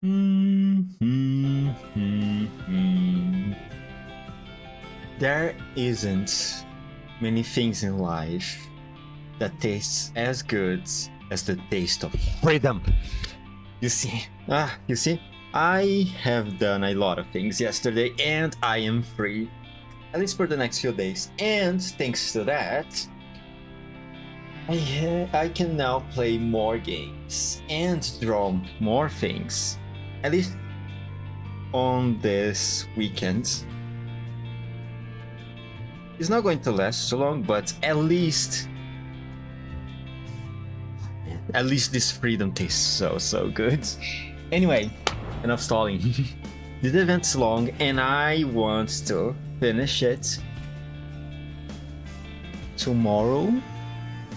There isn't many things in life that tastes as good as the taste of freedom. You see, I have done a lot of things yesterday and I am free, at least for the next few days. And thanks to that, I can now play more games and draw more things, at least on this weekend. It's not going to last so long, but at least this freedom tastes so good. Anyway, enough stalling. This event's long and I want to finish it tomorrow.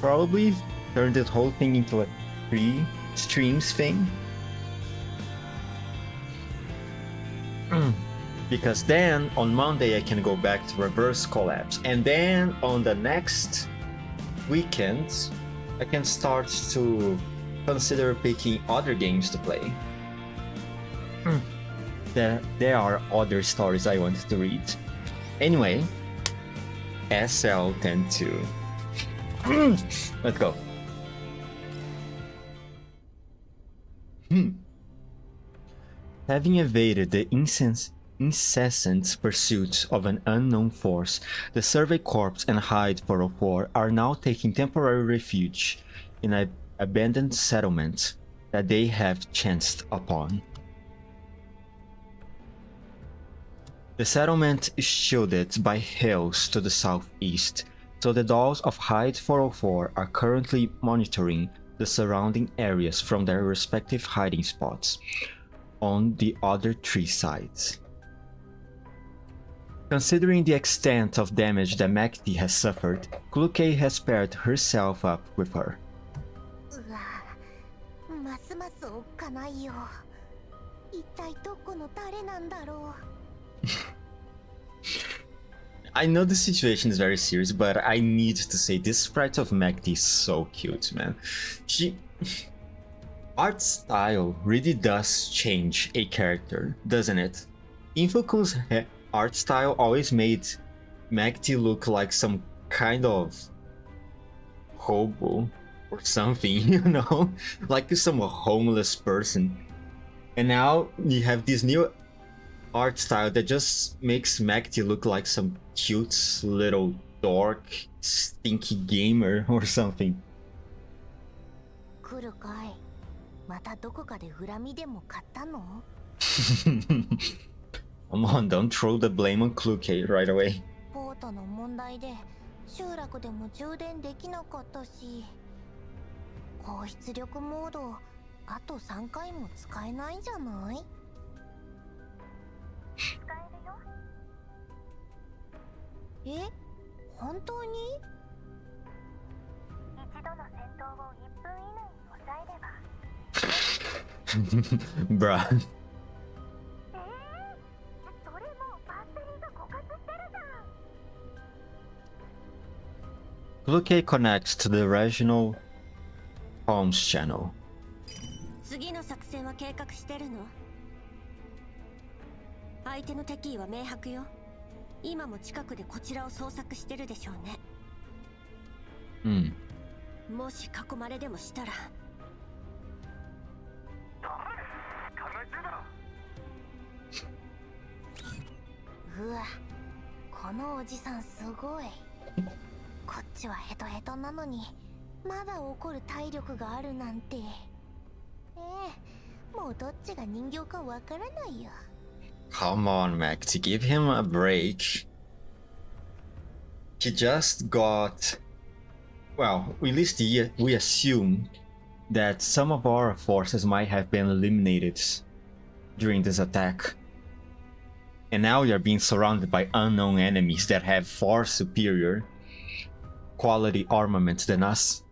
Probably turn this whole thing into a 3 streams thing. Because then on Monday I can go back to reverse collabs, and then on the next weekend I can start to consider picking other games to play. There are other stories I want to read. Anyway, SL102. Let's go. Having evaded the incessant pursuit of an unknown force, the Survey Corps and Hyde 404 are now taking temporary refuge in an abandoned settlement that they have chanced upon. The settlement is shielded by hills to the southeast, so the dolls of Hyde 404 are currently monitoring the surrounding areas from their respective hiding spots on the other 3 sides. Considering the extent of damage that Macti has suffered, Kluke has paired herself up with her. I know the situation is very serious, but I need to say this sprite of Macti is so cute, man. Art style really does change a character, doesn't it? Infokun's art style always made Macti look like some kind of hobo or something, you know? Like some homeless person. And now you have this new art style that just makes Macti look like some cute little dork, stinky gamer or something. Come on, don't throw the blame on Kluke right away. Bruh. Kluke connects to the regional comms channel. Come on, Mac, to give him a break. He just got... Well, at least we assume that some of our forces might have been eliminated during this attack. And now you're being surrounded by unknown enemies that have far superior quality armament than us.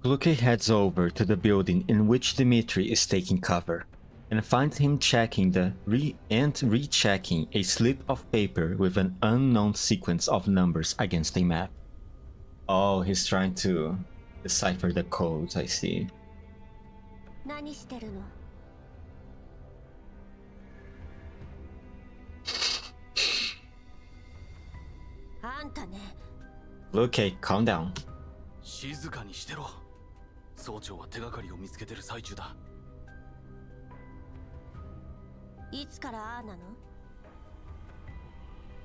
Luke heads over to the building in which Dmitri is taking cover, and finds him checking rechecking a slip of paper with an unknown sequence of numbers against a map. Oh, he's trying to decipher the codes, I see. 何してるの? Luke, calm down. 静かにしてろ。総長は手がかりを見つけてる最中だ。いつからああなの?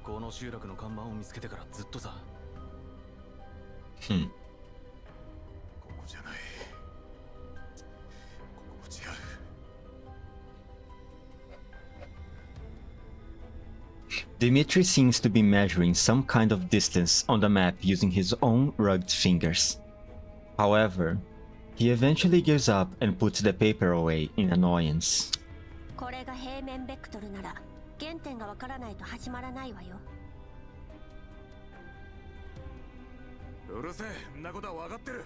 この集落の看板を見つけてからずっとさ。ここじゃない。ここも違う。Dmitri seems to be measuring some kind of distance on the map using his own rugged fingers. However, he eventually gives up and puts the paper away in annoyance. これが平面ベクトルなら原点がわからないと始まらないわよ。うるせえ、んなことは分かってる。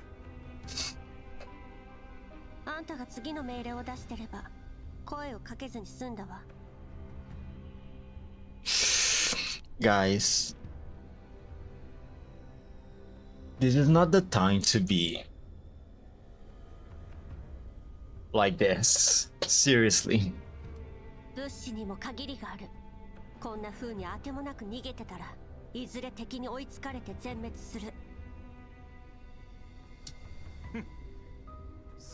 あんたが次の命令を出してれば声をかけずに済んだわ。Guys, this is not the time to be like this. Seriously. 物資にも限りがある。こんな風にあてもなく逃げてたらいずれ敵に追いつかれて全滅する。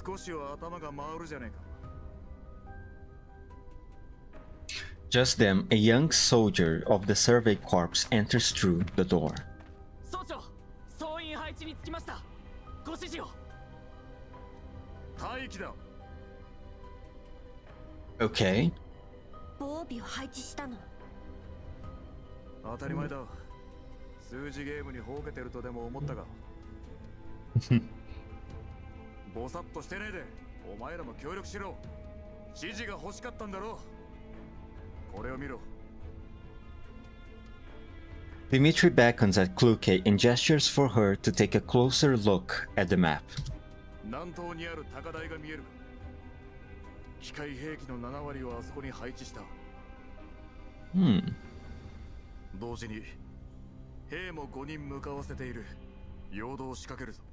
少しは頭が回るじゃねえか。Just then, a young soldier of the Survey Corps enters through the door. 総長、総員配置につきました。ご指示を。待機だ。Okay. 防備を配置したの。当たり前だ。数字ゲームにほうけてるとでも思ったが。ぼさっとしてねえで、お前らも協力しろ。指示が欲しかったんだろ。これを見ろ。Dmitri beckons at Kluke and gestures for her to take a closer look at the map. 南東にある高台が見えるか。機械兵器の7割をあそこに配置した。同時に兵も5人向かわせている。陽動を仕掛けるぞ。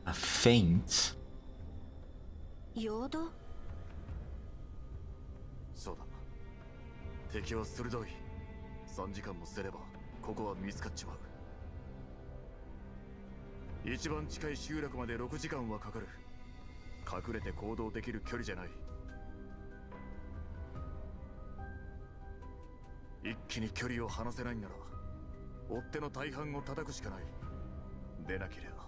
A feint? 陽動? そうだ。敵は鋭い。3時間もすればここは見つかっちまう。一番近い集落まで6時間はかかる。隠れて行動できる距離じゃない。一気に距離を離せないんなら追っ手の大半を叩くしかない。でなければ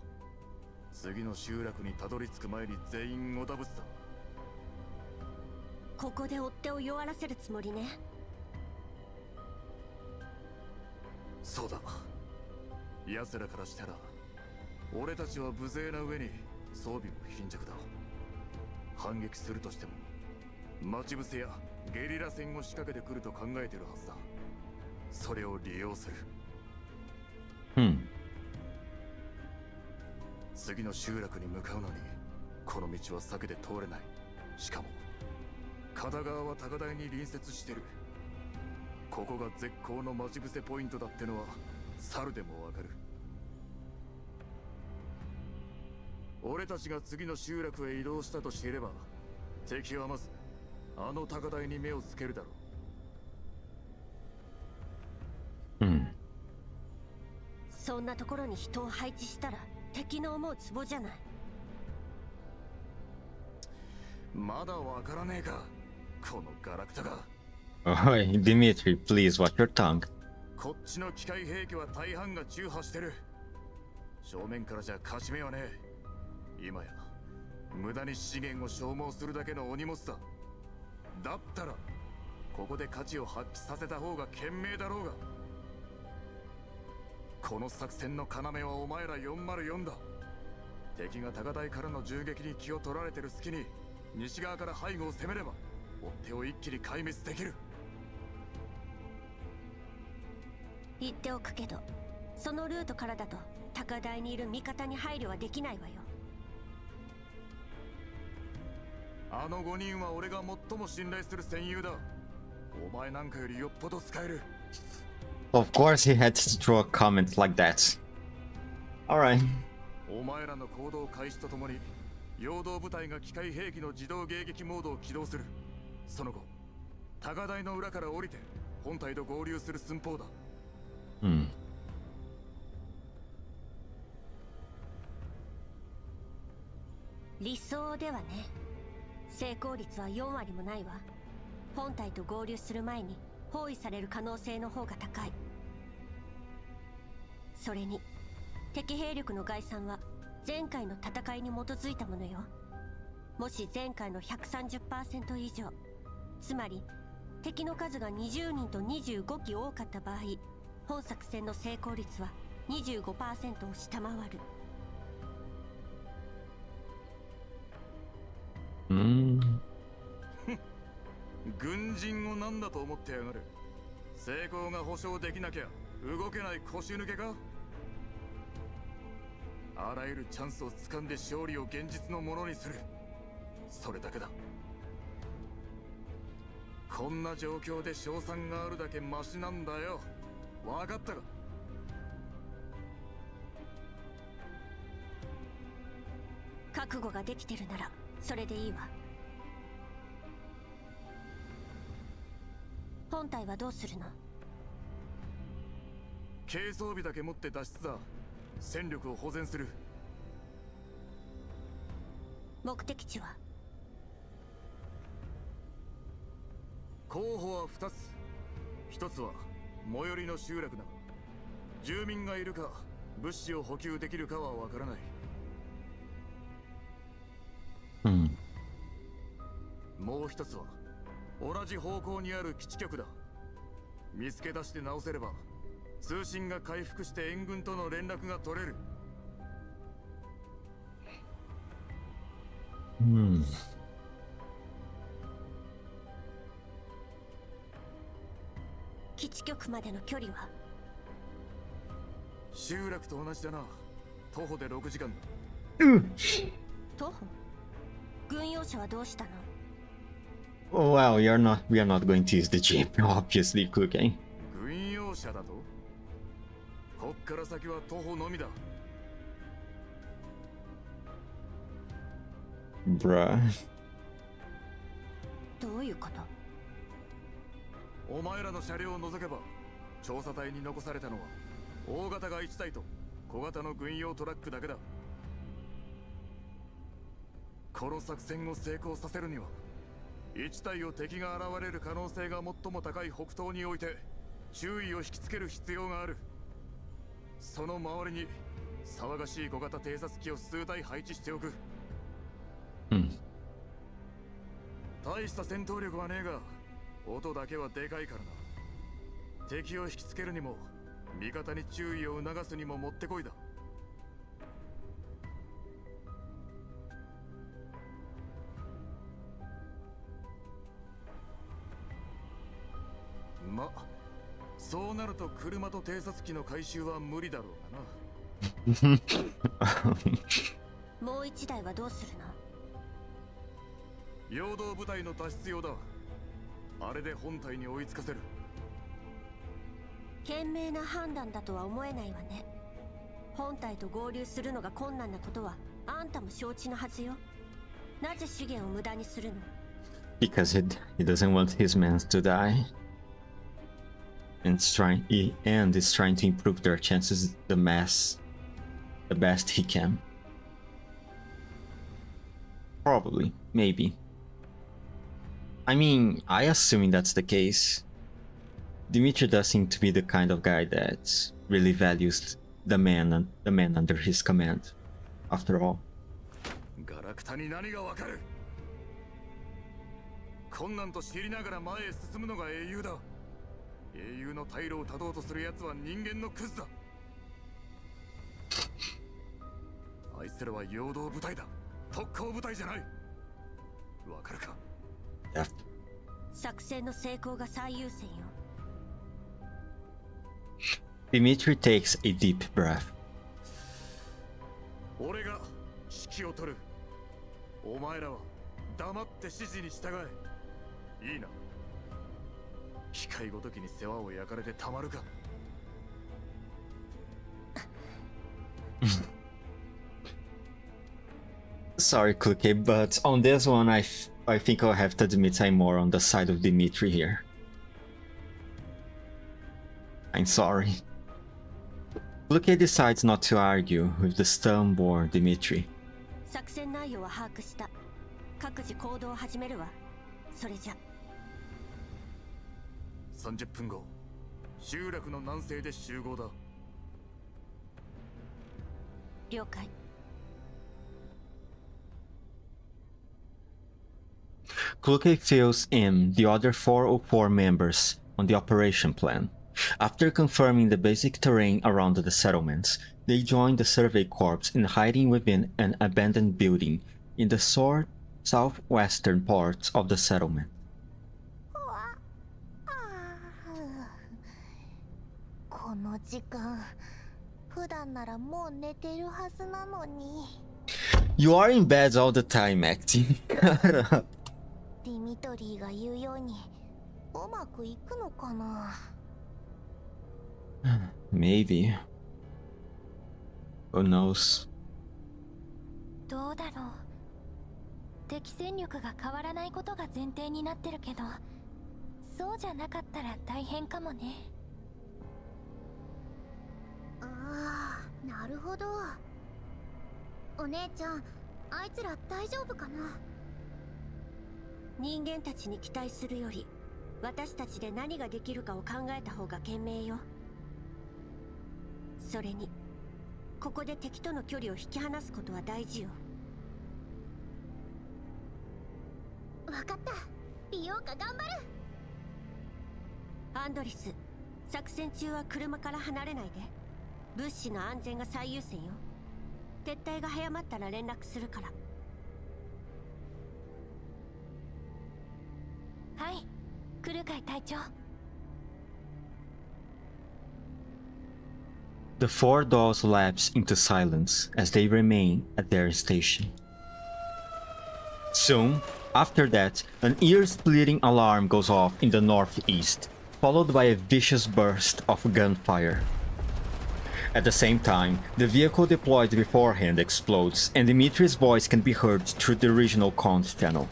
次の集落にたどり着く前に全員おだぶつだ。ここで追っ手を弱らせるつもりね。そうだ。奴らからしたら俺たちは無勢な上に装備も貧弱だ。反撃するとしても待ち伏せやゲリラ戦を仕掛けてくると考えてるはずだ。それを利用する。次の集落に向かうのにこの道は避けて通れない。しかも片側は高台に隣接してる。ここが絶好の待ち伏せポイントだってのは猿でもわかる。俺たちが次の集落へ移動したとしていれば敵はまずあの高台に目をつけるだろう。そんなところに人を配置したら敵の思うツボじゃない。まだわからねえか、このガラクタが。Oi, Dmitri, please watch your tongue. こっちの機械兵器は大半が中破してる。正面からじゃ勝ち目はねえ。今や無駄に資源を消耗するだけのお荷物だ。だったらここで価値を発揮させた方が賢明だろうが。この作戦の要はお前ら404だ。敵が高台からの銃撃に気を取られてる隙に西側から背後を攻めれば追っ手を一気に壊滅できる。言っておくけどそのルートからだと高台にいる味方に配慮はできないわよ。あの5人は俺が最も信頼する戦友だ。お前なんかよりよっぽど使える。 Of course he had to throw a comment like that. Alright. お前らの行動開始とともに陽動部隊が機械兵器の自動迎撃モードを起動する。その後高台の裏から降りて本体と合流する寸法だ。理想ではね。成功率は4割もないわ。本体と合流する前に包囲される可能性の方が高い。それに敵兵力の概算は前回の戦いに基づいたものよ。もし前回の 130% 以上、つまり敵の数が20人と25機多かった場合、本作戦の成功率は 25% を下回る。軍人を何だと思ってやがる。成功が保証できなきゃ動けない腰抜けか。あらゆるチャンスを掴んで勝利を現実のものにする。それだけだ。こんな状況で賞賛があるだけマシなんだよ。分かったか。覚悟ができてるならそれでいいわ。本体はどうするの？軽装備だけ持って脱出だ。戦力を保全する。目的地は？候補は2つ。1つは最寄りの集落だ。住民がいるか物資を補給できるかはわからない。もう1つは同じ方向にある基地局だ。見つけ出して直せれば通信が回復して援軍との連絡が取れる。基地局までの距離は？集落と同じだな。徒歩で6時間だ。徒歩？軍用車はどうしたの？ Well, we are not going to use the jeep, obviously, cooking. 軍用車だと？こっから先は徒歩のみだ。Bruh. どういうこと？お前らの車両を除けば調査隊に残されたのは大型が1台と小型の軍用トラックだけだ。この作戦を成功させるには1体を敵が現れる可能性が最も高い北東において注意を引きつける必要がある。その周りに騒がしい小型偵察機を数台配置しておく。大した戦闘力はねえが音だけはでかいからな。敵を引きつけるにも味方に注意を促すにももってこいだ。ま、そうなると車と偵察機の回収は無理だろうがな。もう1台はどうするの？陽動部隊の脱出用だ。あれで本体に追いつかせる。賢明な判断だとは思えないわね。本体と合流するのが困難なことはあんたも承知のはずよ。なぜ資源を無駄にするの？ Because he doesn't want his men to die. And is trying to improve their chances the best he can. Probably, maybe. I mean, I assuming that's the case. Dimitri does seem to be the kind of guy that really values the man under his command. After all. ガラクタに何がわかる？困難と知りながら前へ進むのが英雄だ。英雄の退路を断とうとする奴は人間のクズだ。あいつらは陽動部隊だ。特攻部隊じゃない。わかるか？ Yeah. 作戦の成功が最優先よ。Dimitri takes a deep breath. 俺が指揮を取る。お前らは黙って指示に従え。いいな。機械ごときに世話を焼かれてたまるか。Sorry, Cookie, but on this one, I think I'll have to admit I'm more on the side of Dimitri here. I'm sorry. Cookie decides not to argue with the stubborn Dimitri. 作戦内容は把握した。各自行動を始めるわ。それじゃ。30分後、集落の南西で集合だ。了解。Cookie fills in the other 404 members on the operation plan. After confirming the basic terrain around the settlements, they join the survey corps in hiding within an abandoned building in the southwestern parts of the settlement. この時間、普段ならもう寝てるはずなのに。You are in bed all the time, acting. ディミトリーが言うようにうまくいくのかな。Maybe. Who knows? どうだろう。敵戦力が変わらないことが前提になってるけど、そうじゃなかったら大変かもね。ああ、なるほど。お姉ちゃん、あいつら大丈夫かな。人間たちに期待するより、私たちで何ができるかを考えた方が賢明よ。それに、ここで敵との距離を引き離すことは大事よ。わかった。美容家頑張る。アンドリス、作戦中は車から離れないで。物資の安全が最優先よ。撤退が早まったら連絡するから。はい、来るかい隊長。The four dolls lapse into silence as they remain at their station. Soon, after that, an ear-splitting alarm goes off in the northeast, followed by a vicious burst of gunfire. At the same time, the vehicle deployed beforehand explodes, and Dimitri's voice can be heard through the regional comms channel.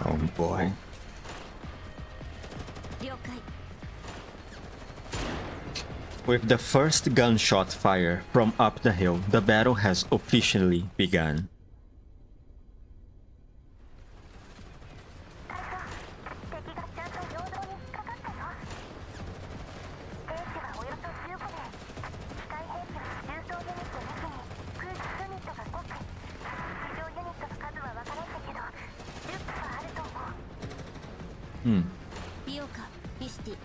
Oh boy. 了解。 With the first gunshot fire from up the hill, the battle has officially begun. 美容家ミスティ、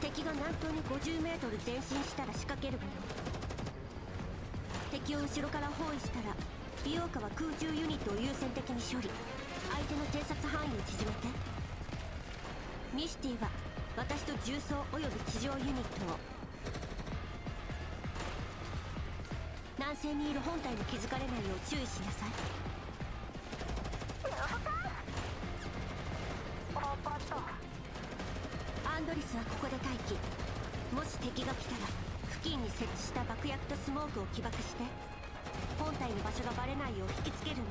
敵が南東に50メートル前進したら仕掛けるわよ。敵を後ろから包囲したら美容家は空中ユニットを優先的に処理。相手の偵察範囲を縮めて。ミスティは私と重装および地上ユニットを。南西にいる本体に気づかれないよう注意しなさい。アンドリスはここで待機。もし敵が来たら付近に設置した爆薬とスモークを起爆して本体の場所がバレないよう引きつけるのよ。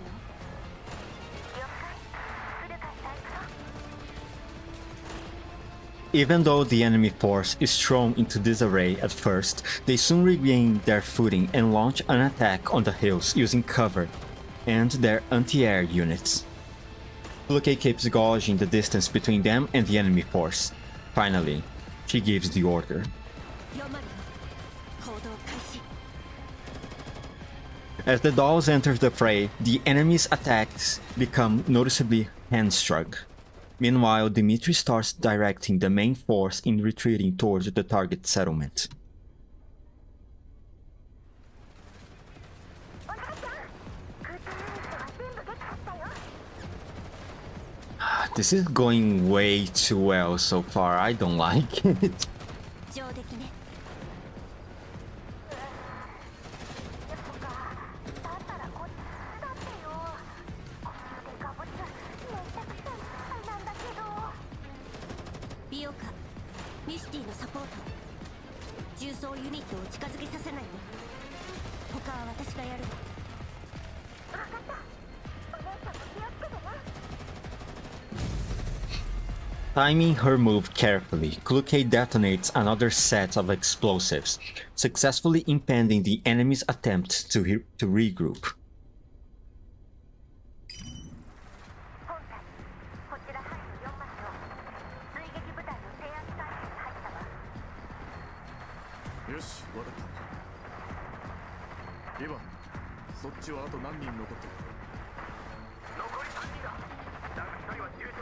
了解。来るかい隊長。 Even though the enemy force is thrown into disarray at first, they soon regain their footing and launch an attack on the hills using cover and their anti-air units. Luke keeps gauging the distance between them and the enemy force. Finally, she gives the order. 404、行動開始。 As the dolls enter the fray, the enemy's attacks become noticeably hamstrung. Meanwhile, Dmitri starts directing the main force in retreating towards the target settlement. This is going way too well so far. I don't like it. 上出来ね。ビオカ、ミスティのサポート。重装ユニットを近づけさせないで。他は私がやるわ。分かった。お姉さんも気をつけてね。 Timing her move carefully, Kluke detonates another set of explosives, successfully impeding the enemy's attempt to regroup. よし、わかった。今、そっちはあと何人残ってる？残り3人だ。だが1人は重傷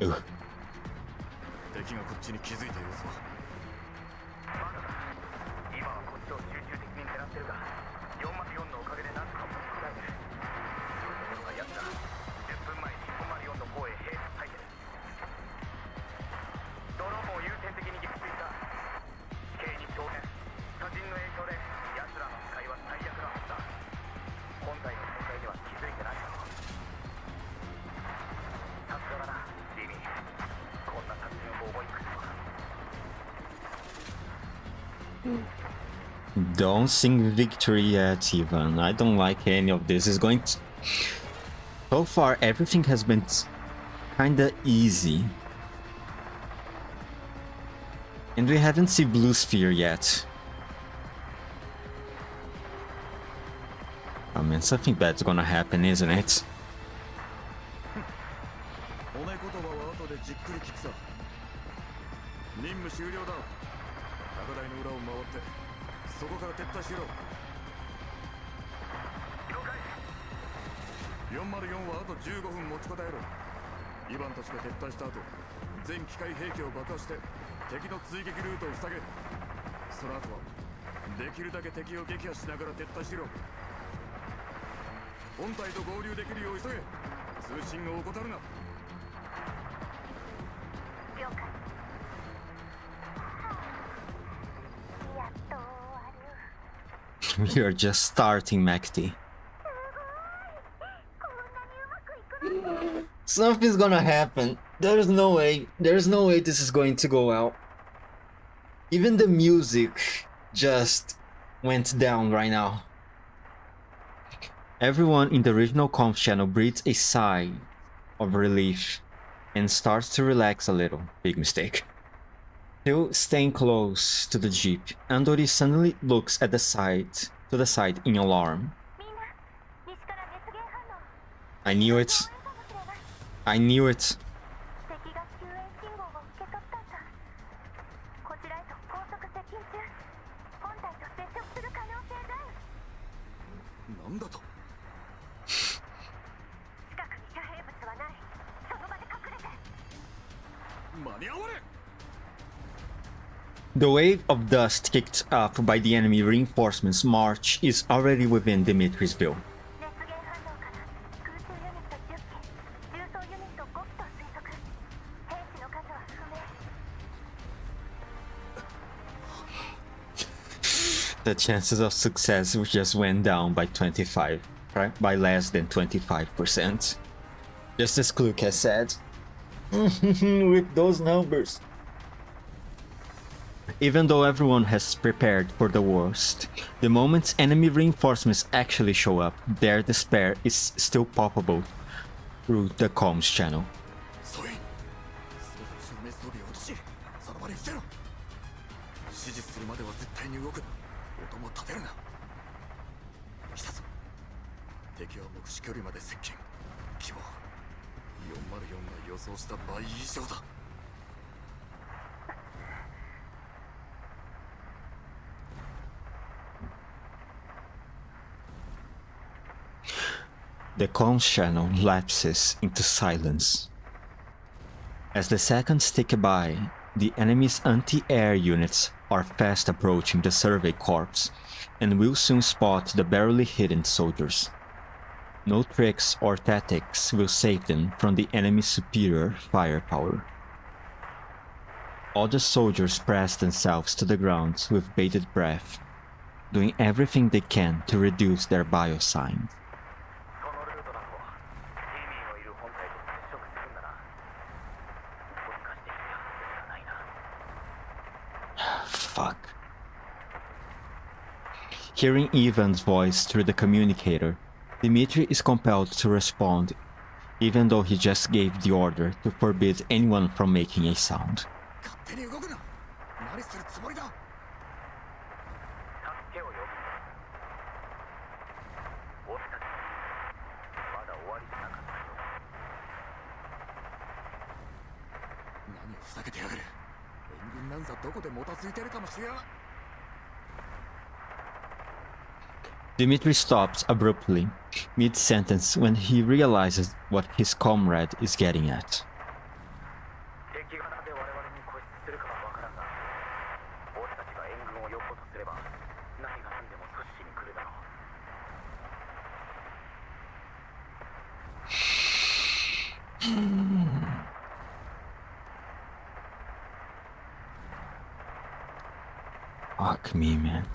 で動け。敵がこっちに気づいた様子は。まだだ。今はこっちを集中的に狙ってるが、404のおかげでなんとか持ちこたえてる。ところが奴ら、10分前に404の方へ兵が割いてる。ドローンを優先的に撃墜した。地形に当然、他人の影響で奴らの使いは最悪なはずだ。本体の存在には気づいてないだろう。さすがだな、ジミー。こんな作戦を思いつくとは。Don't sing victory yet, Ivan. I don't like any of this. It's going to... So far, everything has been kinda easy. And we haven't seen Blue Sphere yet. Oh man, something bad's gonna happen, isn't it? おね言葉は後でじっくり聞くさ。任務終了だ。高台の裏を回って、そこから撤退しろ。了解。404はあと15分持ちこたえろ。イヴァンたちが撤退した後、全機械兵器を爆破して敵の追撃ルートを塞げ。その後はできるだけ敵を撃破しながら撤退しろ。本体と合流できるよう急げ。通信を怠るな。 We are just starting, Macti. Something's gonna happen. There's no way. There's no way this is going to go well. Even the music just went down right now. Everyone in the regional comms channel breathes a sigh of relief and starts to relax a little. Big mistake. Still staying close to the jeep, Andori suddenly looks at the side in alarm. I knew it. I knew it. The wave of dust kicked up by the enemy reinforcements' march is already within Dimitrisville. The chances of success just went down by 25, right? By less than 25%. Just as Kluk has said. With those numbers. Even though everyone has prepared for the worst, the moment enemy reinforcements actually show up, their despair is still palpable through the comms channel. The comms channel lapses into silence. As the seconds tick by, the enemy's anti-air units are fast approaching the survey corps and will soon spot the barely hidden soldiers. No tricks or tactics will save them from the enemy's superior firepower. All the soldiers press themselves to the ground with bated breath, doing everything they can to reduce their biosign. Fuck. Hearing Ivan's voice through the communicator, Dmitri is compelled to respond, even though he just gave the order to forbid anyone from making a sound. 勝手に動くな。何するつもりだ。助けを呼ぶ。俺たちまだ終わりじゃなかったよ。何をふざけてやがる。援軍なんざどこでもたついてるかもしれん。Dmitri stops abruptly, mid-sentence, when he realizes what his comrade is getting at. Fuck me, man.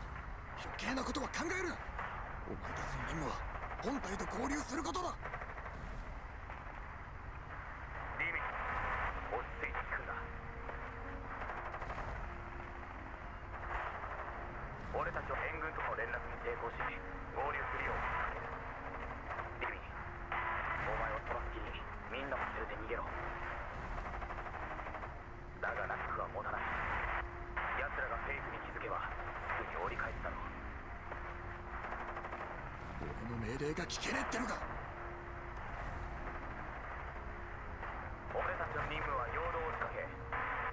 余計なことは考えるな。お前たちの任務は本体と合流することだ。リミ、落ち着いて聞くんだ。俺たちは援軍との連絡に成功し、合流するように。リミ、お前を飛ばす気にみんなも連れて逃げろ。だがナックは持たない。奴らがフェイクに気づけばすぐに折り返すだろう。俺の命令が聞けねえってのか。俺たちの任務は陽動を仕掛け、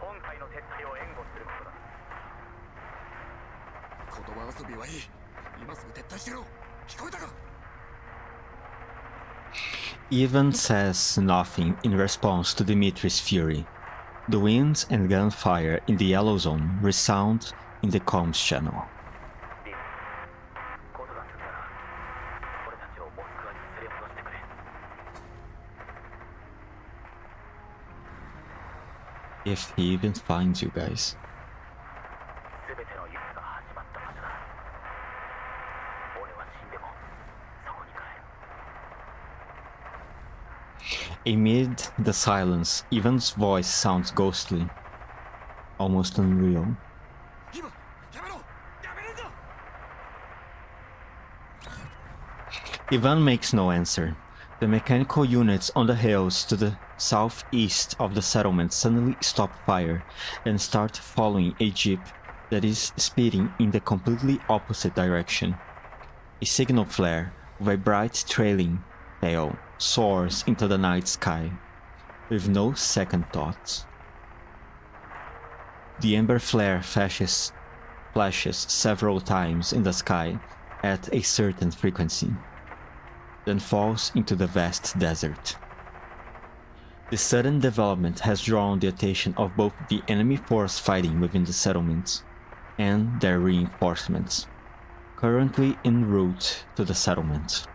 本体の撤退を援護することだ。言葉遊びはいい。今すぐ撤退してろ。聞こえたか。Ivan says nothing in response to Dmitri's fury. The winds and gunfire in the yellow zone resound in the comms channel. If he even finds you guys. Amid the silence, Ivan's voice sounds ghostly, almost unreal. Ivan makes no answer. The mechanical units on the hills to the southeast of the settlement suddenly stop fire and start following a jeep that is speeding in the completely opposite direction. A signal flare with a bright trailing tail soars into the night sky, with no second thoughts. The ember flare flashes several times in the sky at a certain frequency, then falls into the vast desert. The sudden development has drawn the attention of both the enemy force fighting within the settlements and their reinforcements, currently en route to the settlement.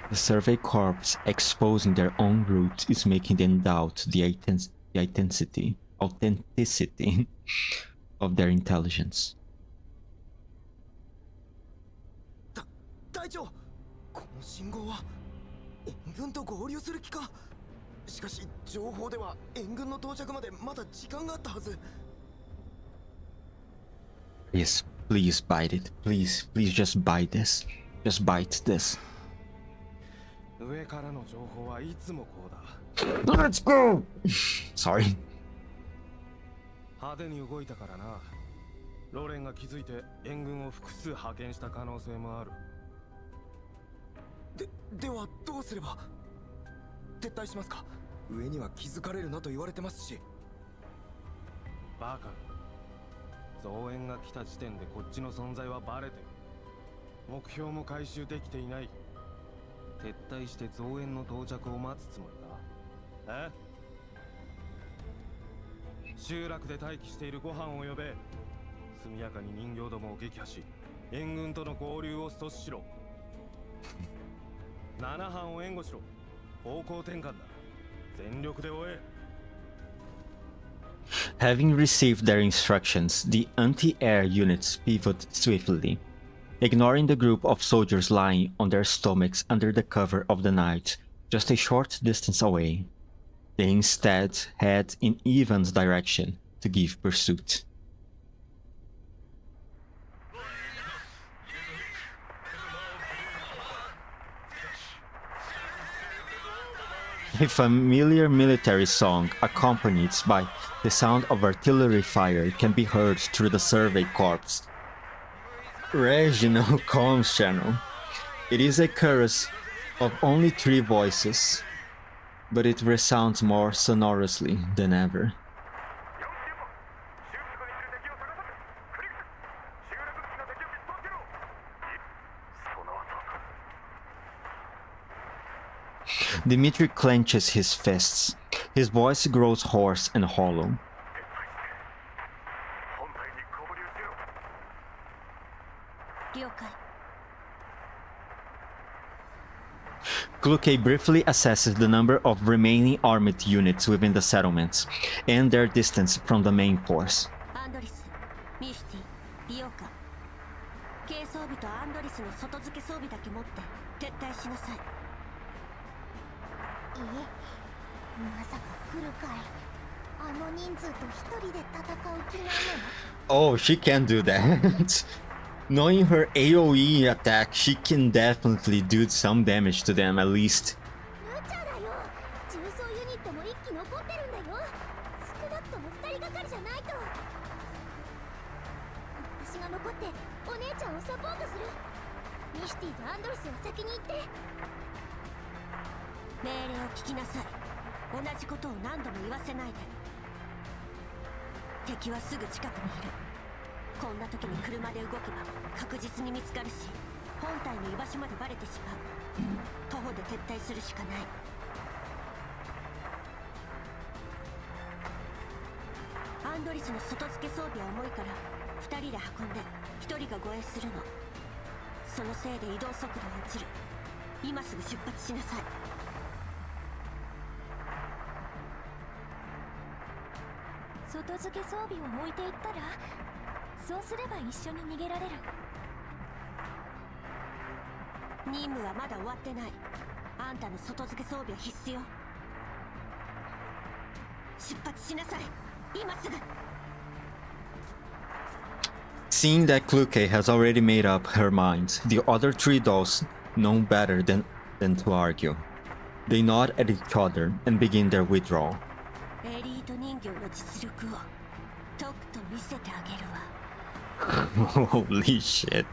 The survey corps exposing their own route is making them doubt the authenticity of their intelligence. 隊長、この信号は援軍と合流する気か。しかし情報では援軍の到着までまだ時間があったはず。Yes, please bite it. Please just bite this. Just bite this. 上からの情報はいつもこうだ。Let's go! Sorry. 派手に動いたからな。ロレンが気づいて援軍を複数派遣した可能性もある。ではどうすれば。撤退しますか。上には気づかれるなと言われてますし。バカ。増援が来た時点でこっちの存在はバレてる。目標も回収できていない。撤退して増援の到着を待つつもりか？集落で待機しているご飯を呼べ。速やかに人形どもを撃破し、援軍との合流を阻止しろ。7班を援護しろ。方向転換だ。全力で追え。Having received their instructions, the anti-air units pivot swiftly, ignoring the group of soldiers lying on their stomachs under the cover of the night, just a short distance away. They instead head in Ivan's direction to give pursuit. A familiar military song accompanied by the sound of artillery fire can be heard through the survey corps. Regional comms channel. It is a chorus of only 3 voices, but it resounds more sonorously than ever. Dmitri clenches his fists. His voice grows hoarse and hollow. Kluke briefly assesses the number of remaining armed units within the settlements and their distance from the main force. Oh, she can do that. Knowing her AoE attack, she can definitely do some damage to them at least. Seeing that Kluke has already made up her mind, the other 3 dolls know better than to argue. They nod at each other and begin their withdrawal. Holy shit.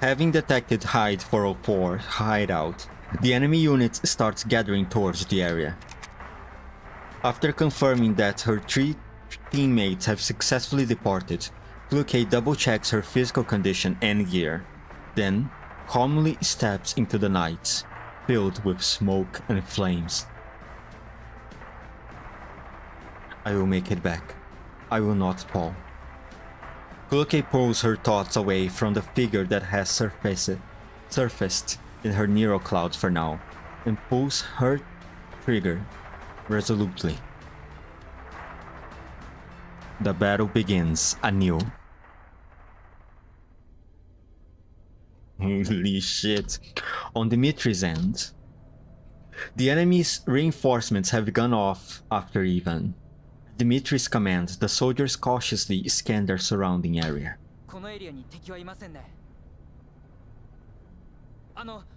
Having detected Hyde 404 hideout, the enemy unit starts gathering towards the area. After confirming that her 3 teammates have successfully departed, Kluke double-checks her physical condition and gear, then calmly steps into the night, filled with smoke and flames. I will make it back. I will not fall. Kluke pulls her thoughts away from the figure that has surfaced in her Nero cloud for now, and pulls her trigger resolutely. The battle begins anew. Holy shit. On Dimitri's end, the enemy's reinforcements have gone off after Ivan. Dimitri's command, the soldiers cautiously scan their surrounding area. このエリアに敵はいませんね。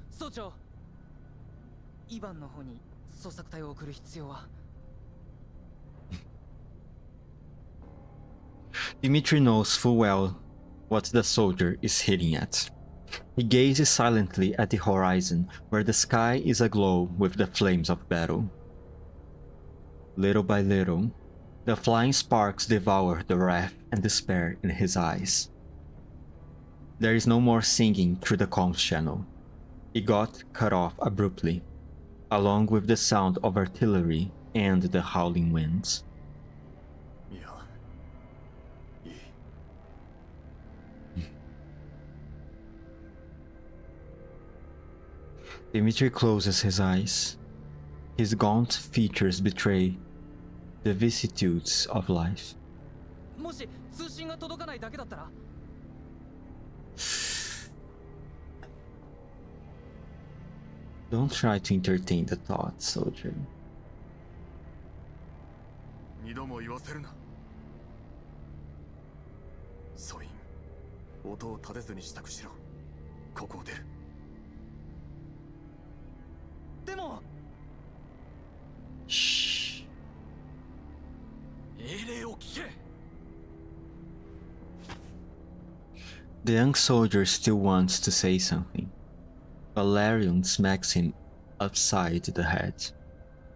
総長、イバンの方に捜索隊を送る必要は。Dimitri knows full well what the soldier is hitting at. He gazes silently at the horizon, where the sky is aglow with the flames of battle. Little by little, the flying sparks devour the wrath and despair in his eyes. There is no more singing through the comms channel. It got cut off abruptly, along with the sound of artillery and the howling winds. いや、いい。Dmitri closes his eyes. His gaunt features betray the vicissitudes of life. もし通信が届かないだけだったら Don't try to entertain the thought, soldier. 二度も言わせるな。ソイン、音を立てずに支度しろ。ここを出る。でも Shh. 命令を聞け。 The young soldier still wants to say something. Valerian smacks him upside the head.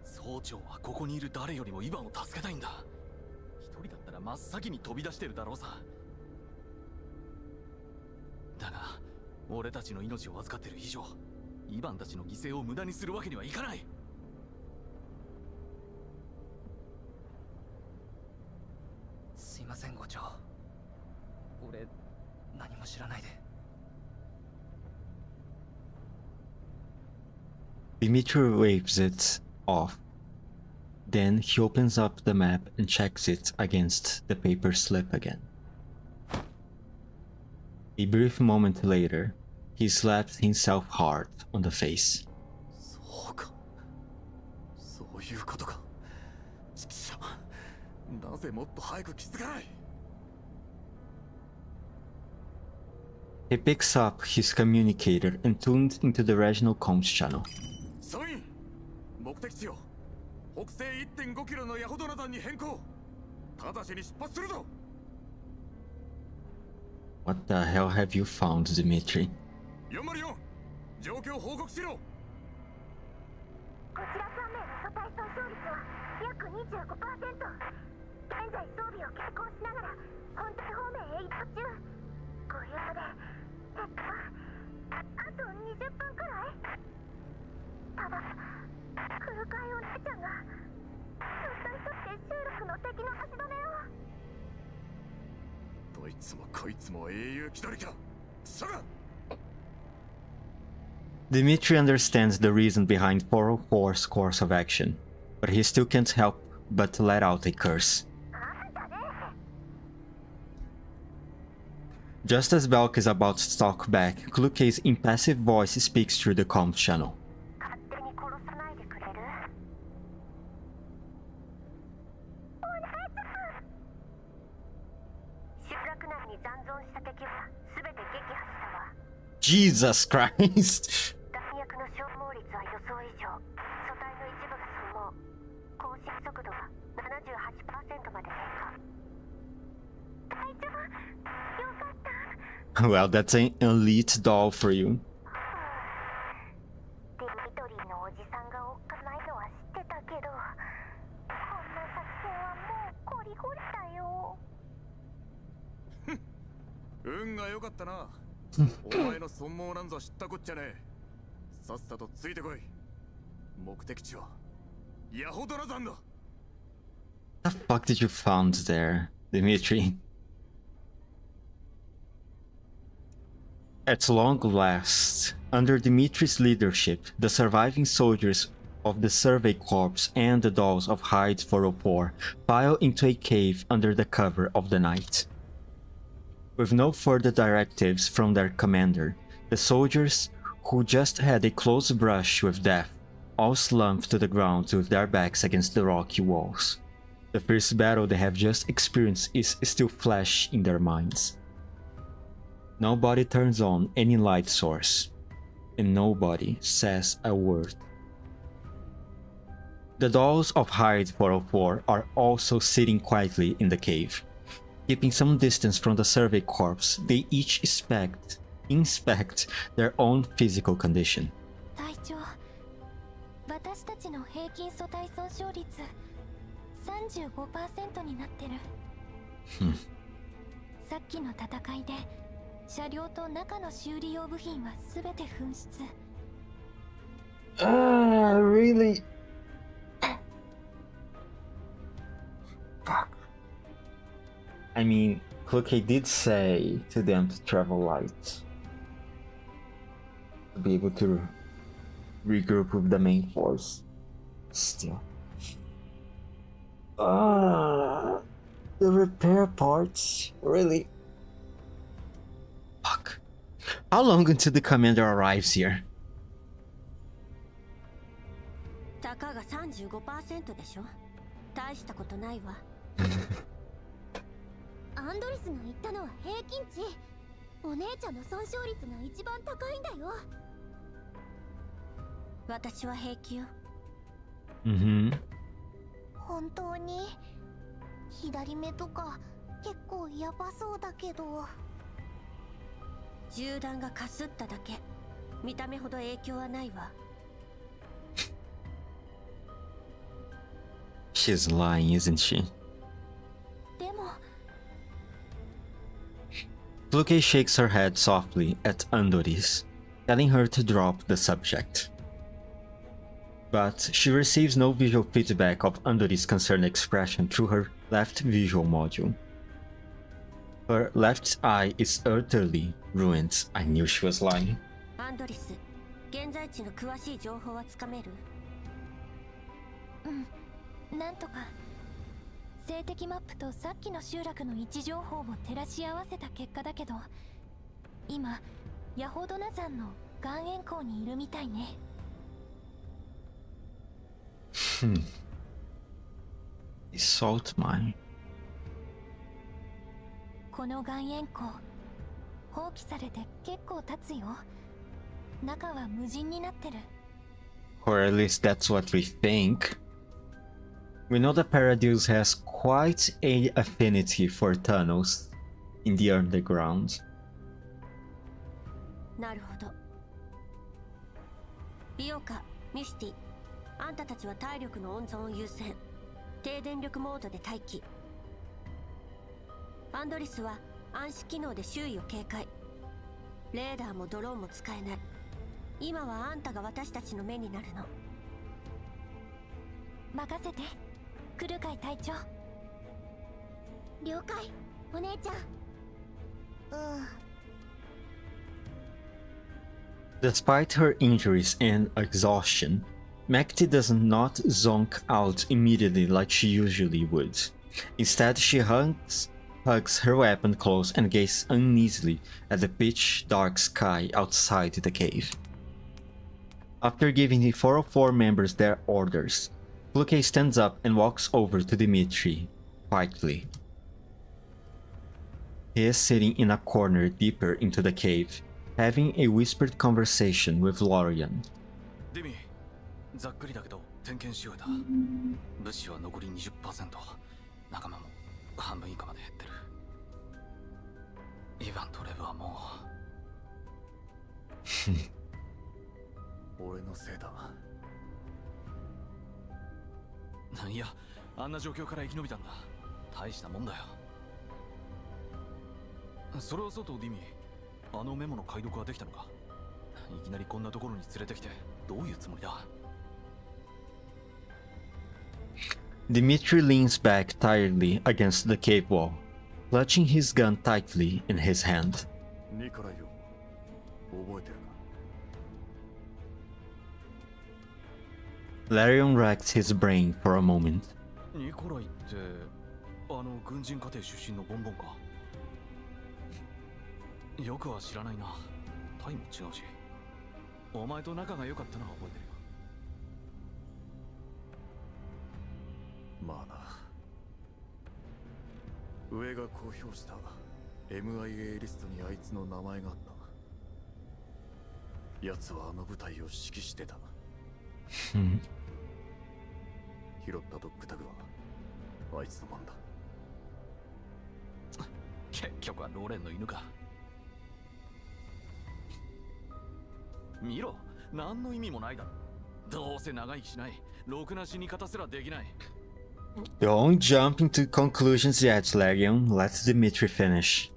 総長はここにいる誰よりもイヴァンを助けたいんだ。一人だったら真っ先に飛び出してるだろうさ。だが、俺たちの命を預かってる以上、イヴァンたちの犠牲を無駄にするわけにはいかない。すいません、伍長。俺、何も知らないで。 Dmitri waves it off. Then he opens up the map and checks it against the paper slip again. A brief moment later, he slaps himself hard on the face. そうか。そういうことか。ちくしょう。なぜもっと早く気づかない。 He picks up his communicator and tunes into the regional comms channel. ソイン、目的地を北西 1.5 キロのヤホドナ山に変更。直ちに出発するぞ。 What the hell have you found, Dmitri? 404、状況報告しろ。こちら3名の素体損傷率は約 25%。現在装備を携行しながら本体方面へ移動中。ご了承で。あと20分くらい。ただ、空海お姉ちゃんがたった一人で集落の敵の足止めを。どいつもこいつも英雄気取りか。クソが。 Dmitri understands the reason behind 404's course of action, but he still can't help but let out a curse. Just as Belk is about to talk back, Kluke's impassive voice speaks through the comms channel. 勝手に殺さないでくれる？お姉ちゃん！集落内に残存した敵は全て撃破したわ。 Jesus Christ! 弾薬の消耗率は予想以上。素体の一部が消耗。更新速度は 78% まで低下。大丈夫？よかった。 Well, that's an elite doll for you. ディミトリーのおじさんがおっかないのは知ってたけど、こんな作戦はもうコリゴリだよ。運が良かったな。お前の損耗なんぞ知ったこっちゃねえ。さっさとついてこい。目的地はヤホドラ山だ。 What the fuck did you found there, Dmitri? At long last, under Dmitri's leadership, the surviving soldiers of the Survey Corps and the dolls of Hyde 404 file into a cave under the cover of the night. With no further directives from their commander, the soldiers, who just had a close brush with death, all slumped to the ground with their backs against the rocky walls. The fierce battle they have just experienced is still fresh in their minds. Nobody turns on any light source, and nobody says a word. The dolls of Hyde 404 are also sitting quietly in the cave. Keeping some distance from the Survey Corps, they each inspect their own physical condition. 隊長、私たちの平均素体損傷率 35% になってる。さっきの戦いで車両と中の修理用部品は全て紛失。Really? Fuck. I mean, Cloakey did say to them to travel light. To be able to regroup with the main force. Still. The repair parts? Really? Fuck. How long until the commander arrives here? たかが 35% でしょ。大したことないわ。アンドリスが言ったのは平均値。お姉ちゃんの損傷率が一番高いんだよ。私は平気よ。本当に左目とか結構ヤバそうだけど。銃弾がかすっただけ。見た目ほど影響はないわ。She's lying, isn't she? でも Cloakey shakes her head softly at Andoris, telling her to drop the subject. But she receives no visual feedback of Andoris' concerned expression through her left visual module. Her left eye is utterly ruined. I knew she was lying. アンドリス、現在地の詳しい情報はつかめる？なんとか静的マップとさっきの集落の位置情報を照らし合わせた結果だけど、今ヤホドナ山の岩塩港にいるみたいね。Salt mine. この岩塩港放棄されて結構経つよ。中は無人になってる。 Or at least that's what we think. We know that Paradise has quite an affinity for tunnels in the underground. なるほど。イオカ、ミスティ、あんたたちは体力の温存を優先。低電力モードで待機。アンドリスは暗視機能で周囲を警戒。レーダーもドローンも使えない。今はあんたが私たちの目になるの。任せて、クルカイ隊長。了解、お姉ちゃん。Despite her injuries and exhaustion, Mekti does not zonk out immediately like she usually would. Instead, she hugs her weapon close and gazes uneasily at the pitch-dark sky outside the cave. After giving the 404 members their orders, Cloakey stands up and walks over to Dimitri, quietly. He is sitting in a corner deeper into the cave, having a whispered conversation with Lorian. デミ、ざっくりだけど点検し終えた。物資は残り 20%、 仲間も半分以下まで減ってる。イヴァンとレブはも俺のせいだ。いや、あんな状況から生き延びたんだ。大したもんだよ。それはそうとディミ、あのメモの解読はできたのか？いきなりこんなところに連れてきてどういうつもりだ？ Dimitri leans back tiredly against the cave wall, clutching his gun tightly in his hand. ニコライを覚えてるか？ Larion racked his brain for a moment. ニコライってあの軍人家庭出身のボンボンか？よくは知らないな。タイも違うし。お前と仲が良かったのは覚えてるよ。まあな。上が公表した MIA リストにあいつの名前があった。奴はあの部隊を指揮してた。拾ったドッグタグはあいつのもんだ。結局はローレンの犬か。見ろ、何の意味もないだろ。どうせ長生きしない。ろくな死に方すらできない。Don't jump into conclusions yet, Larion. Let Dimitri finish.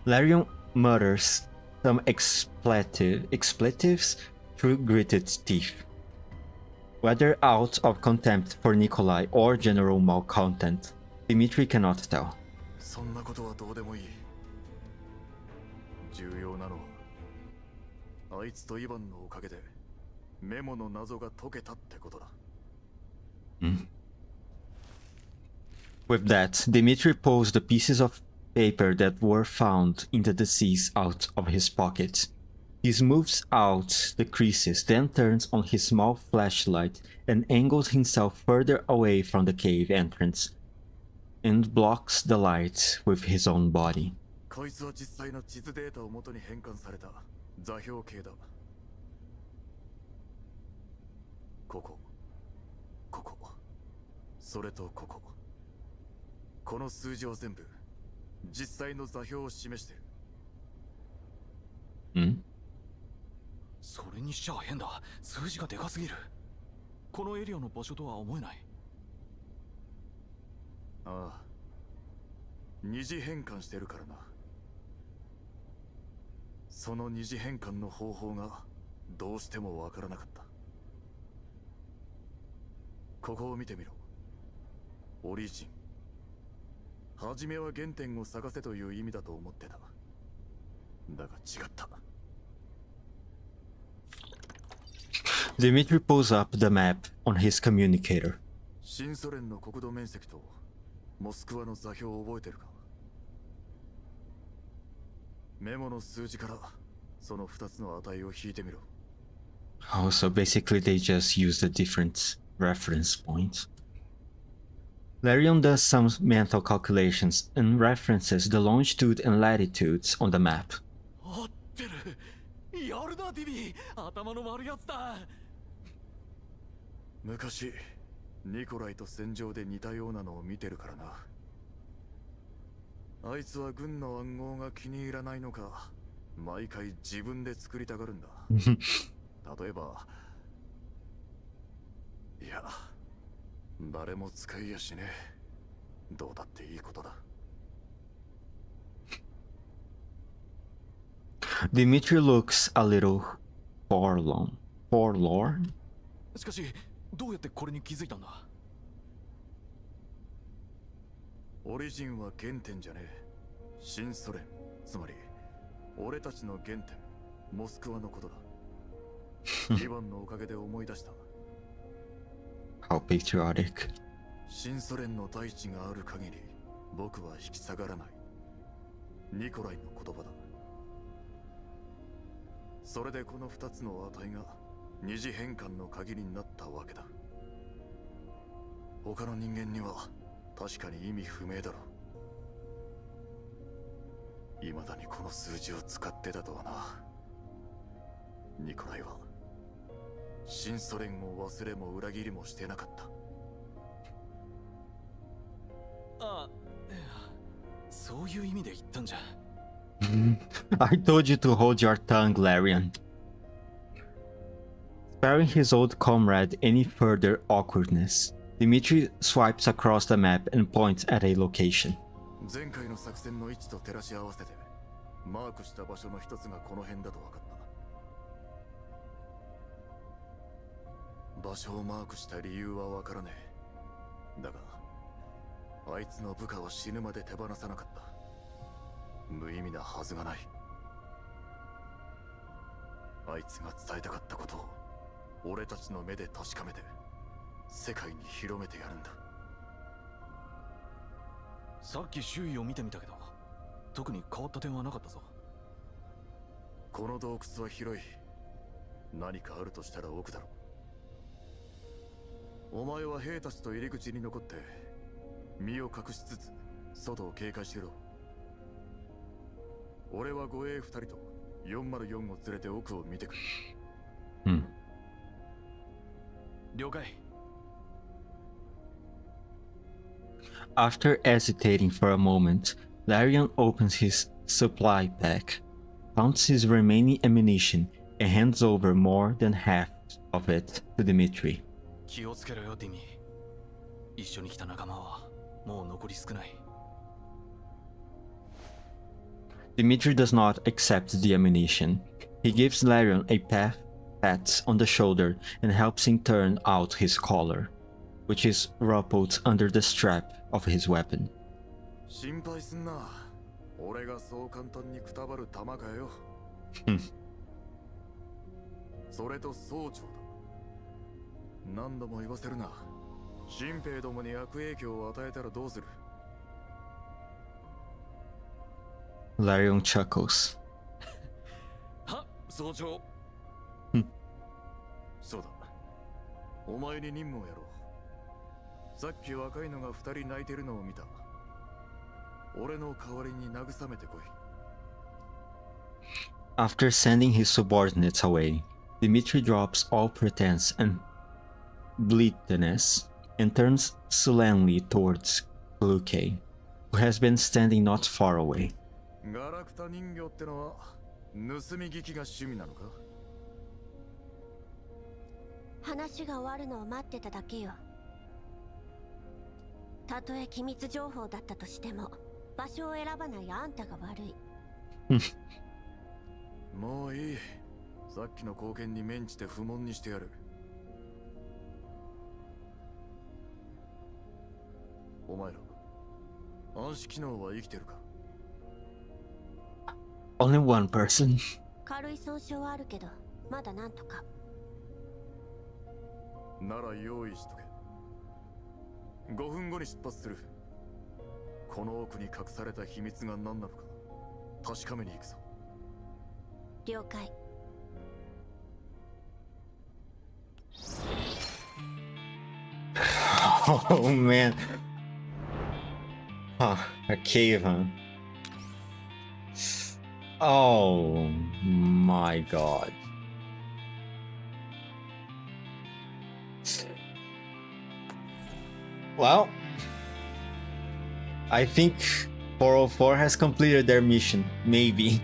Larion mutters some expletives through gritted teeth. Whether out of contempt for Nikolai or general malcontent, Dmitri cannot tell. そんなことはどうでもいい。重要なのはあいつとイヴァンのおかげでメモの謎が解けたってことだ。With that, Dmitri pulls the pieces of paper that were found in the deceased out of his pocket. He smooths out the creases, then turns on his small flashlight and angles himself further away from the cave entrance, and blocks the light with his own body. こいつは実際の地図データを元に変換された座標系だ。ここ、ここ、それとここ。この数字は全部実際の座標を示してる。それにしちゃ変だ。数字がでかすぎる。このエリアの場所とは思えない。ああ、二次変換してるからな。その二次変換の方法がどうしてもわからなかった。ここを見てみろ。オリジン。初めは原点を探せという意味だと思ってた。だが違った。Dmitri pulls up the map on his communicator. 新ソ連の国土面積とモスクワの座標を覚えてるか？メモの数字からその2つの値を引いてみろ。Oh, so basically they just use the different reference points. Larion does some mental calculations and references the longitude and latitudes on the map. 合ってる。やるなディビー。頭の悪いやつだ。昔ニコライと戦場で似たようなのを見てるからな。あいつは軍の暗号が気に入らないのか、毎回自分で作りたがるんだ。例えば、いや、誰も使いやしねえ。どうだっていいことだ。Dmitri looks a little forlorn. しかし、どうやってこれに気づいたんだ？オリジンは原点じゃねえ。新ソ連、つまり俺たちの原点、モスクワのことだ。イヴァンのおかげで思い出した。How patriotic. 新ソ連の大地がある限り僕は引き下がらない。ニコライの言葉だ。それでこの2つの値が二次変換の鍵になったわけだ。他の人間には確かに意味不明だろう。未だにこの数字を使ってたとはな。ニコライは新ソ連を忘れも裏切りもしてなかった。あ、そういう意味で言ったんじゃ。I told you to hold your tongue, Larian. Sparing his old comrade any further awkwardness, Dmitri swipes across the map and points at a location. 前回の作戦の位置と照らし合わせてマークした場所の一つがこの辺だと分かった。場所をマークした理由は分からねえ。だがあいつの部下は死ぬまで手放さなかった。無意味なはずがない。あいつが伝えたかったことを俺たちの目で確かめて世界に広めてやるんだ。さっき周囲を見てみたけど、特に変わった点はなかったぞ。この洞窟は広い。何かあるとしたら奥だろう。お前は兵たちと入り口に残って身を隠しつつ外を警戒しろ。俺は護衛2人と404を連れて奥を見てくる。了解。After hesitating for a moment, Larian opens his supply pack, counts his remaining ammunition, and hands over more than half of it to Dmitri. 気をつけろよ、ディミ。一緒に来た仲間はもう残り少ない。Dimitri does not accept the ammunition. He gives Larion a pat on the shoulder and helps him turn out his collar, which is ruffled under the strap of his weapon. 心配すんな。俺がそう簡単にくたばる玉かよ。それと総長だ。何度も言わせるな。新兵どもに悪影響を与えたらどうする？ Larion chuckles. は、総長。そうだ。お前に任務をやろう。さっき若いのが2人泣いてるのを見た。俺の代わりに慰めてこい。After sending his subordinates away, Dimitri drops all pretense and bleatedness and turns sullenly towards Luque, who has been standing not far away. ガラクタ人形ってのは盗み聞きが趣味なのか？話が終わるのを待ってただけよ。たとえ機密情報だったとしても場所を選ばないあんたが悪い。もういい。さっきの貢献に免じて不問にしてやる。お前ら暗視機能は生きてるか？ Only one person. 軽い損傷はあるけどまだなんとか。なら用意しとけ。5分後に出発する。この奥に隠された秘密が何なのか確かめに行くぞ。了解。Oh man. Huh, a cave, huh? Oh my god. Well, I think 404 has completed their mission, maybe.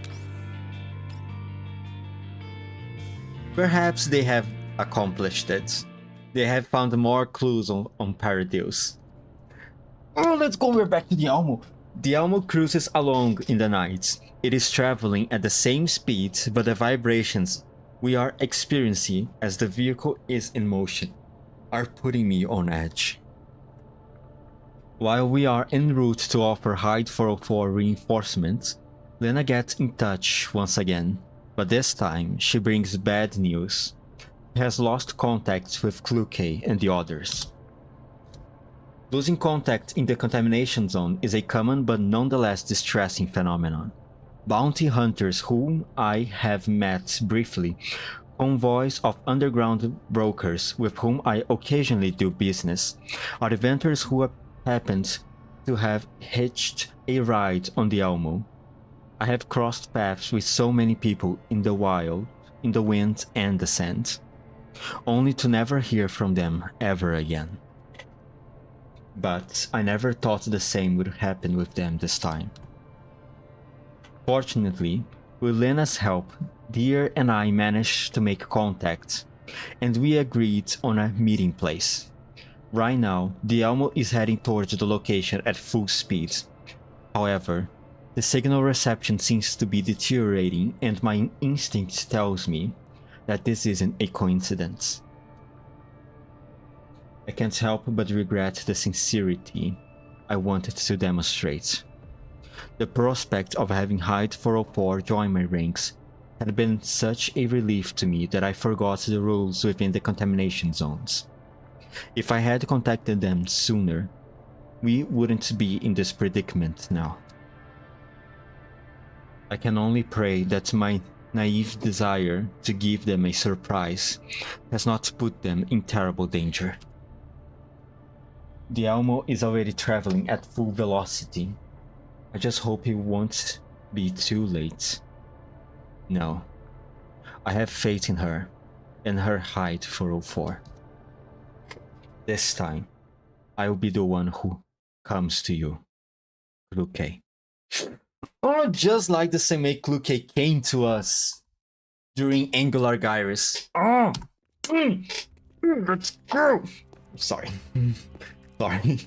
Perhaps they have accomplished it. They have found more clues on Paradise. Oh, let's go. We're back to the Almo. The Almo cruises along in the night. It is traveling at the same speed, but the vibrations we are experiencing as the vehicle is in motion are putting me on edge. While we are en route to offer Hyde 404 reinforcements, Lena gets in touch once again, but this time she brings bad news. She has lost contact with Kluke and the others. Losing contact in the contamination zone is a common but nonetheless distressing phenomenon. Bounty hunters whom I have met briefly, convoys of underground brokers with whom I occasionally do business, adventurers who happened to have hitched a ride on the Almo. I have crossed paths with so many people in the wild, in the wind and the sand, only to never hear from them ever again. But I never thought the same would happen with them this time. Fortunately, with Lena's help, Deer and I managed to make contact, and we agreed on a meeting place. Right now, the Almo is heading towards the location at full speed. However, the signal reception seems to be deteriorating, and my instinct tells me that this isn't a coincidence. I can't help but regret the sincerity I wanted to demonstrate. The prospect of having Hyde 404 join my ranks had been such a relief to me that I forgot the rules within the contamination zones. If I had contacted them sooner, we wouldn't be in this predicament now. I can only pray that my naive desire to give them a surprise has not put them in terrible danger. The Almo is already traveling at full velocity. I just hope it won't be too late. No, I have faith in her and her Hyde 404. This time, I will be the one who comes to you, Kluke. Oh, just like the same way Kluke came to us during Angular Gyrus. Oh, let's go. Sorry. Sorry.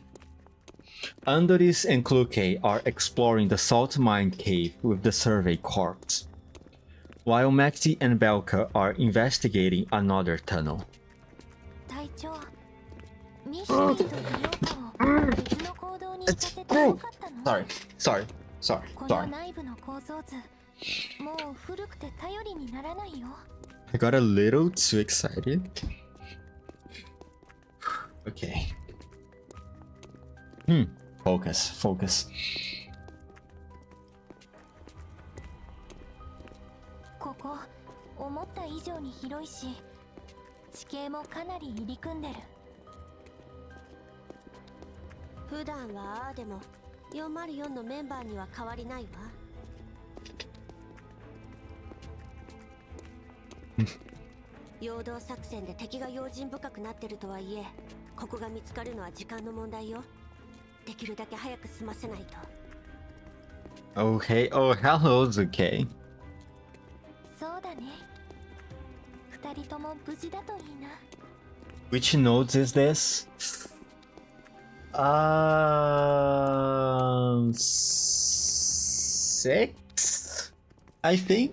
Andoris and Kluke are exploring the salt mine cave with the survey corps, while Maxi and Belka are investigating another tunnel. 隊長ミッシーとリオタを別の行動に行かせてよかったの？ Sorry. この内部の構造図もう古くて頼りにならないよ。 I got a little too excited. Okay. Focus. ここ思った以上に広いし地形もかなり入り組んでる。普段はああでも404のメンバーには変わりないわ。陽動作戦で敵が用心深くなってるとはいえ、ここが見つかるのは時間の問題よ。できるだけ早く済ませないと。 Okay, oh hello's okay. そうだね。二人とも無事だといいな。 Which nodes is this? 6? I think?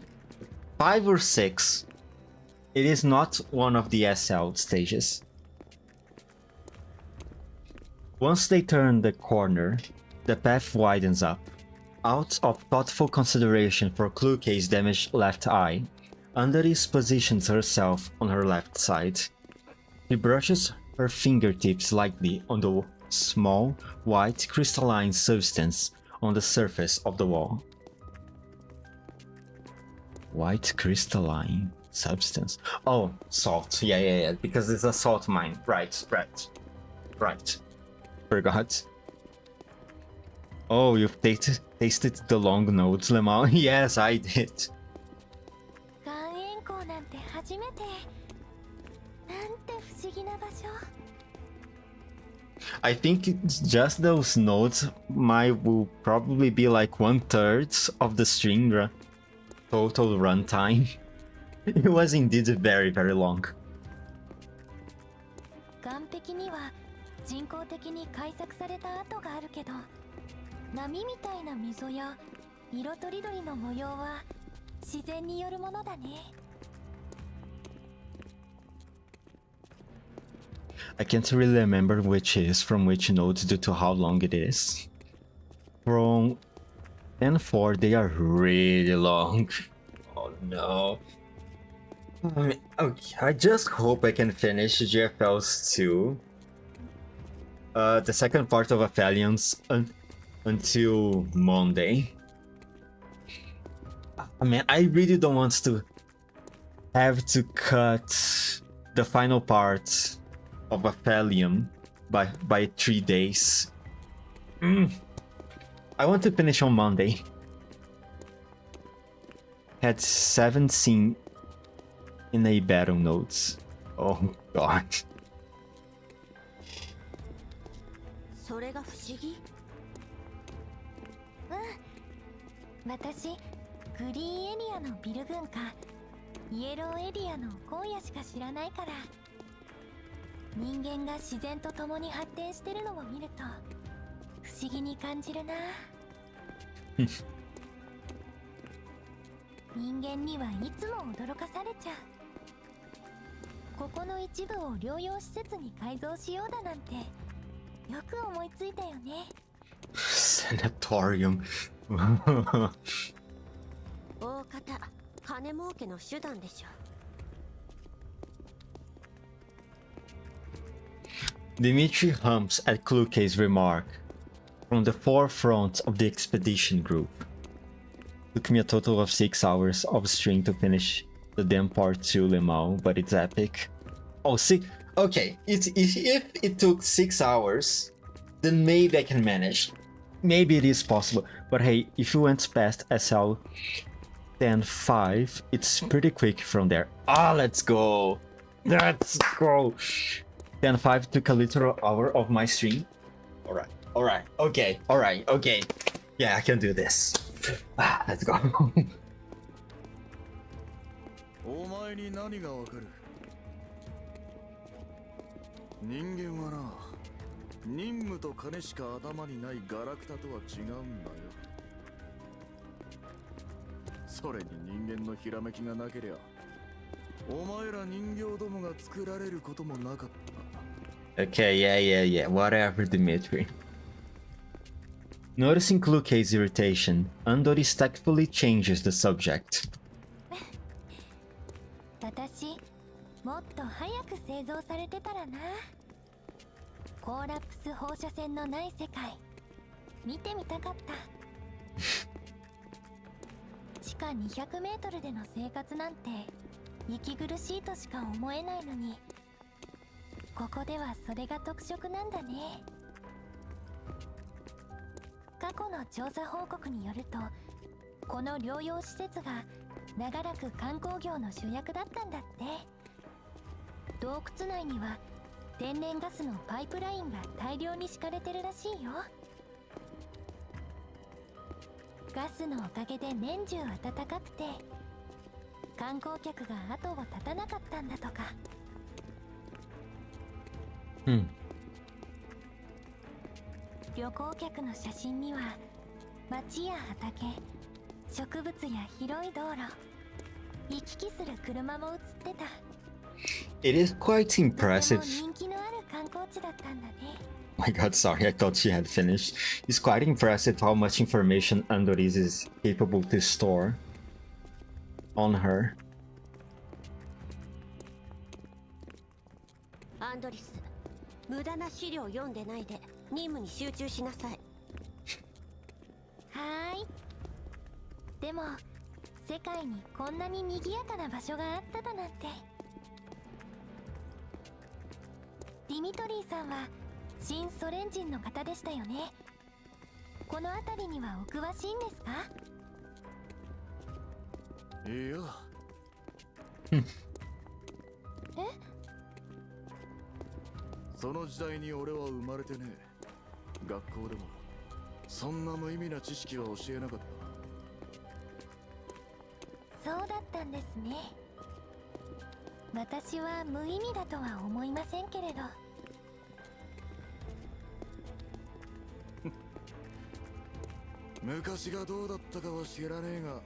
5 or 6. It is not one of the SL stages. Once they turn the corner, the path widens up. Out of thoughtful consideration for Kluke's damaged left eye, Andoris positions herself on her left side. She brushes her fingertips lightly on the small, white crystalline substance on the surface of the wall. White crystalline substance. Oh, salt. Yeah. Because it's a salt mine. Right. Forgot. Oh, you've tasted the long nodes, Lemao? Yes, I did. 岩塩港なんて初めて。なんて不思議な場所。 I think it's just those nodes will probably be like 1/3 of the stream total runtime. It was indeed very, very long. 岩壁には人工的に開削された跡があるけど、波みたいな溝や色とりどりの模様は自然によるものだね。 I can't really remember which is from which node due to how long it is. From N4 they are really long. Oh no. Okay, I just hope I can finish GFLs 2. The second part of Aphelions until Monday. I mean, I really don't want to have to cut the final part of Aphelion by 3 days. I want to finish on Monday. Had 17 in a battle notes. Oh god. それが不思議？うん。私、グリーンエリアのビル群かイエローエリアの荒野しか知らないから。人間が自然と共に発展してるのを見ると不思議に感じるな。人間にはいつも驚かされちゃう。ここの一部を療養施設に改造しようだなんてよく思いついたよね。Sanatorium. 大方金儲けの手段でしょ。 Dimitri humps at Kluke's remark from the forefront of the expedition group. Took me a total of 6 hours of stream to finish the damn part 2, Lemao, but it's epic. Oh, see, okay, if it took 6 hours, then maybe I can manage. Maybe it is possible, but hey, if you went past SL 10.5, it's pretty quick from there. Ah, let's go! Let's go! 10.5 took a literal hour of my stream. Alright, okay. Yeah, I can do this. Let's go. お前に何がわかる？人間はな、任務と金しか頭にないガラクタとは違うんだよ。それに人間のひらめきがなけりゃ、お前ら人形どもが作られることもなかった。 Okay, yeah. Whatever, Dimitri. Noticing Kluke's irritation, Andoris tactfully changes the subject. 私もっと早く製造されてたらな。コーラプス放射線のない世界見てみたかった。地下200メートルでの生活なんて息苦しいとしか思えないのに、ここではそれが特色なんだね。過去の調査報告によると、この療養施設が長らく観光業の主役だったんだって。洞窟内には天然ガスのパイプラインが大量に敷かれてるらしいよ。ガスのおかげで年中暖かくて、観光客が後を絶たなかったんだとか。旅行客の写真には街や畑、植物や広い道路、行き来する車も映ってた。It is quite impressive. とても人気のある観光地だったんだね。My god, sorry, I thought she had finished. It's quite impressive how much information Andoris is capable to store on her. アンドリス、無駄な資料を読んでないで任務に集中しなさい。はーい。でも世界にこんなに賑やかな場所があっただなんて。ディミトリーさんは新ソ連人の方でしたよね。この辺りにはお詳しいんですか？いや。え？その時代に俺は生まれてねえ。学校でもそんな無意味な知識は教えなかった。そうだったんですね。私は無意味だとは思いませんけれど。昔がどうだったかは知らねえが。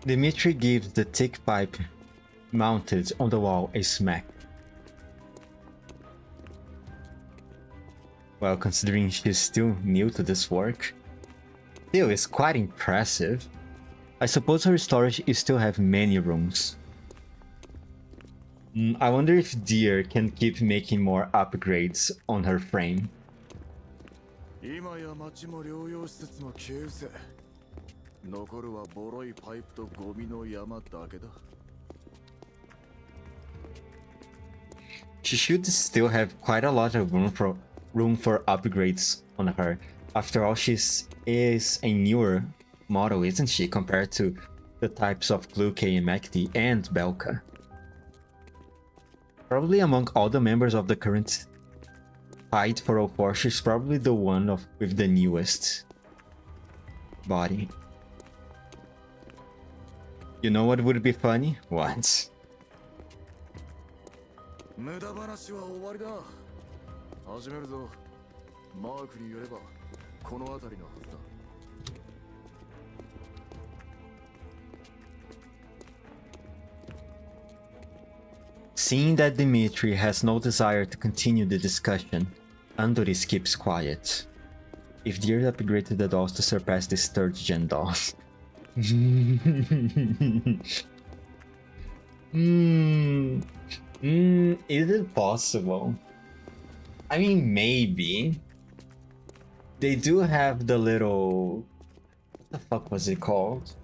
Dimitri gives the thick pipe mounted on the wall a smack. Well, considering she's still new to this work, still it's quite impressive. I suppose her storage still have many rooms. I wonder if Deer can keep making more upgrades on her frame. 今や町も療養施設も消え失せ。残るはボロいパイプとゴミの山だけだ。She should still have quite a lot of room for upgrades on her. After all, she is a newer model, isn't she, compared to the types of Gluke and Mekti and Belka? Probably among all the members of the current fight for O4, she's probably the one with the newest body. You know what would be funny? What? 無駄話は終わりだ。始めるぞ。マークによればこの辺りのはずだ。Seeing that Dimitri has no desire to continue the discussion, Andoris keeps quiet. If Deer upgraded the dolls to surpass this 3rd gen dolls. Is it possible? I mean, maybe. They do have the little... What the fuck was it called?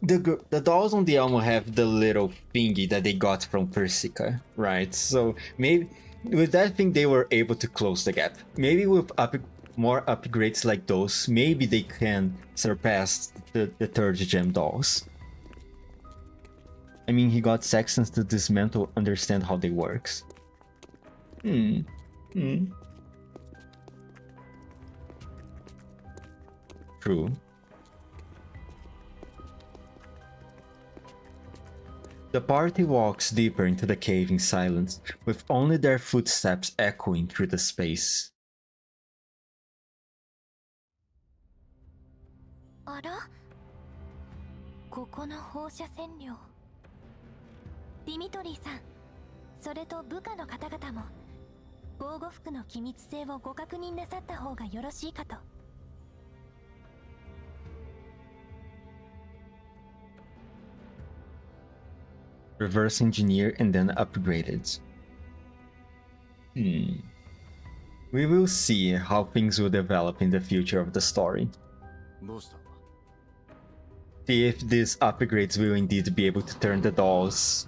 The dolls on the Elmo have the little thingy that they got from Persica, right? So maybe with that thing they were able to close the gap. Maybe with more upgrades like those, maybe they can surpass the 3rd gen dolls. I mean, he got Saxons to dismantle, understand how they works. True. The party walks deeper into the cave in silence, with only their footsteps echoing through the space. あら、ここの放射線量。ディミトリーさん、それと部下の方々も防護服の機密性をご確認なさった方がよろしいかと。Reverse engineer and then upgraded. We will see how things will develop in the future of the story. どうした？ See if these upgrades will indeed be able to turn the dolls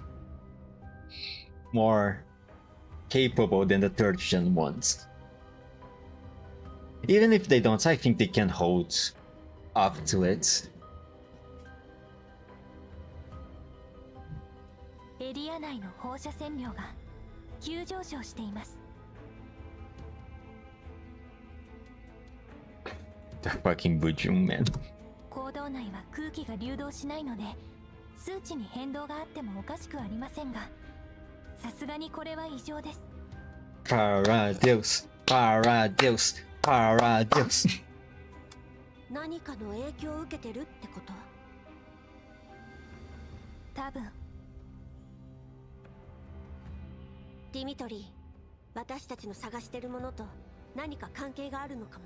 more capable than the 3rd gen ones. Even if they don't, I think they can hold up to it. エリア内の放射線量が急上昇しています。 The fucking Bujum, man. 坑道内は空気が流動しないので数値に変動があってもおかしくありませんが、さすがにこれは異常です。 Paradeus, Paradeus, Paradeus. 何かの影響を受けてるってこと？多分。ディミトリー、私たちの探してるものと何か関係があるのか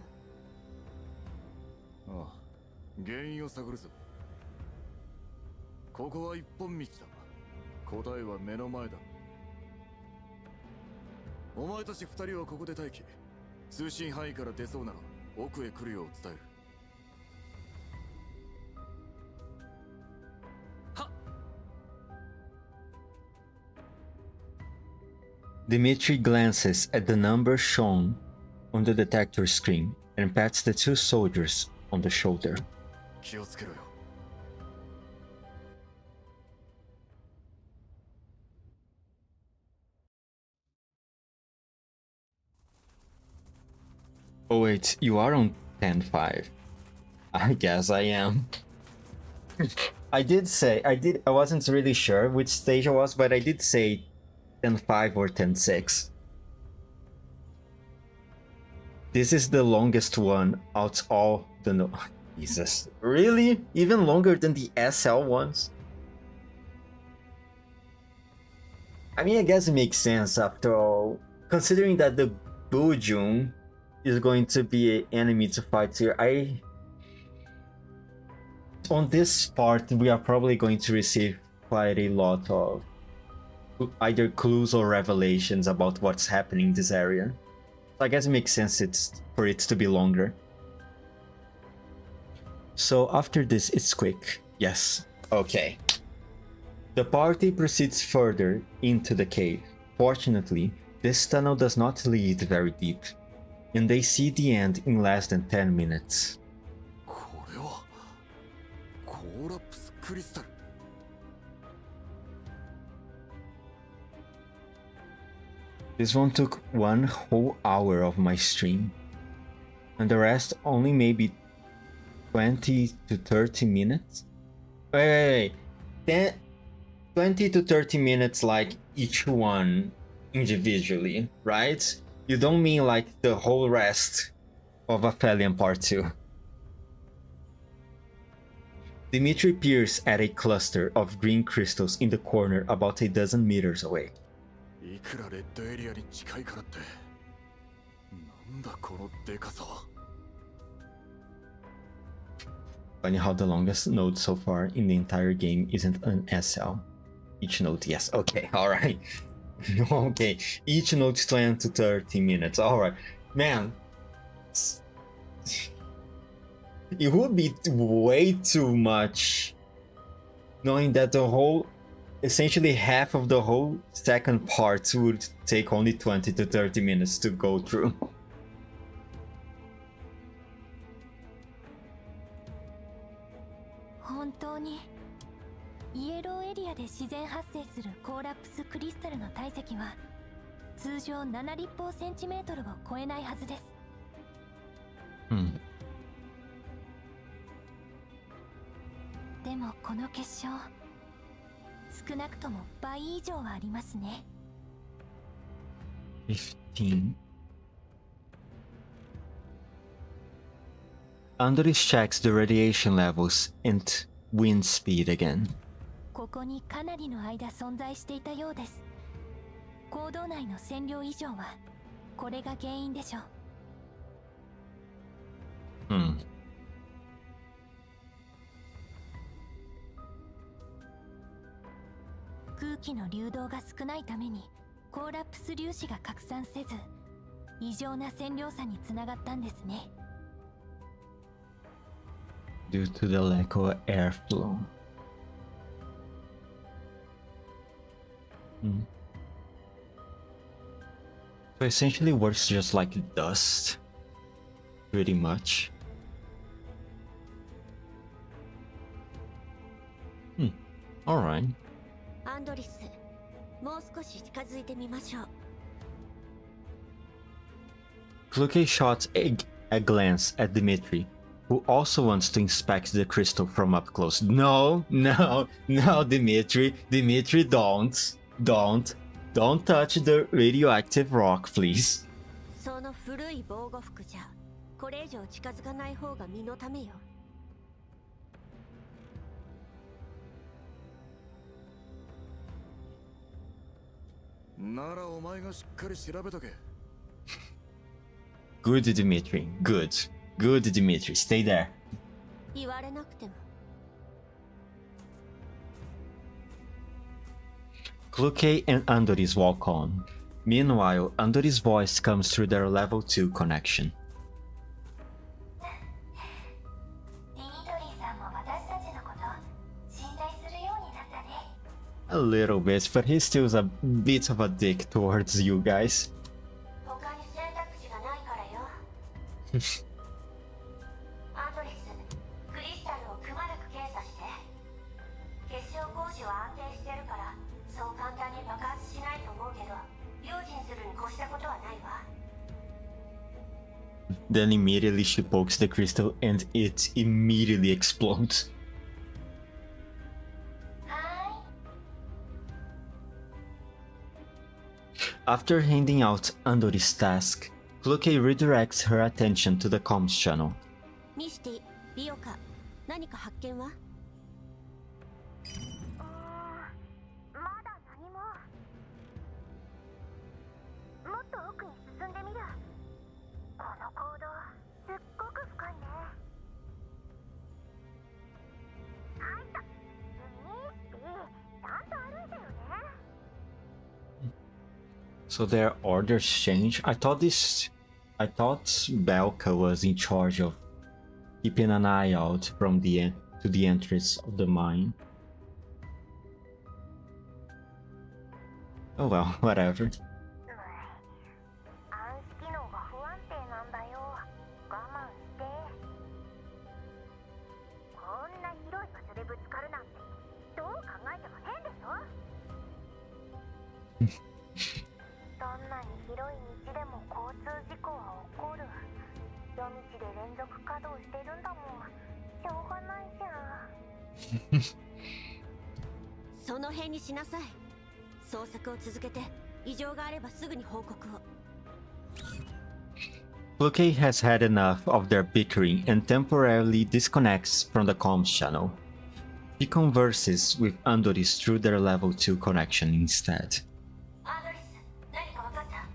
も。ああ、原因を探るぞ。ここは一本道だ。答えは目の前だ。お前たち二人はここで待機。通信範囲から出そうなら奥へ来るよう伝える。 Dmitri glances at the number shown on the detector screen and pats the 2 soldiers on the shoulder. 気をつけろよ。 Oh wait, you are on 10.5. I guess I am. I wasn't really sure which stage I was, but I did say 10.5 or 10.6. This is the longest one out all the no. Jesus. Really? Even longer than the SL ones? I mean, I guess it makes sense after all, considering that the Bujum is going to be an enemy to fight here. On this part, we are probably going to receive quite a lot of either clues or revelations about what's happening in this area. So I guess it makes sense for it to be longer. So after this, it's quick. Yes. Okay. The party proceeds further into the cave. Fortunately, this tunnel does not lead very deep, and they see the end in less than 10 minutes. これはコーラプスクリスタル。 This one took 1 whole hour of my stream, and the rest only maybe 20 to 30 minutes? Wait. 20 to 30 minutes like each one individually, right? You don't mean like the whole rest of Aphelion Part 2. Dimitri peers at a cluster of green crystals in the corner about a dozen meters away. いくらレッドエリアに近いからってなんだこのデカさは。 Funny how the longest node so far in the entire game isn't an SL. Each node, yes, okay, alright. Okay, each node's 20 to 30 minutes, alright. Man, it would be way too much knowing that essentially half of the whole second part would take only 20 to 30 minutes to go through. 本当にイエローエリアで自然発生するコーラプスクリスタルの体積は通常7立方センチメートルを超えないはずです。でもこの結晶少なくとも倍以上はありますね。15. Andoris checks the radiation levels and wind speed again. ここにかなりの間存在していたようです。坑道内の線量異常はこれが原因でしょう。空気の流動が少ないためにコーラプス粒子が拡散せず、異常な線量差につながったんですね。Due to the lack of airflow. So essentially works just like dust. Pretty much. Alright. アンドリス、もう少し近づいてみましょう。Kluke shot a glance at Dmitri, who also wants to inspect the crystal from up close. No, Dmitri. Dmitri, don't touch the radioactive rock, please. その古い防護服じゃ、これ以上近づかない方が身のためよ。ならお前がしっかり調べとけ。Good, Dmitri. Good, Dmitri. Stay there. 言われなくても。Kluke and Andoris walk on. Meanwhile, Andoris' voice comes through their level 2 connection. ディミトリーさんも私たちのこと信頼するようになったね。A little bit, but he still's a bit of a dick towards you guys. 他に選択肢がないからよ。アンドリス、クリスタルをくまなく検査して。結晶格子は安定してるから、そう簡単に爆発しないと思うけど、用心するに越したことはないわ。Then immediately she pokes the crystal and it immediately explodes. After handing out Andoris' task, Kluke redirects her attention to the comms channel. ミシティ、リオカ、何か発見は？まだ何も。もっと奥に進んでみる。この坑道、すっごく深いね。あいた、ミシティ、ちゃんと歩いてよね。So their orders change. I thought Belka was in charge of keeping an eye out from to the entrance of the mine. Oh well, whatever. 暗視機能が不安定なんだよ。我慢して。こんな広い場所でぶつかるなんてどう考えても変でしょ。どんなに広い道でも交通事故は起こる。夜道で連続稼働してるんだもん。しょうがないじゃん。その辺にしなさい。捜索を続けて、異常があればすぐに報告を。Kluke has had enough of their bickering and temporarily disconnects from the comms channel. He converses with Andoris through their level 2 connection instead. アンドリス、何か分かった？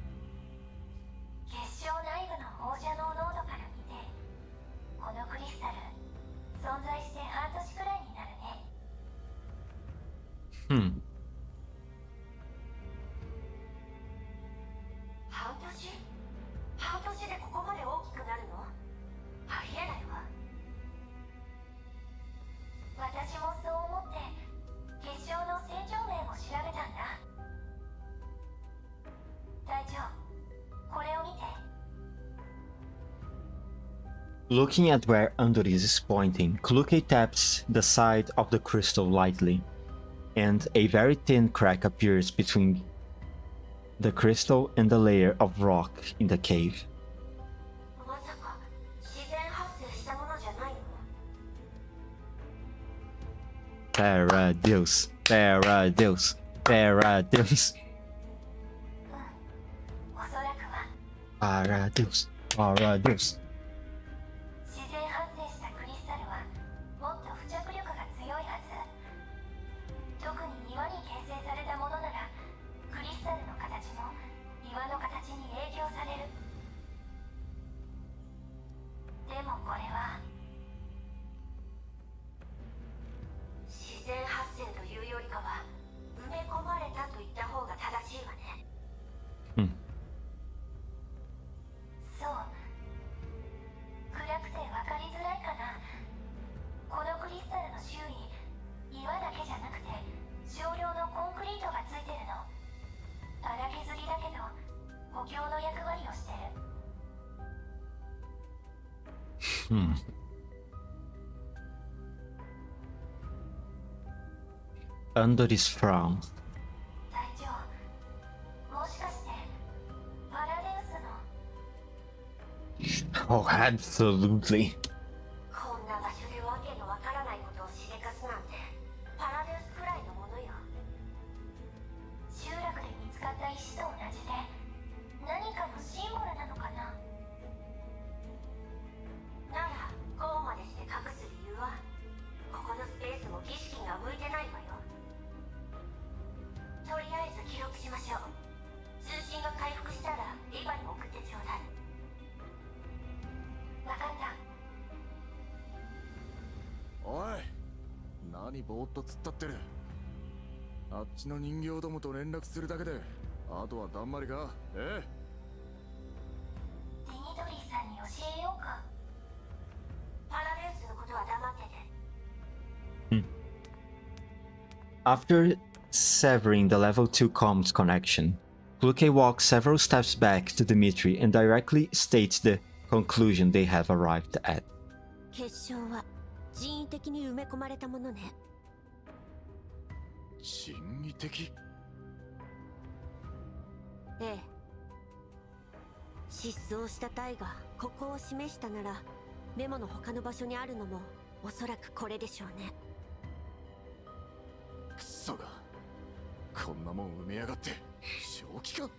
結晶内部の放射能濃度から見て、このクリスタル存在して半年くらいになるね。半年でここまで大きくなるの？ありえないわ。私もそう思って結晶の成長面を調べたんだ。隊長、これを見て。Looking at where Andoris is pointing, Kluke taps the side of the crystal lightly, and a very thin crack appears between the crystal and the layer of rock in the cave. まさか自然発生したものじゃないの？ Paradeus. Paradeus. Paradeus. おそらくは Paradeus. Paradeus. 自然発生したクリスタルはもっと付着力が強いはず。特に岩に形成されたものならクリスタルの形も岩の形に影響される。でもこれは自然発生というよりかは埋め込まれたと言った方が正しいわね。うんそう暗くて分かりづらいかな。このクリスタルの周囲岩だけじゃなくて少量のコンクリートがついてるの。荒削りだけど補強の役割をしてる。Hmm. Under his frown. 隊長、もしかしてパラデウスの Oh, absolutely. こんな場所でわけのわからないことをしでかすなんてパラデウスくらいのものよ。集落で見つかった石と同じで何かのシンボルなのかな。ならこうまでして隠す理由はここのスペースも儀式が向いてないわよ。とりあえず記録しましょう。通信が回復したらリバに送ってちょうだい。わかった。おい、何ぼーっと突っ立ってる。あっちの人形どもと連絡するだけであとはだんまりか。ええ、ディミトリーさんに教えようか。パラデウスのことは黙ってて。After severing the level 2 comms connection, Luke walks several steps back to Dmitri and directly states the conclusion they have arrived at. 結晶は人為的に埋め込まれたものね。人為的。ええ。失踪した体がここを示したならメモの他の場所にあるのもおそらくこれでしょうね。クソが、こんなもん埋めやがって。正気か。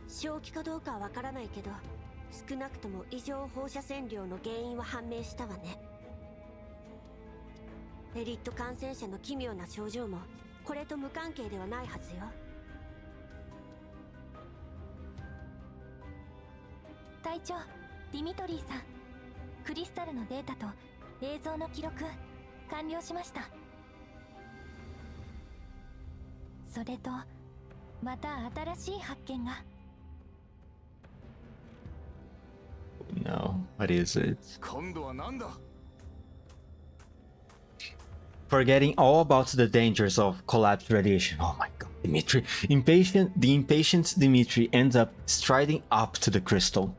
正気かどうかはわからないけど、少なくとも異常放射線量の原因は判明したわね。エリット感染者の奇妙な症状もこれと無関係ではないはずよ。隊長、ディミトリーさん、クリスタルのデータと映像の記録完了しました。それとまた新しい発見が。 No, what is it? 今度は何だ。 Forgetting all about the dangers of collapsed radiation. Oh my god, Dmitri. The impatient Dmitri ends up striding up to the crystal.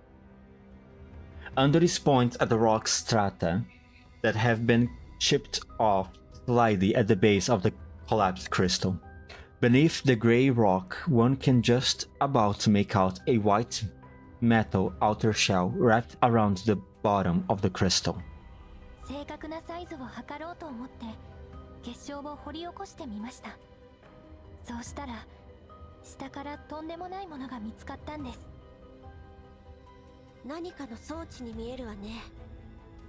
Andoris points at the rock strata that have been chipped off slightly at the base of the collapsed crystal. Beneath the gray rock, one can just about make out a white metal outer shell wrapped around the bottom of the crystal. 正確なサイズを測ろうと思って結晶を掘り起こしてみました。そうしたら下からとんでもないものが見つかったんです。何かの装置に見えるわね。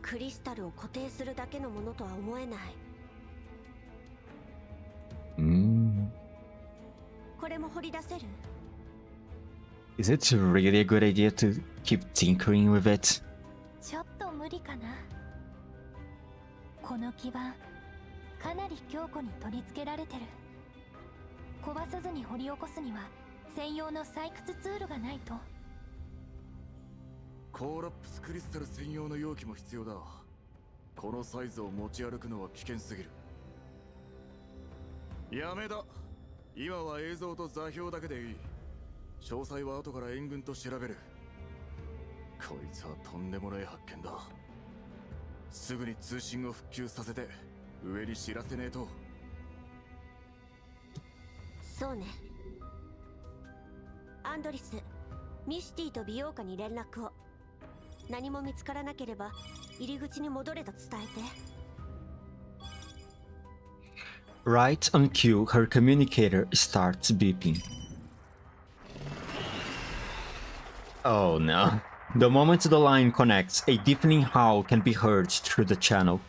クリスタルを固定するだけのものとは思えない。これも掘り出せる？ Is it really a good idea to keep tinkering with it? ちょっと無理かな。この基板かなり強固に取り付けられてる。壊さずに掘り起こすには専用の採掘ツールがないと。コーラップスクリスタル専用の容器も必要だ。このサイズを持ち歩くのは危険すぎる。やめだ。今は映像と座標だけでいい。詳細は後から援軍と調べる。こいつはとんでもない発見だ。すぐに通信を復旧させて上に知らせねえと。そうね。アンドリス、ミシティと美容家に連絡を。何も見つからなければ入り口に戻れと伝えて。Right on cue, her communicator starts beeping. Oh no. The moment the line connects, a deafening howl can be heard through the channel.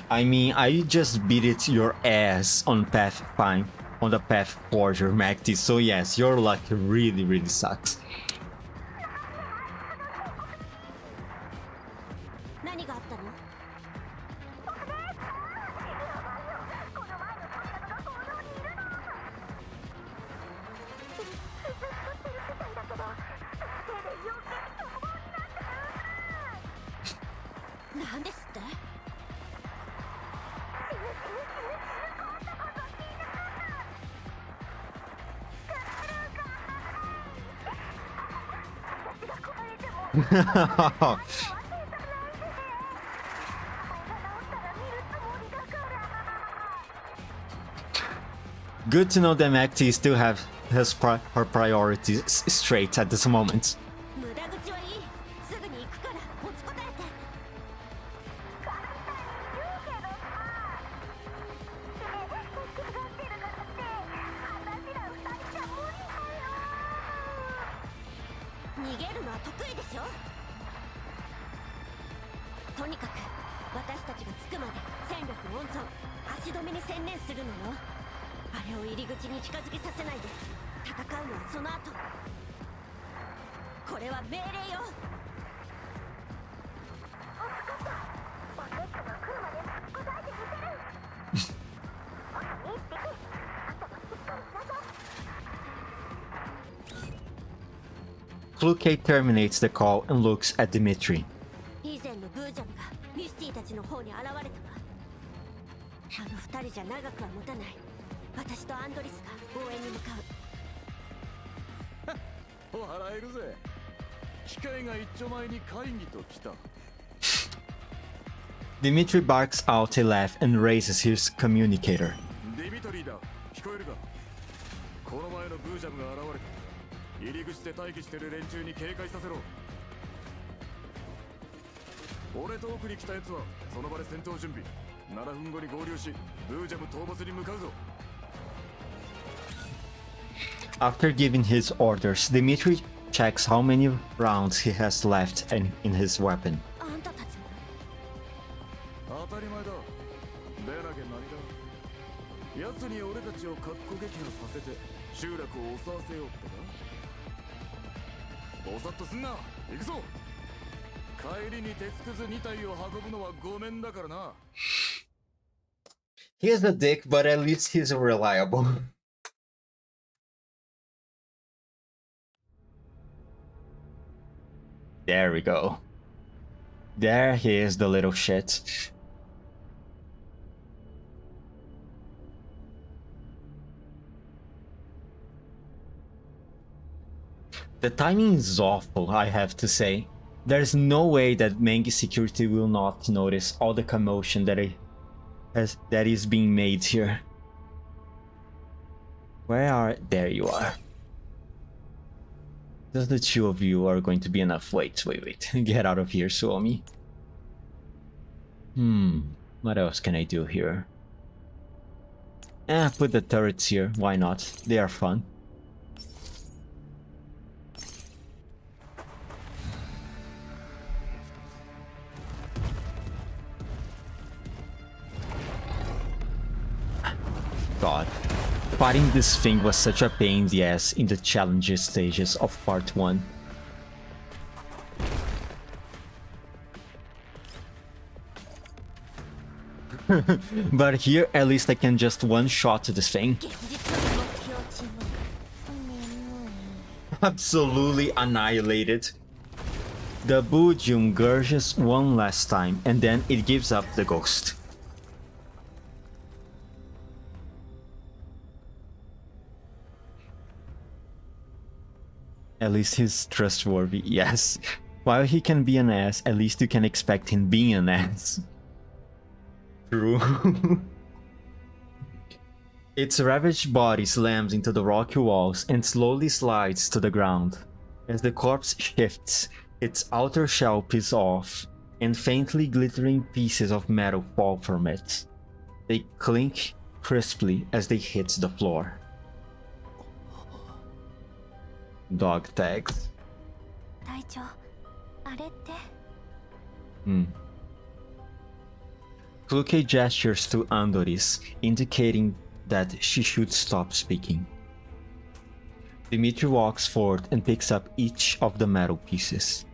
I mean, I just beat it your ass on Pathfinder, on the Path Forger, Macti, so yes, your luck really sucks. 何があったの？なんですって？ Good to know that Macti still has her priorities straight at this moment. 無駄口はいい。すぐに行くから持ちこたえて。 逃げるのは得意でしょ。とにかく私たちが着くまで戦力温存、足止めに専念するのよ。あれを入り口に近づけさせないで戦うのはその後。これは命令よ。私たちが来るまで答えてみせる。一匹、あとはしっかりしなさい。 Fluke terminates the call and looks at Dimitri. 以前のブージャムがミスティたちの方に現れたわ。あの二人じゃ長くは持たない。私とアンドリスが応援に向かう。笑えるぜ。機械が一丁前に会議と来た。 Dimitri barks out a laugh and raises his communicator. ディミトリーだ。聞こえるか。この前のブージャムが現れた。入り口で待機してる連中に警戒させろ。俺と奥に来たやつはその場で戦闘準備。7分後に合流し、ブージャム討伐に向かうぞ。 After giving his orders, Dimitri checks how many rounds he has left in his weapon. あんたたちも。当たり前だ。出なきゃ何だ。奴に俺たちを格好撃破させて集落を襲わせようってな。ぼさっとすんな。行くぞ。帰りに鉄くず2体を運ぶのはごめんだからな。 He's a dick, but at least he's reliable. There we go. There he is, the little shit. The timing is awful, I have to say. There's no way that Mangi security will not notice all the commotion that is being made here. There you are. Just the two of you are going to be enough. Wait. Get out of here, Suomi. What else can I do here? Put the turrets here. Why not? They are fun. God. Fighting this thing was such a pain in the ass in the challenger stages of part 1. But here at least I can just one-shot this thing. Absolutely annihilated. The Boojum gurges one last time and then it gives up the ghost. At least he's trustworthy, yes. While he can be an ass, at least you can expect him being an ass. True. Its ravaged body slams into the rocky walls and slowly slides to the ground. As the corpse shifts, its outer shell peels off, and faintly glittering pieces of metal fall from it. They clink crisply as they hit the floor. Dog tags. 隊長、あれって。Fluke gestures to Andoris, indicating that she should stop speaking. Dimitri walks forward and picks up each of the metal pieces.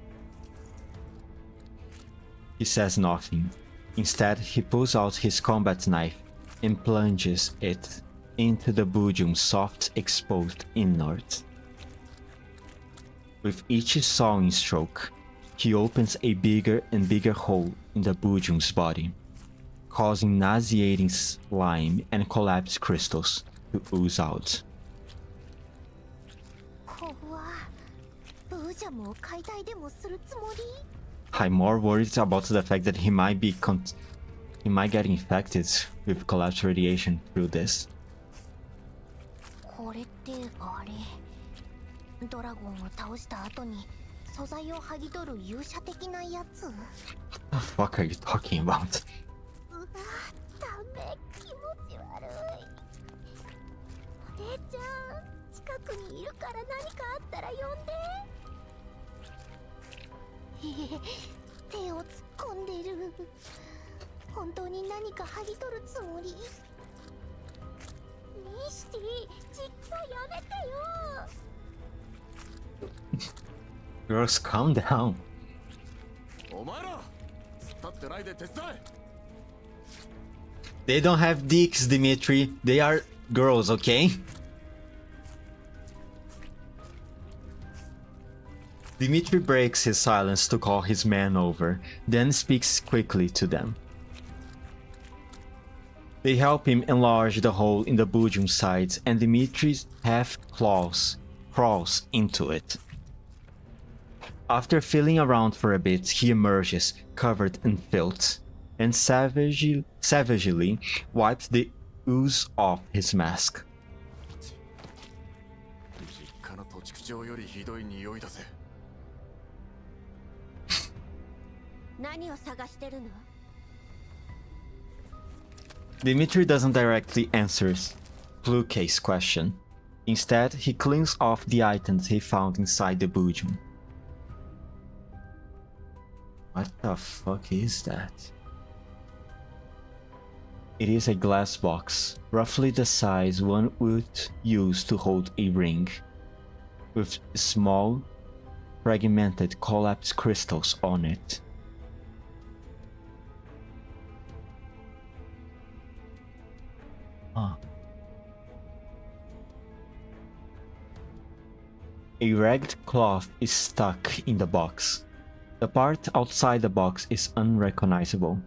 He says nothing. Instead, he pulls out his combat knife and plunges it into the Budium's soft, exposed innards. With each sawing stroke, he opens a bigger and bigger hole in the Budium's body, causing nauseating slime and collapsed crystals to ooze out. 怖っ。ブージャムを解体でもするつもり？ I'm more worried about the fact that he might get infected with collapsed radiation through this. これってあれ、ドラゴンを倒した後に素材を剥ぎ取る勇者的なやつ？ What the fuck are you talking about? うわ、ダメ、気持ち悪い。お姉ちゃん、近くにいるから何かあったら呼んで。手を突っ込んでる。本当に何か剥ぎ取るつもり？ミシティ、ちっとやめてよ。Girls, calm down. お前ら、突っ立ってないで手伝え。 They don't have dicks, Dimitri. They are girls, okay? Dimitri breaks his silence to call his men over, then speaks quickly to them. They help him enlarge the hole in the Budium's sides, and Dimitri's half crawls into it. After feeling around for a bit, he emerges, covered in filth, and savagely wipes the ooze off his mask. 実家の土地区長よりひどい匂いだぜ。何を探してるの？ Dimitri doesn't directly answer Fluke's question. Instead, he cleans off the items he found inside the Budium. What the fuck is that? It is a glass box, roughly the size one would use to hold a ring, with small, fragmented collapsed crystals on it. A ragged cloth is stuck in the box. The part outside the box is unrecognizable.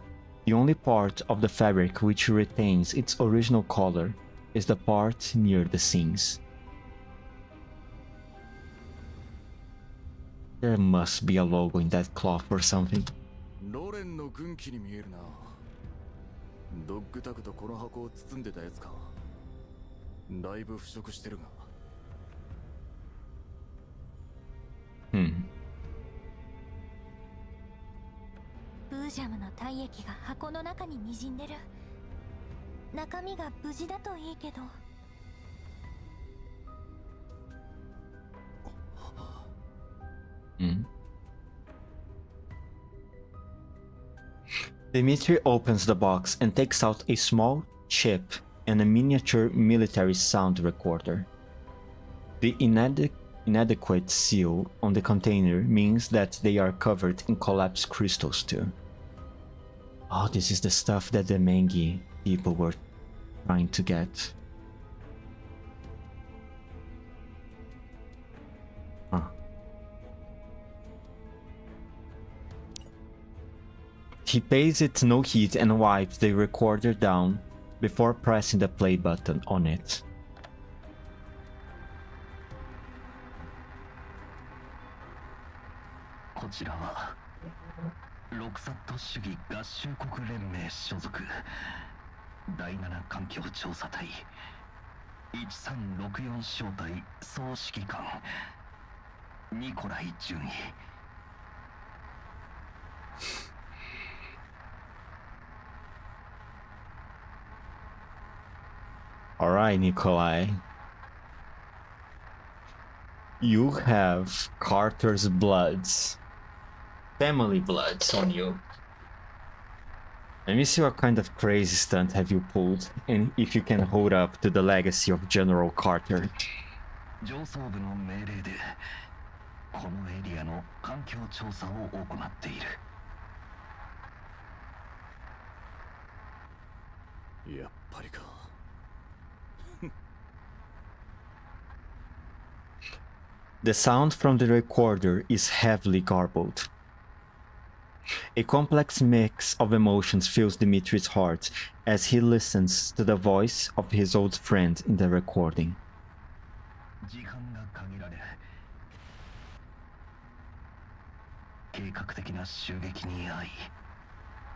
The only part of the fabric which retains its original color is the part near the seams. There must be a logo in that cloth or something. ロレンの軍旗に見えるな。ドッグタグとこの箱を包んでたやつか。だいぶ腐食してるが。ブージャムの体液が箱の中に滲んでる。中身が無事だといいけど。Dimitri opens the box and takes out a small chip and a miniature military sound recorder. The inadequate seal on the container means that they are covered in collapsed crystals too. Oh, this is the stuff that the Mengi people were trying to get. He pays it no heed and wipes the recorder down before pressing the play button on it. こちらはロクサット主義合衆国連盟所属第7環境調査隊1364小隊総指揮官ニコライ準尉。Alright, Nikolai. You have Carter's bloods. Family bloods on you. Let me see what kind of crazy stunt have you pulled, and if you can hold up to the legacy of General Carter. 上層部の命令でこのエリアの環境調査を行っている。やっぱりか。The sound from the recorder is heavily garbled. A complex mix of emotions fills Dimitri's heart as he listens to the voice of his old friend in the recording. 時間が限られ、計画的な襲撃に遭い、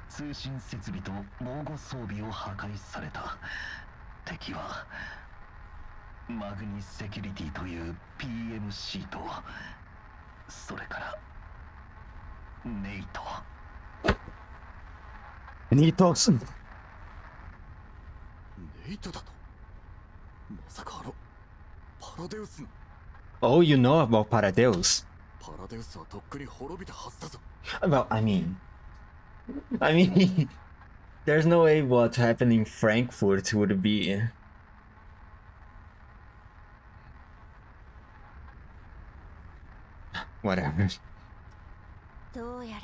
通信設備と防護装備を破壊された。敵はマグニセキュリティという PMC と、それからネイト。ネイトだと。まさかパラデウスの。Oh, you know about Paradeus? パラデウスはとっくに滅びたはずだぞ。Well, I mean, there's no way what happened in Frankfurt would be. Whatever. どうやら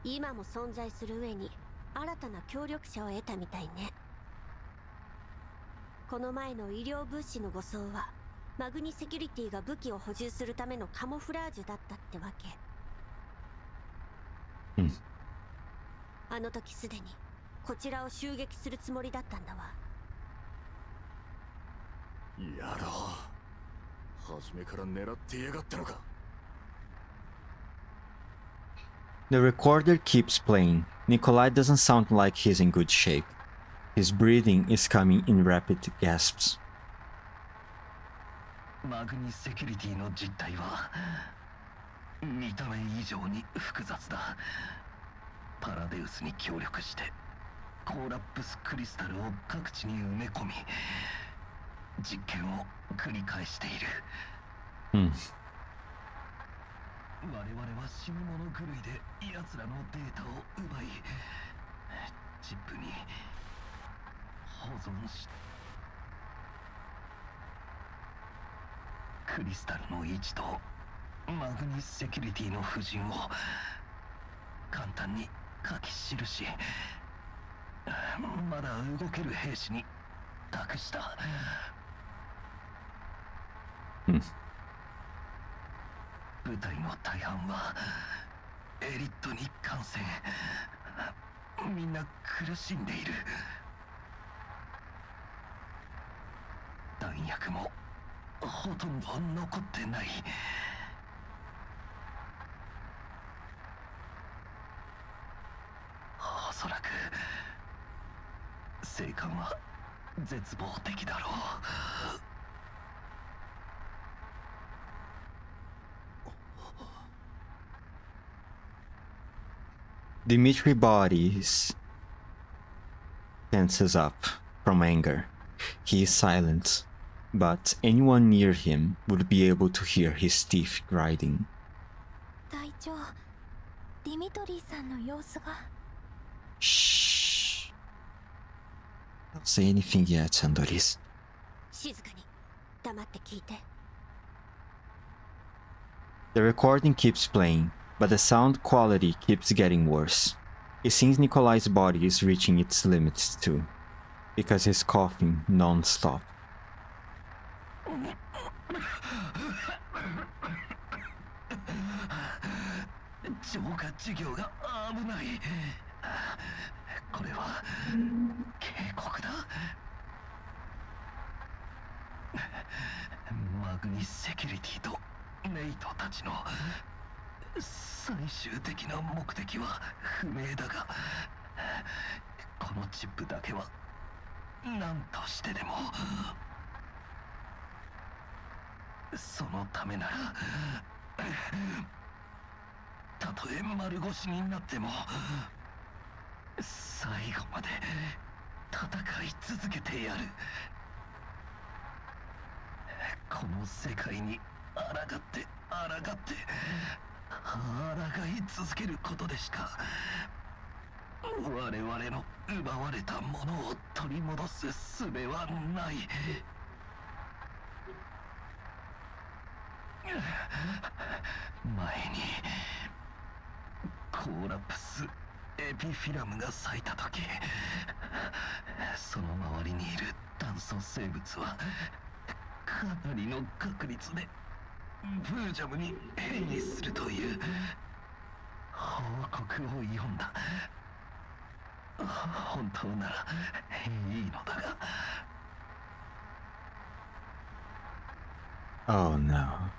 今も存在する上に新たな協力者を得たみたいね。この前の医療物資の護送はマグニセキュリティが武器を補充するためのカモフラージュだったってわけ。あの時すでにこちらを襲撃するつもりだったんだわ。やろう。初めから狙ってやがったのか。The recorder keeps playing. Nikolai doesn't sound like he's in good shape. His breathing is coming in rapid gasps. マグニセキュリティの実態は見た目以上に複雑だ。パラデウスに協力してコーラップスクリスタルを各地に埋め込み実験を繰り返している。我々は死に物狂いで奴らのデータを奪いチップに保存し、クリスタルの位置とマグニセキュリティの布陣を簡単に書き記し、まだ動ける兵士に託した。部隊の大半はエリットに感染。みんな苦しんでいる。弾薬もほとんど残ってない。おそらく生還は絶望的だろう。Dmitri bodies tenses up from anger. He is silent, but anyone near him would be able to hear his teeth grinding. 隊長、ディミトリーさんの様子が。Shh. Don't say anything yet, Sandoris. 静かに黙って聞いて。The recording keeps playing, but the sound quality keeps getting worse. It seems Nikolai's body is reaching its limits too, because he's coughing non-stop. 浄化授業が危ない。これは警告だ。マグニセキュリティとネイトたちの最終的な目的は不明だが、このチップだけは何としてでも。そのためならたとえ丸腰になっても最後まで戦い続けてやる。この世界に抗って抗い続けることでしか我々の奪われたものを取り戻す術はない。前にコーラプスエピフィラムが咲いた時、その周りにいる炭素生物はかなりの確率でブージャムに変異するという報告を読んだ。本当ならいいのだが。Oh no.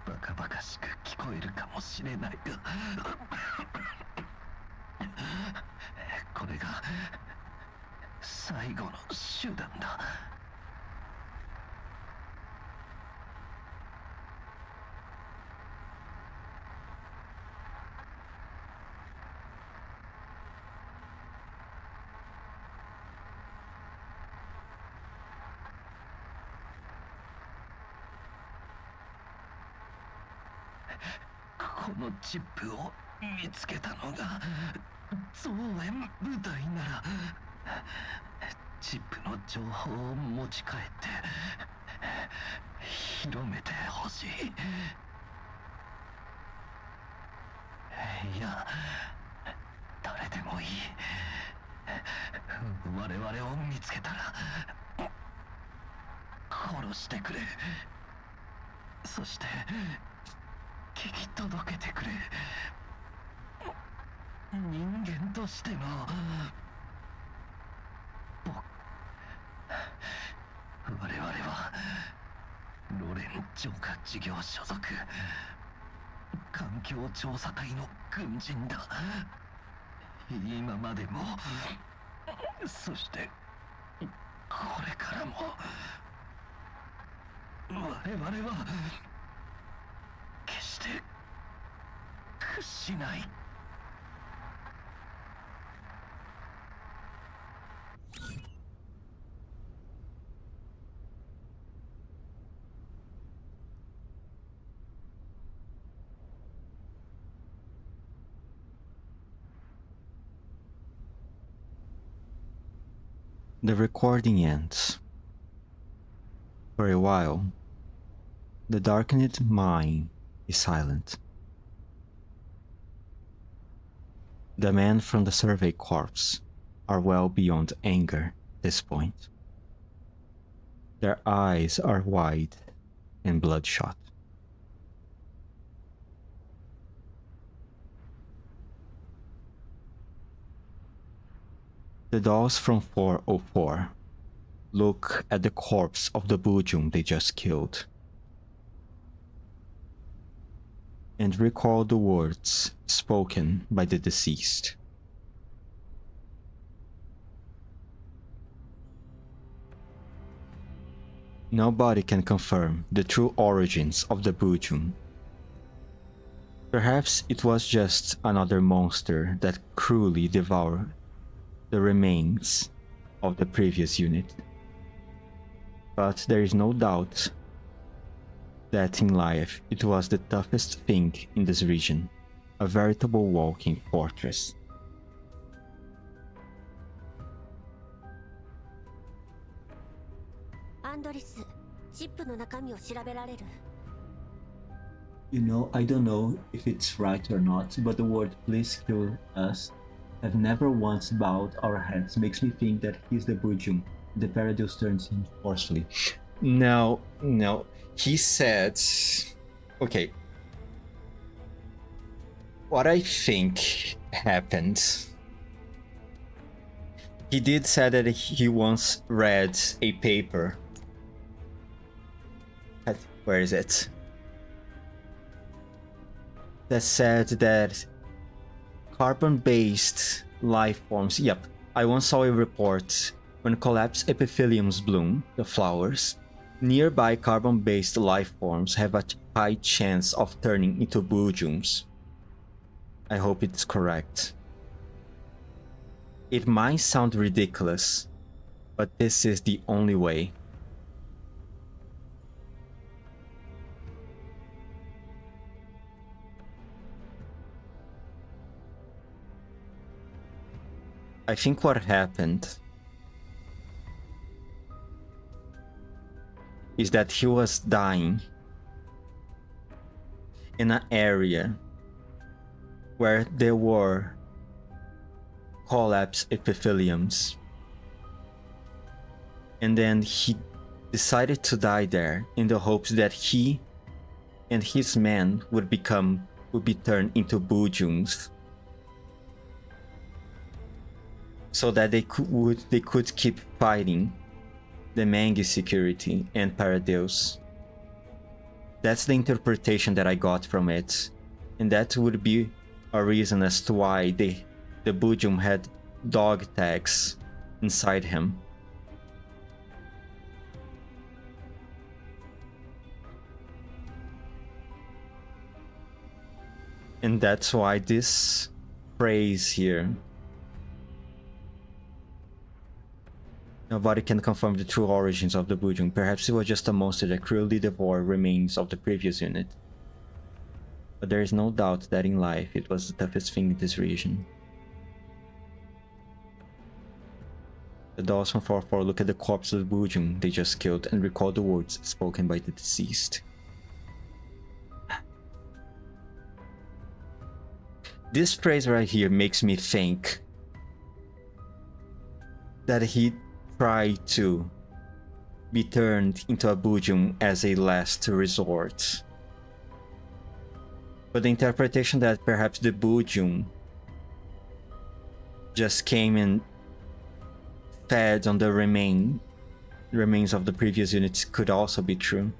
バカバカしく聞こえるかもしれないがこれが最後の手段だ。このチップを見つけたのが増援部隊なら、チップの情報を持ち帰って広めてほしい。いや、誰でもいい。我々を見つけたら殺してくれ。そして聞き届けてくれ。人間としての我々はロレン浄化事業所属環境調査隊の軍人だ。今までも、そしてこれからも我々は決して屈しない。The recording ends. For a while, the darkened mine is silent. The men from the survey corps are well beyond anger at this point. Their eyes are wide and bloodshot. The dolls from 404 look at the corpse of the Bujum they just killed and recall the words spoken by the deceased. Nobody can confirm the true origins of the Bujum. Perhaps it was just another monster that cruelly devoured the remains of the previous unit. But there is no doubt that in life it was the toughest thing in this region, a veritable walking fortress. Andris, チップの中身を調べられる? You know, I don't know if it's right or not, but the word "please kill us" have never once bowed our heads makes me think that he's the Bujum. The Paradox turns him forcefully. No. He said... Okay. What I think happened... He did say that he once read a paper. Where is it? That said that carbon-based life forms. Yep, I once saw a report when collapsed epitheliums bloom, the flowers. Nearby carbon-based life forms have a high chance of turning into Bujums. I hope it's correct. It might sound ridiculous, but this is the only way. I think what happened is that he was dying in an area where there were collapsed epitheliums. And then he decided to die there in the hopes that he and his men would be turned into Bujums, so that they could keep fighting the Mangi security and Paradeus. That's the interpretation that I got from it, and that would be a reason as to why the Bujum had dog tags inside him. And that's why this phrase here, nobody can confirm the true origins of the Bujum. Perhaps it was just a monster that cruelly devoured remains of the previous unit. But there is no doubt that in life it was the toughest thing in this region. The dolls from 4-4 look at the corpse of the Bujum they just killed and recall the words spoken by the deceased. This phrase right here makes me think that he tried to be turned into a Bujum as a last resort. But the interpretation that perhaps the Bujum just came and fed on the remains of the previous units could also be true.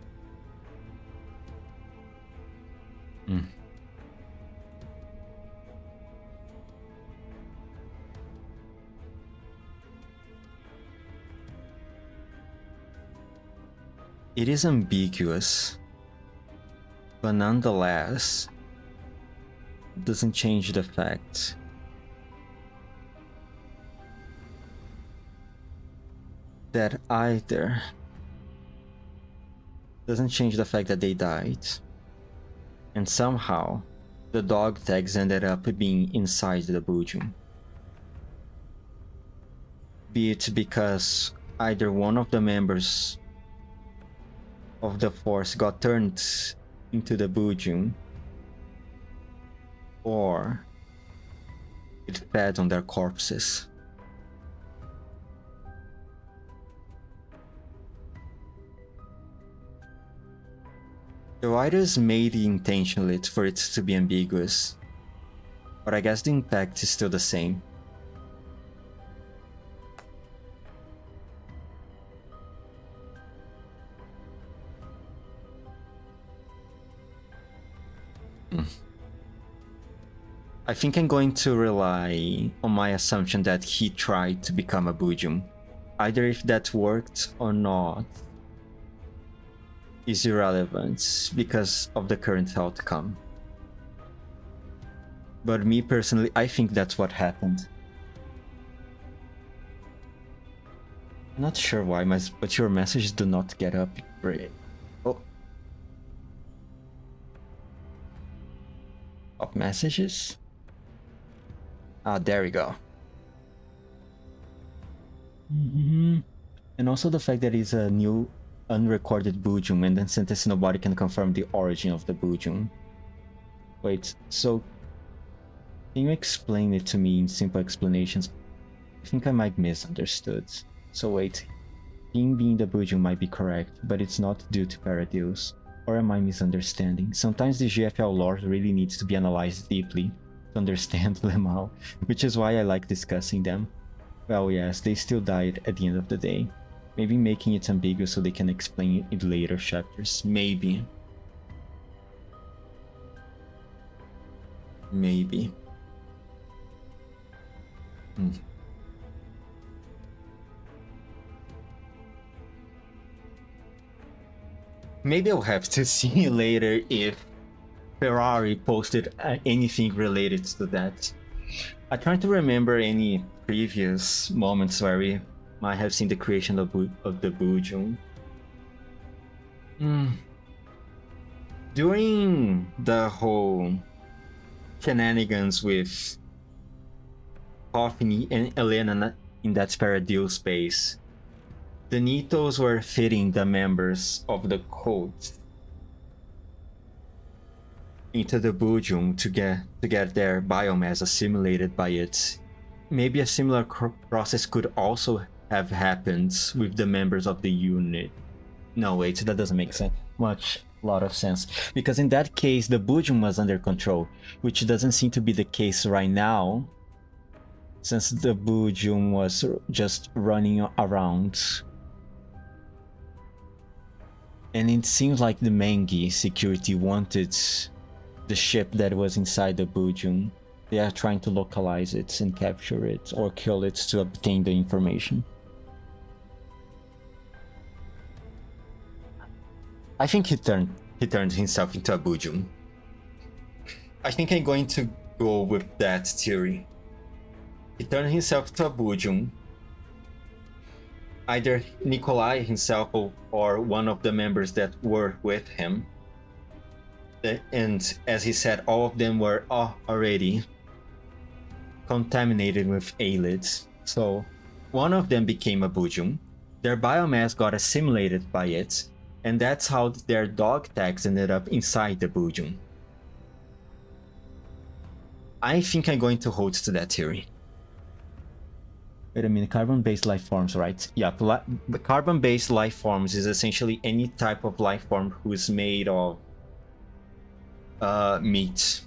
It is ambiguous, but nonetheless, it doesn't change the fact that either doesn't change the fact that they died, and somehow the dog tags ended up being inside the Bujum. Be it because either one of the members of the force got turned into the Bujum, or it fed on their corpses. The writers made it intentionally for it to be ambiguous, but I guess the impact is still the same. I think I'm going to rely on my assumption that he tried to become a Bujum. Either if that worked or not is irrelevant because of the current outcome. But me personally, I think that's what happened. I'm not sure why, but your messages do not get up. Oh. Up messages? Ah, there we go. And also the fact that it's a new unrecorded Bujum, and then since nobody can confirm the origin of the Bujum. Wait, so can you explain it to me in simple explanations? I think I might misunderstood. So wait, him being the Bujum might be correct, but it's not due to Paradeus. Or am I misunderstanding? Sometimes the GFL lore really needs to be analyzed deeply to understand them all, which is why I like discussing them. Well, yes, they still died at the end of the day. Maybe making it ambiguous so they can explain it in later chapters. Maybe. Hmm. Maybe I'll have to see later if Ferrari posted anything related to that. I try to remember any previous moments where we might have seen the creation of the Bujum. During the whole shenanigans with Hoffney and Elena in that Sparadil space, the Nitos were fitting the members of the cult into the Bujum to get their biomass assimilated by it. Maybe a similar process could also have happened with the members of the unit. No, wait, that doesn't make a lot of sense. Because in that case, the Bujum was under control, which doesn't seem to be the case right now, since the Bujum was just running around. And it seems like the Mengi security wanted the ship that was inside the Bujum. They are trying to localize it and capture it or kill it to obtain the information. I think he turned himself into a Bujum. I think I'm going to go with that theory. He turned himself into a Bujum. Either Nikolai himself or one of the members that were with him. And as he said, all of them were already contaminated with Aelids. So one of them became a Bujum. Their biomass got assimilated by it, and that's how their dog tags ended up inside the Bujum. I think I'm going to hold to that theory. Wait a minute, carbon-based life forms, right? Yeah, the carbon-based life forms is essentially any type of life form who is made of meat.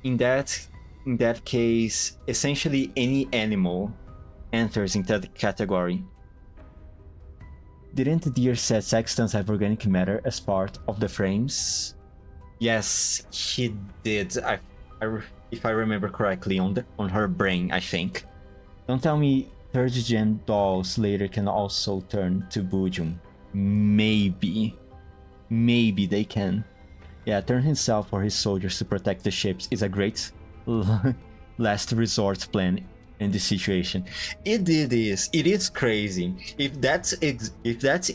In that case, essentially any animal enters into the category. Didn't Deer said sextons have organic matter as part of the frames? Yes, he did. If I remember correctly, on her brain, I think. Don't tell me third gen dolls later can also turn to Bujum. Maybe they can. Yeah, turn himself or his soldiers to protect the ships is a great last resort plan in this situation. It is crazy. If that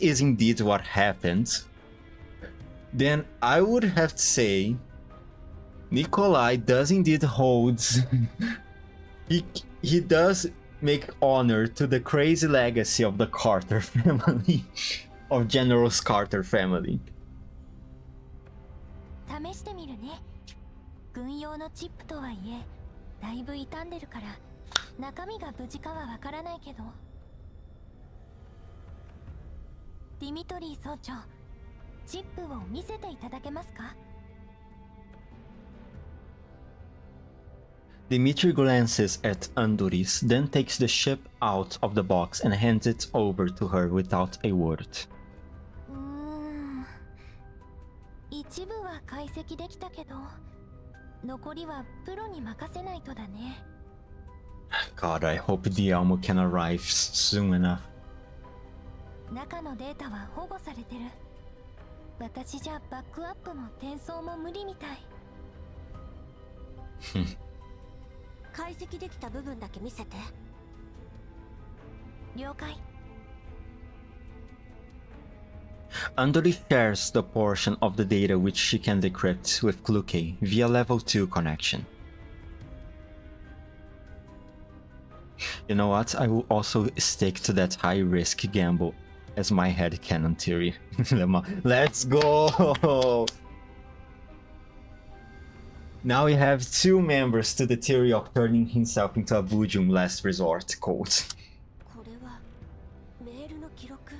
is indeed what happened, then I would have to say Nikolai does indeed hold he does make honor to the crazy legacy of the Carter family, of General Carter family. 試してみるね。軍用のチップとはいえ、だいぶ傷んでるから、中身が無事かはわからないけど。ディミトリー総長、チップを見せていただけますか？ Dimitri glances at Andoris, then takes the ship out of the box and hands it over to her without a word. 一部は解析できたけど、残りはプロに任せないとだね。God, I hope Dialmo can arrive soon enough. 中のデータは保護されてる。私じゃバックアップも転送も無理みたい。解析できた部分だけ見せて。了解。Andori shares the portion of the data which she can decrypt with Kluke via level 2 connection. You know what? I will also stick to that high-risk gamble as my headcanon theory. Let's go! Now we have two members to the theory of turning himself into a Bujum last resort cult. これはメールの記録。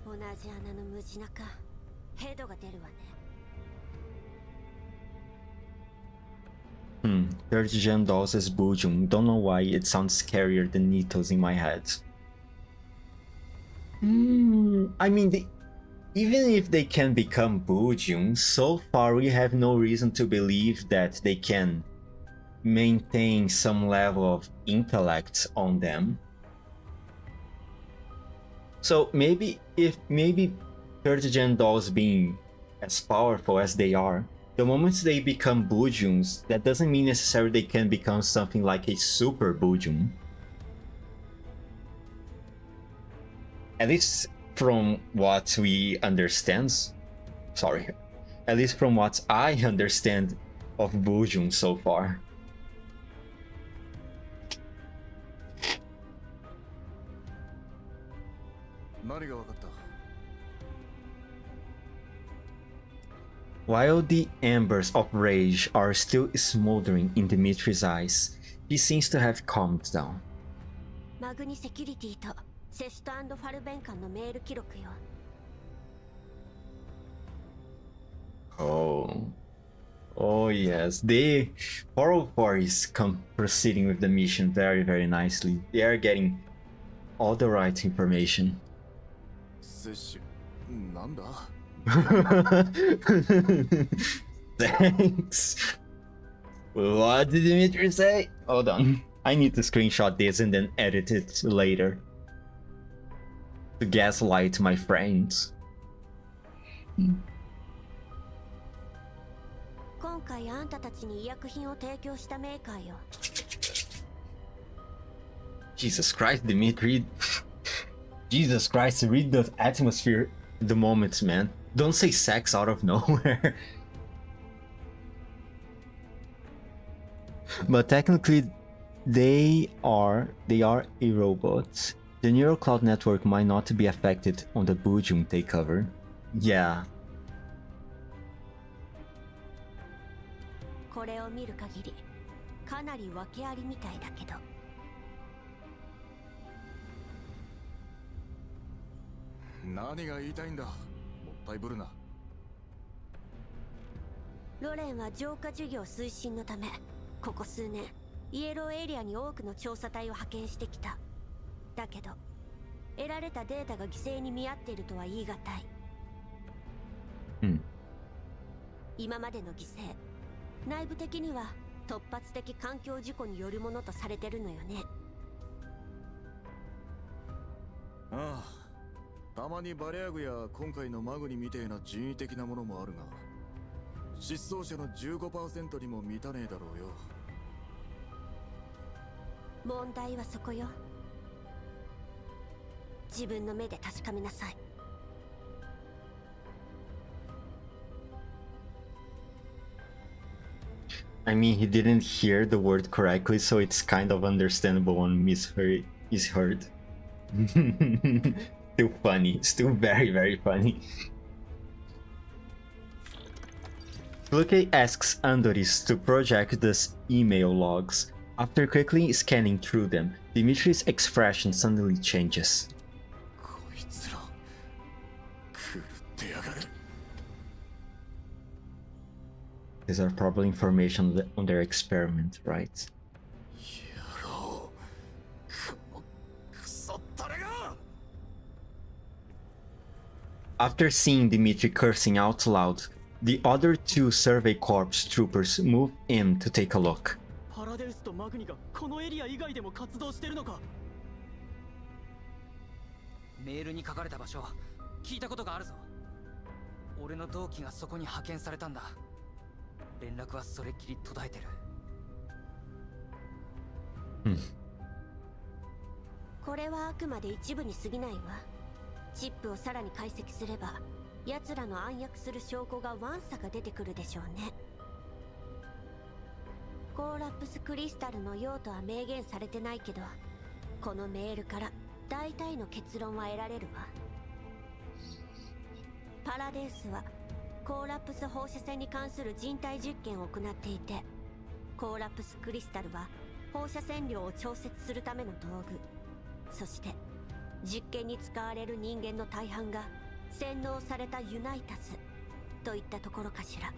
同じ穴の無地中、ヘドが出るわね。Third gen dolls as Bujum. Don't know why it sounds scarier than Nitos in my head. I mean, even if they can become Bujung, so far we have no reason to believe that they can maintain some level of intellect on them. So maybe third gen dolls being as powerful as they are, the moment they become Bujungs, that doesn't mean necessarily they can become something like a super Bujung. At least from what we understand, at least from what I understand of Bujung so far. While the embers of rage are still smoldering in Dimitri's eyes, he seems to have calmed down. マグニセキュリティとセシュト&ファルベン間のメール記録よ。Oh yes, the 404 is proceeding with the mission very, very nicely. They are getting all the right information. Thanks. What did Dimitri say? Hold on. I need to screenshot this and then edit it later. To gaslight my friends. 今回あんたたちに医薬品を提供したメーカーよ。Jesus Christ, Dimitri. Jesus Christ, read the atmosphere at the moment, man. Don't say sex out of nowhere. But technically, they are a robot. The neural cloud network might not be affected on the Bujung takeover. Yeah. これを見る限り、かなり訳ありみたいだけど。何が言いたいんだ。もったいぶるな。ロレンは浄化事業推進のため、ここ数年イエローエリアに多くの調査隊を派遣してきた。だけど得られたデータが犠牲に見合っているとは言い難い。今までの犠牲、内部的には突発的環境事故によるものとされてるのよね。ああ、たまにバレアグや今回のマグニみてえな人為的なものもあるが、失踪者の 15% にも満たねえだろうよ。問題はそこよ。自分の目で確かめなさい。I mean, he didn't hear the word correctly, so it's kind of understandable when misheard. Still funny, still very, very funny. Fluke asks Andoris to project the email logs. After quickly scanning through them, Dimitri's expression suddenly changes. These are probably information on their experiment, right? After seeing Dimitri cursing out loud, the other two Survey Corps troopers move in to take a look. パラデウスとマグニがこのエリア以外でも活動してるのか。メールに書かれた場所、聞いたことがあるぞ。俺の同期がそこに派遣されたんだ。連絡はそれっきり途絶えてる。これはあくまで一部に過ぎないわ。チップをさらに解析すれば、奴らの暗躍する証拠がわんさか出てくるでしょうね。コーラプスクリスタルの用途は明言されてないけど、このメールから大体の結論は得られるわ。パラデウスはコーラプス放射線に関する人体実験を行っていて、コーラプスクリスタルは放射線量を調節するための道具。そして実験に使われる人間の大半が洗脳されたユナイタスといったところかしら。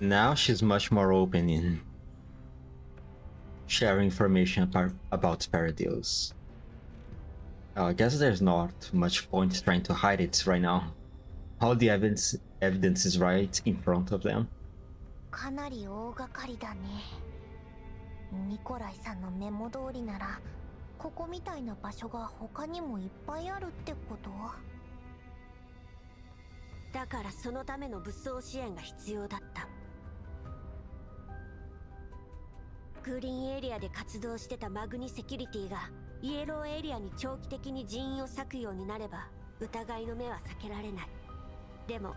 Now she's much more open in sharing information about Paradeus. I guess there's not much point trying to hide it right now. All the evidence is right in front of them. かなり大掛かりだね。ニコライさんのメモ通りなら、ここみたいな場所が他にもいっぱいあるってこと？だからそのための武装支援が必要だった。グリーンエリアで活動してたマグニセキュリティがイエローエリアに長期的に人員を割くようになれば疑いの目は避けられない。でも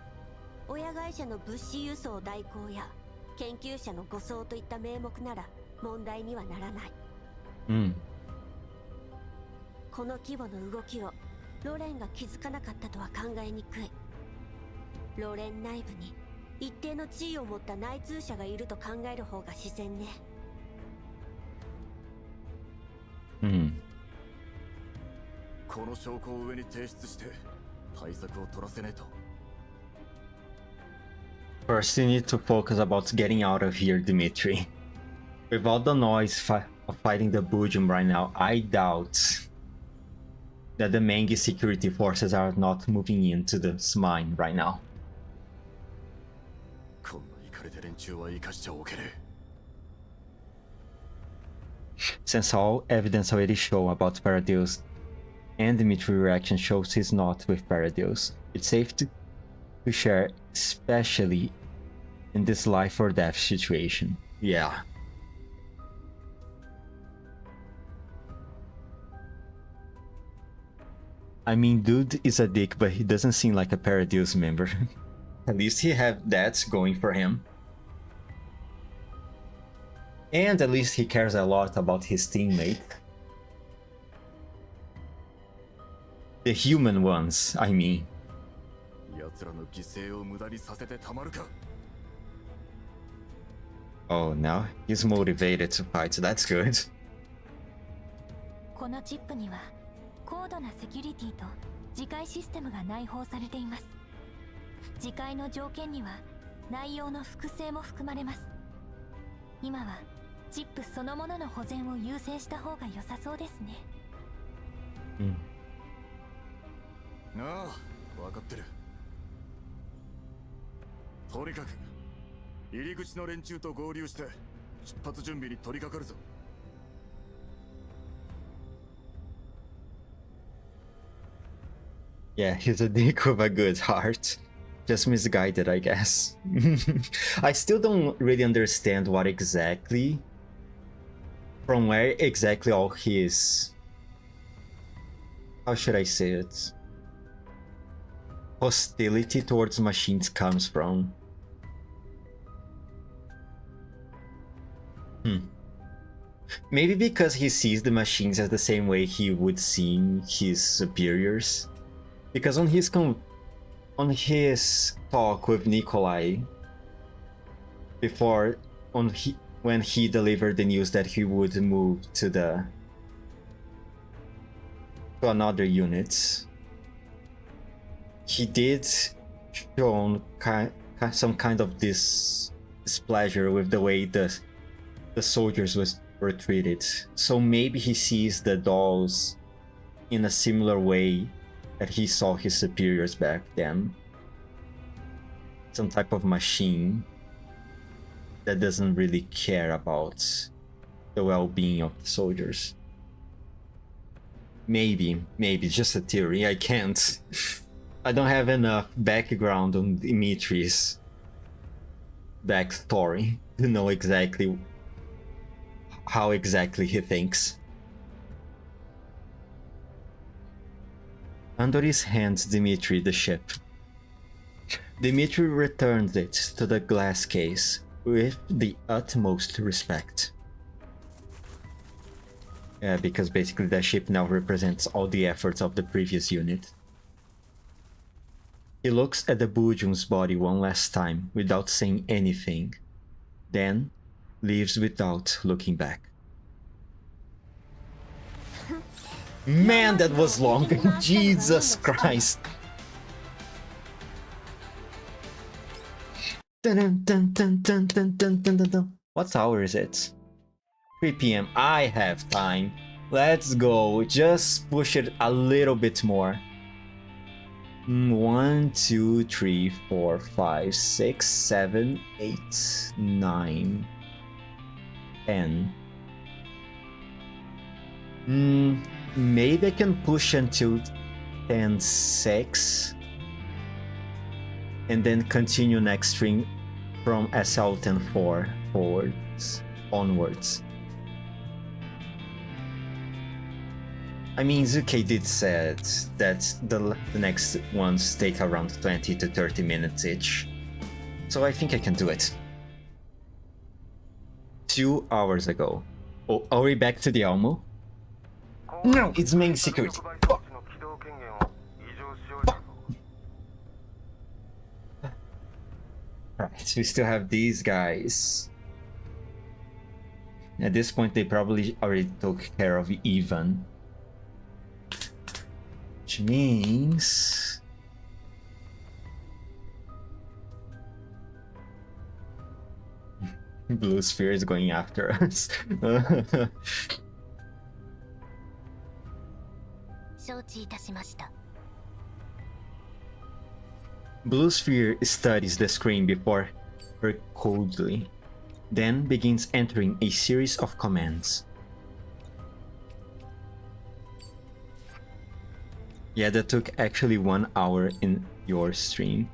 親会社の物資輸送代行や研究者の護送といった名目なら問題にはならない。この規模の動きをロレンが気づかなかったとは考えにくい。ロレン内部に一定の地位を持った内通者がいると考える方が自然ね。この証拠を上に提出して対策を取らせねえと。First, you need to focus about getting out of here, Dmitri. With all the noise of fighting the Bujum right now, I doubt that the Mangi security forces are not moving into this mine right now. こんなイカれた連中は生かしちゃおけねえ。Since all evidence already show about Paradios, and Dmitri's reaction shows he's not with Paradios, it's safe to share, especially in this life or death situation. Yeah. I mean, dude is a dick, but he doesn't seem like a Paradios member. At least he have that going for him. And at least he cares a lot about his teammate. The human ones, I mean. 奴らの犠牲を無駄にさせてたまるか。Oh, now he's motivated to fight, so that's good. このチップには高度なセキュリティと自戒システムが内包されています。自戒の条件には内容の複製も含まれます。今はチップそのものの保全を優先した方が良さそうですね。ああ、分かってる。とにかく入り口の連中と合流して出発準備に取り掛かるぞ。Yeah, he's a dick with a good heart. Just misguided, I guess. I still don't really understand what exactly... From where exactly all his... How should I say it? Hostility towards machines comes from. Maybe because he sees the machines as the same way he would see his superiors. Because on his talk with Nikolai, before when he delivered the news that he would move to another unit, he did show some kind of displeasure with the way the soldiers were treated. So maybe he sees the dolls in a similar way that he saw his superiors back then. Some type of machine that doesn't really care about the well-being of the soldiers. Maybe, just a theory. I can't. I don't have enough background on Dimitri's backstory to know exactly how exactly he thinks. Andoris hands Dimitri the ship. Dimitri returns it to the glass case with the utmost respect. Yeah, because basically that ship now represents all the efforts of the previous unit. He looks at the Bujum's body one last time without saying anything, then leaves without looking back. Man, that was long. Jesus Christ. Dun, dun, dun, dun, dun, dun, dun, dun, dun. What hour is it? 3 p.m. I have time. Let's go. Just push it a little bit more. 1, 2, 3, 4, 5, 6, 7, 8, 9, 10. Maybe I can push until 10, 6. And then continue next string from SL 10, 4 forwards, onwards. I mean, Zuke did said that the next ones take around 20 to 30 minutes each. So I think I can do it. 2 hours ago. Oh, are we back to the Almo? No, it's main security. Right, we still have these guys. At this point, they probably already took care of Ivan. Which means... Blue Sphere is going after us. Blue Sphere studies the screen before her coldly, then begins entering a series of commands. Yeah, that took actually 1 hour in your stream.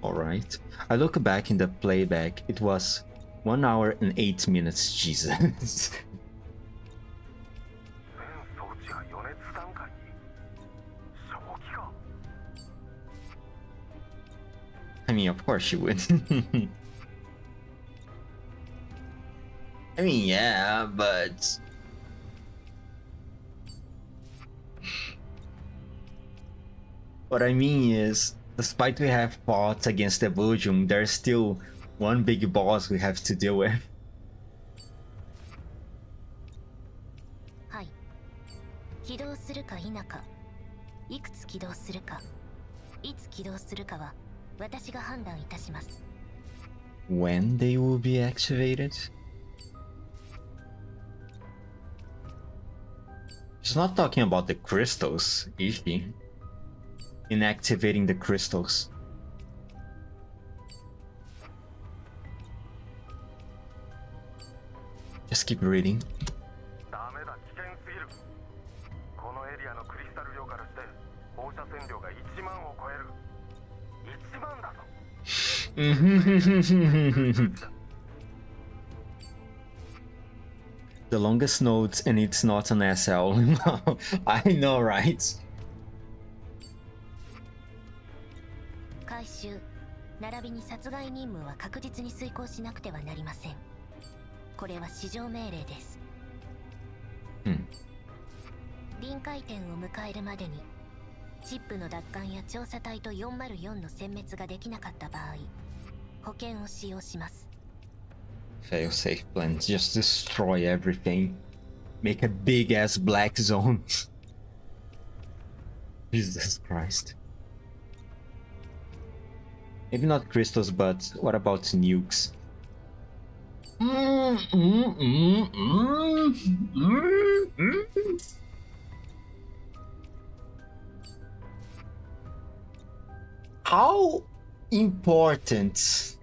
Alright. I look back in the playback, it was 1 hour and 8 minutes, Jesus. I mean, of course you would. I mean, yeah, but... What I mean is, despite we have fought against the Belgium, there's still one big boss we have to deal with. はい。起動するか否か、いくつ起動するか、いつ起動するかは私が判断いたします。 When they will be activated? She's not talking about the crystals, is she? Inactivating the crystals. Just keep reading. The longest nodes and it's not an SL. I know, right? 回収並びに殺害任務は確実に遂行しなくてはなりません。これは至上命令です。臨界点を迎えるまでにチップの奪還や調査隊と404の殲滅ができなかった場合、保険を使用します。 Fail-safe plan. Just destroy everything. Make a big-ass black zone. Jesus Christ. Maybe not crystals, but what about nukes? How important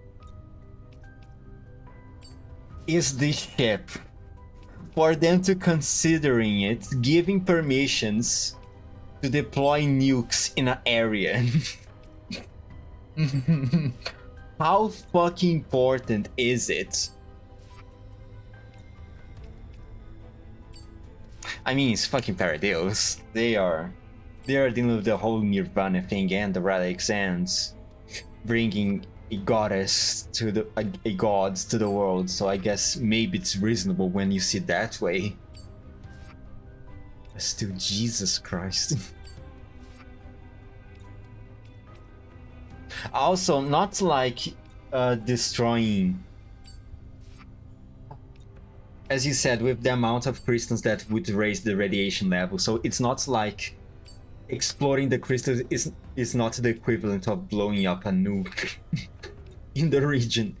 is this ship for them to considering it giving permissions to deploy nukes in an area? How fucking important is it? I mean, it's fucking Paradeus. They are dealing with the whole Nirvana thing and the relics and bringing a goddess to the a gods to the world. So I guess maybe it's reasonable when you see it that way. But still, Jesus Christ. Also, not like destroying, as you said, with the amount of crystals that would raise the radiation level. So it's not like exploring the crystals is not the equivalent of blowing up a nuke in the region.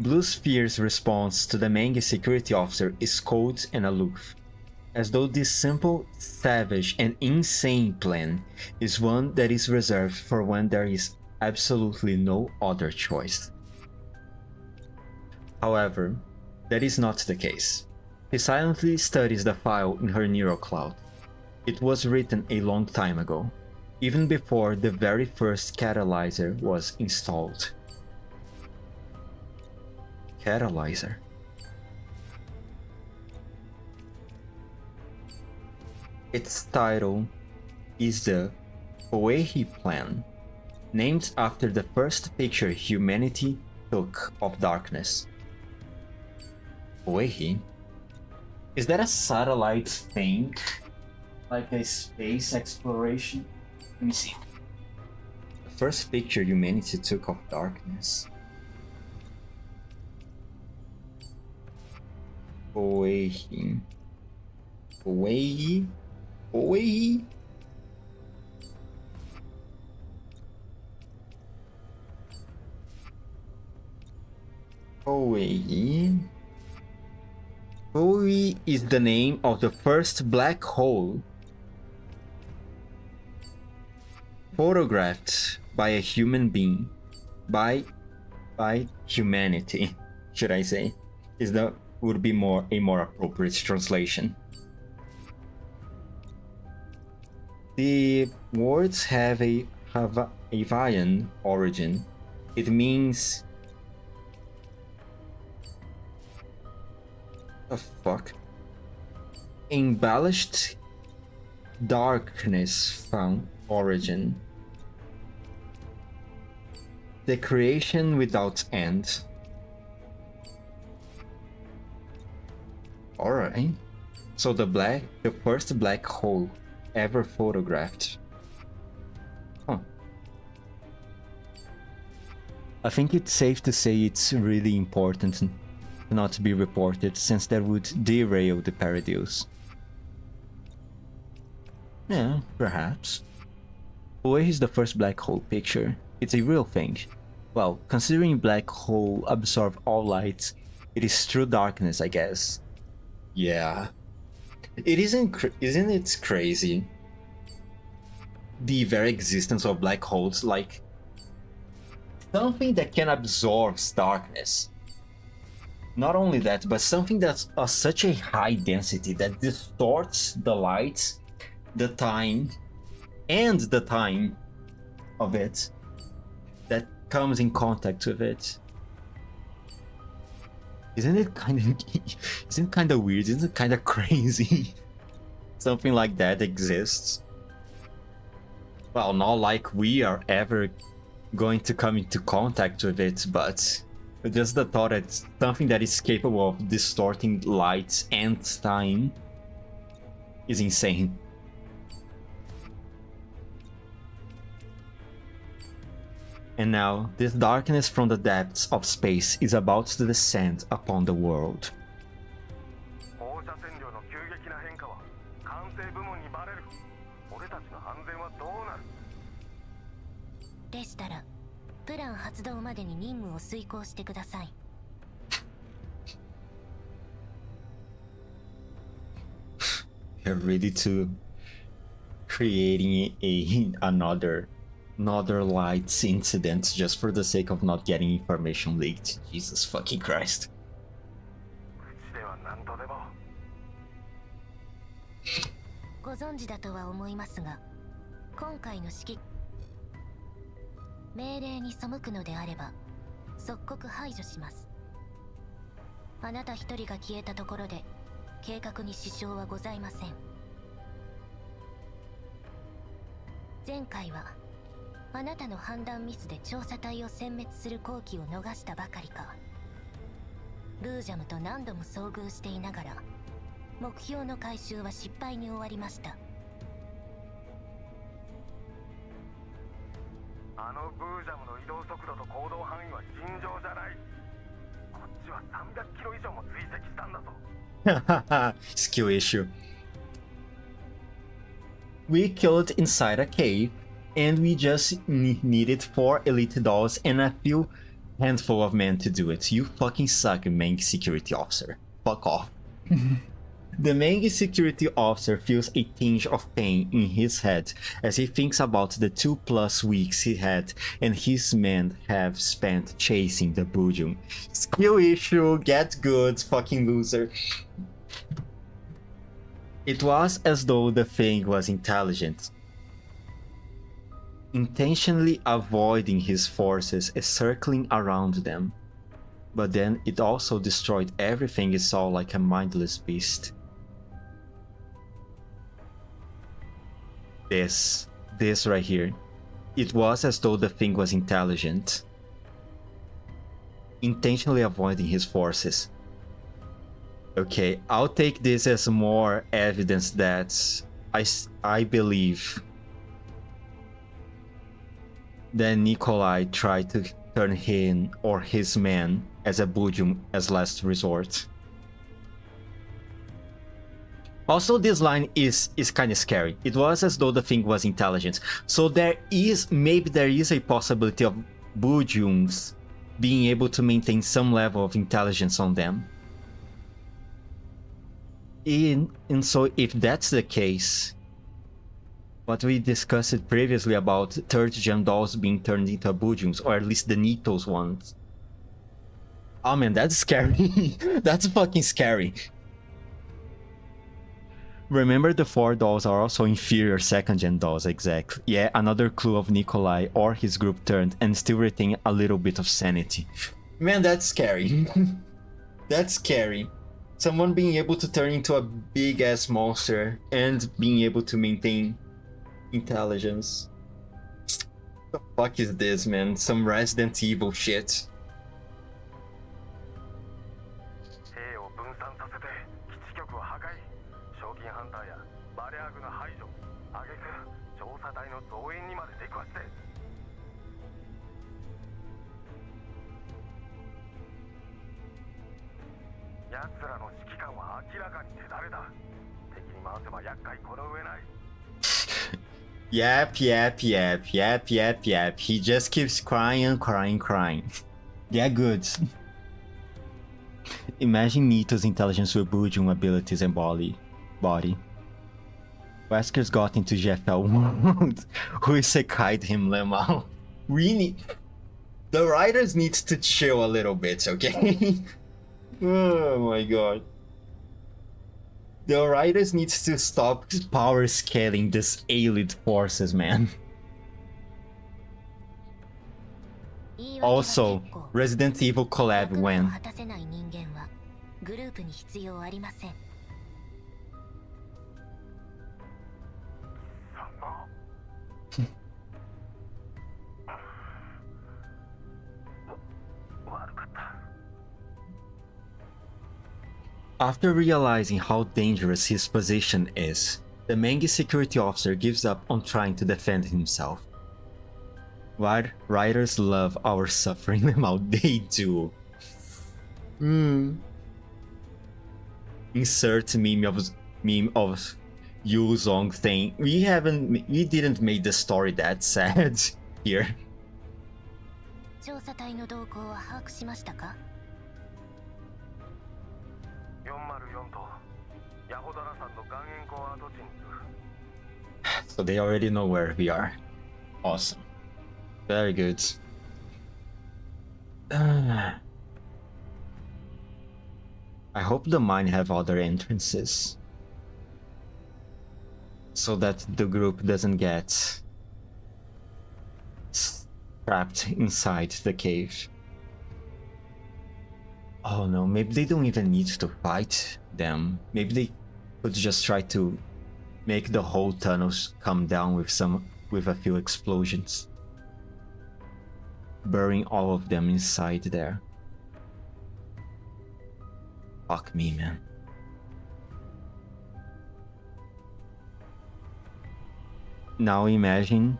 Blue's fierce response to the main security officer is cold and aloof, as though this simple, savage, and insane plan is one that is reserved for when there is absolutely no other choice. However, that is not the case. He silently studies the file in her neural cloud. It was written a long time ago, even before the very first catalyzer was installed. Catalyzer. Its title is the Oehi Plan, named after the first picture humanity took of darkness. Oehi? Is that a satellite thing? Like a space exploration? Let me see. The first picture humanity took of darkness. Oehi. Oehi? Oehi? Oehi? Oehi is the name of the first black hole photographed by a human being. By humanity, should I say? Would be a more appropriate translation. The words have a Hawaiian origin. It means the fuck? Embellished darkness found origin. The creation without end. Alright. So the first black hole ever photographed. Huh. I think it's safe to say it's really important not to be reported, since that would derail the Paradise. Yeah, perhaps. Where is the first black hole picture? It's a real thing. Well, considering black hole absorb all light, it is true darkness, I guess. Yeah. Isn't it crazy? The very existence of black holes, like something that can absorb darkness. Not only that, but something that's such a high density that distorts the light, the time of it that comes in contact with it. Isn't it kind of weird? Isn't it kind of crazy? Something like that exists. Well, not like we are ever going to come into contact with it, but just the thought that something that is capable of distorting light and time is insane. And now, this darkness from the depths of space is about to descend upon the world. 放射線量の急激な変化は管制部門にバレる。俺たちの安全はどうなる？でしたら、プラン発動までに任務を遂行してください。You're ready to creating another lights incident just for the sake of not getting information leaked. Jesus fucking Christ. うちでは何とでも。ご存知だとは思いますが、今回の指揮命令に背くのであれば即刻排除します。あなた一人が消えたところで計画に支障はございません。前回はあなたの判断ミスで調査隊を殲滅する好機を逃したばかりか、ルージャムと何度も遭遇していながら目標の回収は失敗に終わりました。あのブージャムの移動速度と行動範囲は尋常じゃない。こっちは300キロ以上も追跡したんだぞ。Skill issue. We killed inside a cave, and we just needed 4 elite dolls and a few handful of men to do it. You fucking suck, main security officer. Fuck off. The main security officer feels a tinge of pain in his head as he thinks about the 2+ weeks he had and his men have spent chasing the Bujum. Skill issue, get good, fucking loser. It was as though the thing was intelligent, intentionally avoiding his forces circling around them. But then it also destroyed everything it saw like a mindless beast. This right here. It was as though the thing was intelligent, intentionally avoiding his forces. Okay, I'll take this as more evidence that I believe that Nikolai tried to turn him or his men as a Bujum as last resort. Also, this line is kind of scary. It was as though the thing was intelligent. So maybe there is a possibility of Bujums being able to maintain some level of intelligence on them. And so if that's the case, what we discussed previously about 3rd gen dolls being turned into Bujums, or at least the Nitos ones. Oh man, that's scary. That's fucking scary. Remember, the 4 dolls are also inferior 2nd gen dolls, exactly. Yeah, another clue of Nikolai or his group turned and still retain a little bit of sanity. Man, that's scary. That's scary. Someone being able to turn into a big ass monster and being able to maintain intelligence. What the fuck is this, man? Some Resident Evil shit. 兵を分散させて基地局を破壊、賞金ハンターやバレアグの排除、挙句調査隊の増員にまで出くわして。奴らの指揮官は明らかに手だれだ。敵に回せば厄介この上ない。Yep. He just keeps crying. Yeah, good. Imagine Nito's intelligence with Bujum abilities and body. Wesker's got into GFL world. Who isekai'd him, Lemao? The writers need to chill a little bit, okay? Oh my god. The writers need to stop power scaling these elite forces, man. Also, Resident Evil collab when? After realizing how dangerous his position is, the Mangi security officer gives up on trying to defend himself. Writers love our suffering, how they do. Insert meme of Yu Zong thing. We didn't make the story that sad here. 調査隊の動向は把握しましたか404とヤホダラ山の岩塩湖跡地に行く。 So they already know where we are. Awesome. Very good. I hope the mine have other entrances, so that the group doesn't get trapped inside the cave. Oh no, maybe they don't even need to fight them. Maybe they could just try to make the whole tunnels come down with a few explosions, burying all of them inside there. Fuck me, man. Now imagine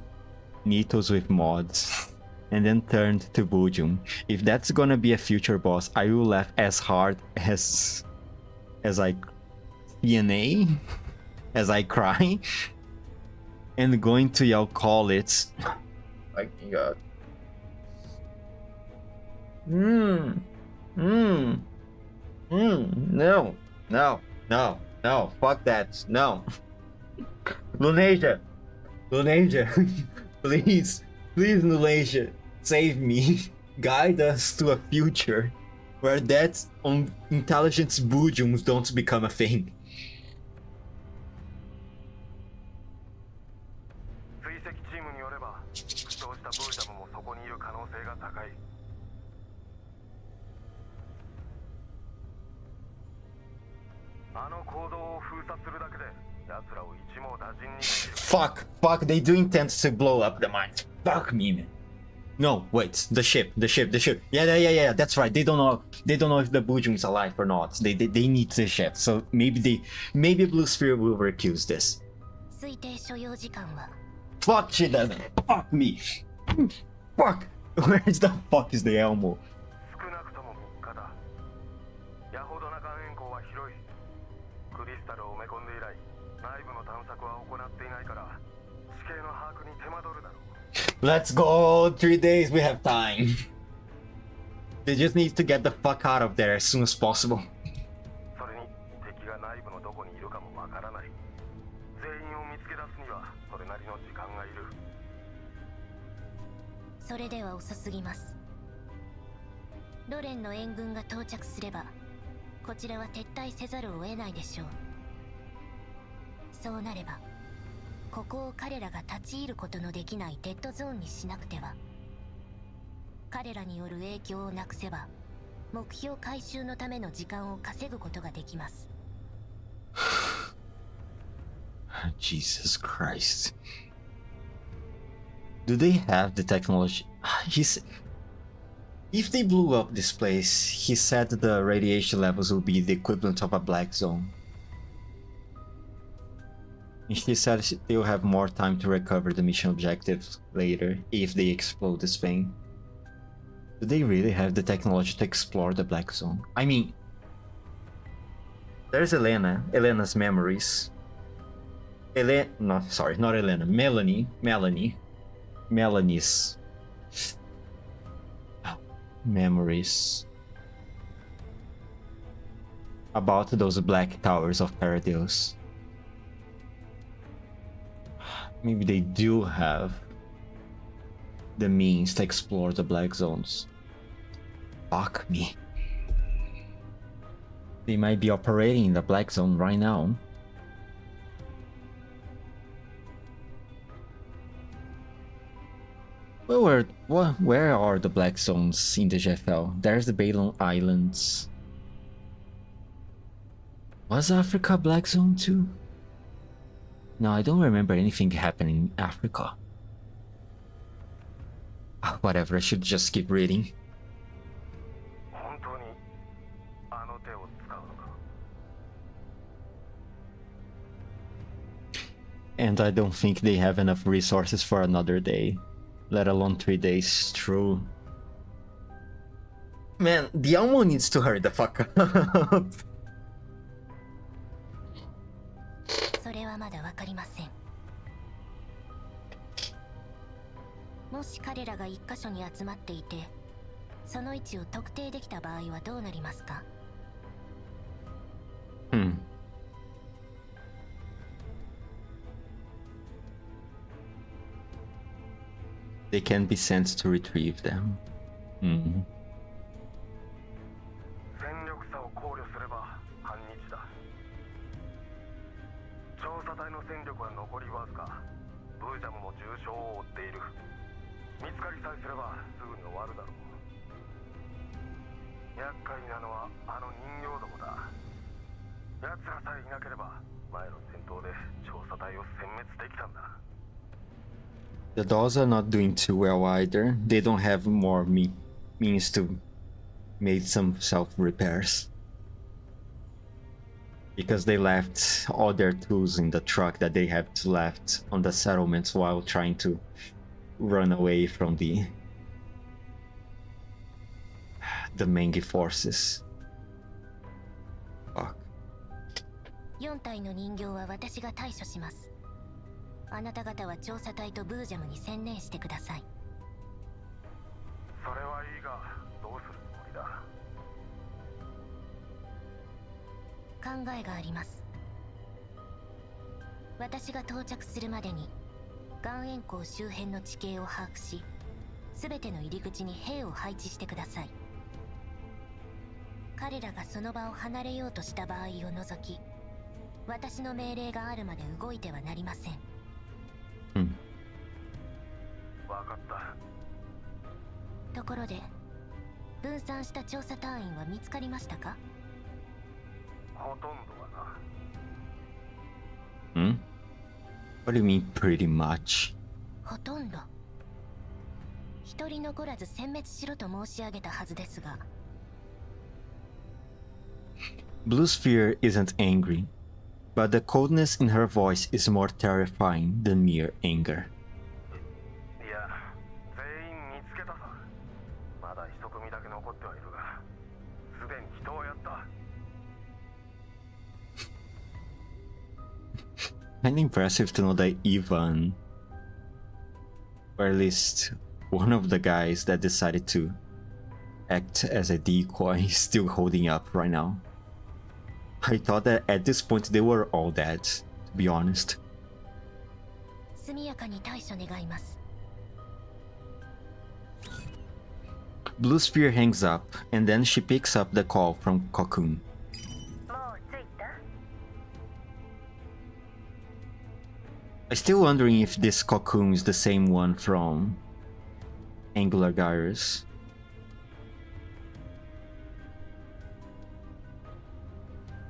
Nitos with mods and then turned to Bujum. If that's gonna be a future boss, I will laugh as hard as I DNA as I cry and going to yell call it. My god. No, no, fuck that, no. Lunasia, please, Lunasia, save me. Guide us to a future where that intelligence boojums don't become a thing. 追跡チームによればそうしたブージャムもそこにいる可能性が高い。あの行動を封鎖するだけで奴らを一網打尽にできる。 Fuck, they do intend to blow up the mine. Fuck me, man. No, wait, the ship. Yeah, that's right. They don't know if the Boojum is alive or not. They need the ship. So maybe Blue Sphere will recuse this. 推定所要時間は Fuck shit, fuck me. Fuck. Where the fuck is the Elmo? 少なくとも3日だ。やほどな岩塩港は広い。クリスタルを埋め込んで以来、内部の探索は行っていないから、地形の把握に手間取るだろう。 Let's go. 3 days, we have time. They just need to get the fuck out of there as soon as possible. それに敵が内部のどこにいるかもわからない。全員を見つけ出すにはそれなりの時間がいる。それでは遅すぎます。ロレンの援軍が到着すればこちらは撤退せざるを得ないでしょう。そうなればここを彼らが立ち入ることのできないデッドゾーンにしなくては。彼らによる影響をなくせば目標回収のための時間を稼ぐことができます。Jesus Christ. Do they have the technology? If they blew up this place, he said the radiation levels will be the equivalent of a black zone. He said they'll have more time to recover the mission objectives later if they explode this thing. Do they really have the technology to explore the black zone? I mean, there's Elena's memories. Melanie's memories about those black towers of Paradios. Maybe they do have the means to explore the black zones. Fuck me. They might be operating in the black zone right now. Where are the black zones in the GFL? There's the Balon Islands. Was Africa a black zone too? No, I don't remember anything happening in Africa. Whatever, I should just keep reading. And I don't think they have enough resources for another day, let alone 3 days. True. Man, the Elmo needs to hurry the fuck up. それはまだわかりません。もし彼らが一箇所に集まっていて、その位置を特定できた場合はどうなりますか？ They can be sent to retrieve them. 戦力差を考慮すれば半日だ。調査隊の戦力は残りわずか。ブージャムも重傷を負っている。見つかりさえすればすぐに終わるだろう。厄介なのはあの人形どもだ。奴らさえいなければ前の戦闘で調査隊を殲滅できたんだ。 The dolls are not doing too well either. They don't have more means to make some self-repairs. Because they left all their tools in the truck that they have left on the settlements while trying to run away from the Mengi forces. Fuck. 4体の人形は私が対処します。あなた方は調査隊とブージャムに専念してください。それはいいがどうする？考えがあります。私が到着するまでに岩塩港周辺の地形を把握し、全ての入り口に兵を配置してください。彼らがその場を離れようとした場合を除き、私の命令があるまで動いてはなりません。わかった。ところで、分散した調査隊員は見つかりましたか？ほとんどはな。Hmm? What do you mean pretty much? ほとんど。一人残らず殲滅しろと申し上げたはずですが。Blue Sphere isn't angry, but the coldness in her voice is more terrifying than mere anger. いや、全員見つけたさ。まだ一組だけ残ってはいるが、すでに人をやった。Kinda impressive to know that Ivan, or at least one of the guys that decided to act as a decoy, is still holding up right now. I thought that at this point they were all dead, to be honest. 速やかに対処願います。Blue Sphere hangs up, and then she picks up the call from Cocoon. もう着いた？ I'm still wondering if this Cocoon is the same one from Angular Gyrus.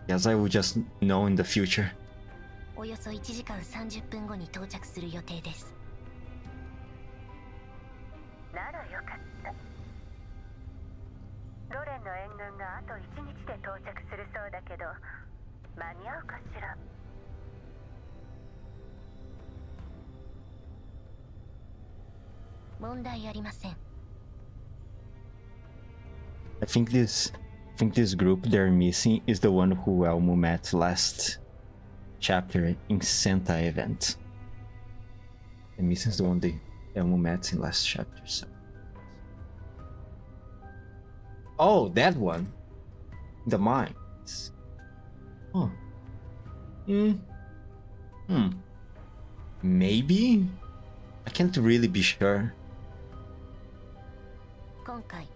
Guess I will just know in the future. およそ1時間30分後に到着する予定です。ならよかった。ロレンの援軍があと1日で到着するそうだけど、間に合うかしら。問題ありません。I think this group they're missing is the one who Elmo met last chapter in Santa event. The missing is the one they Elmo met in last chapter. So. Oh, that one. The mines. Oh. Maybe? I can't really be sure. 今回、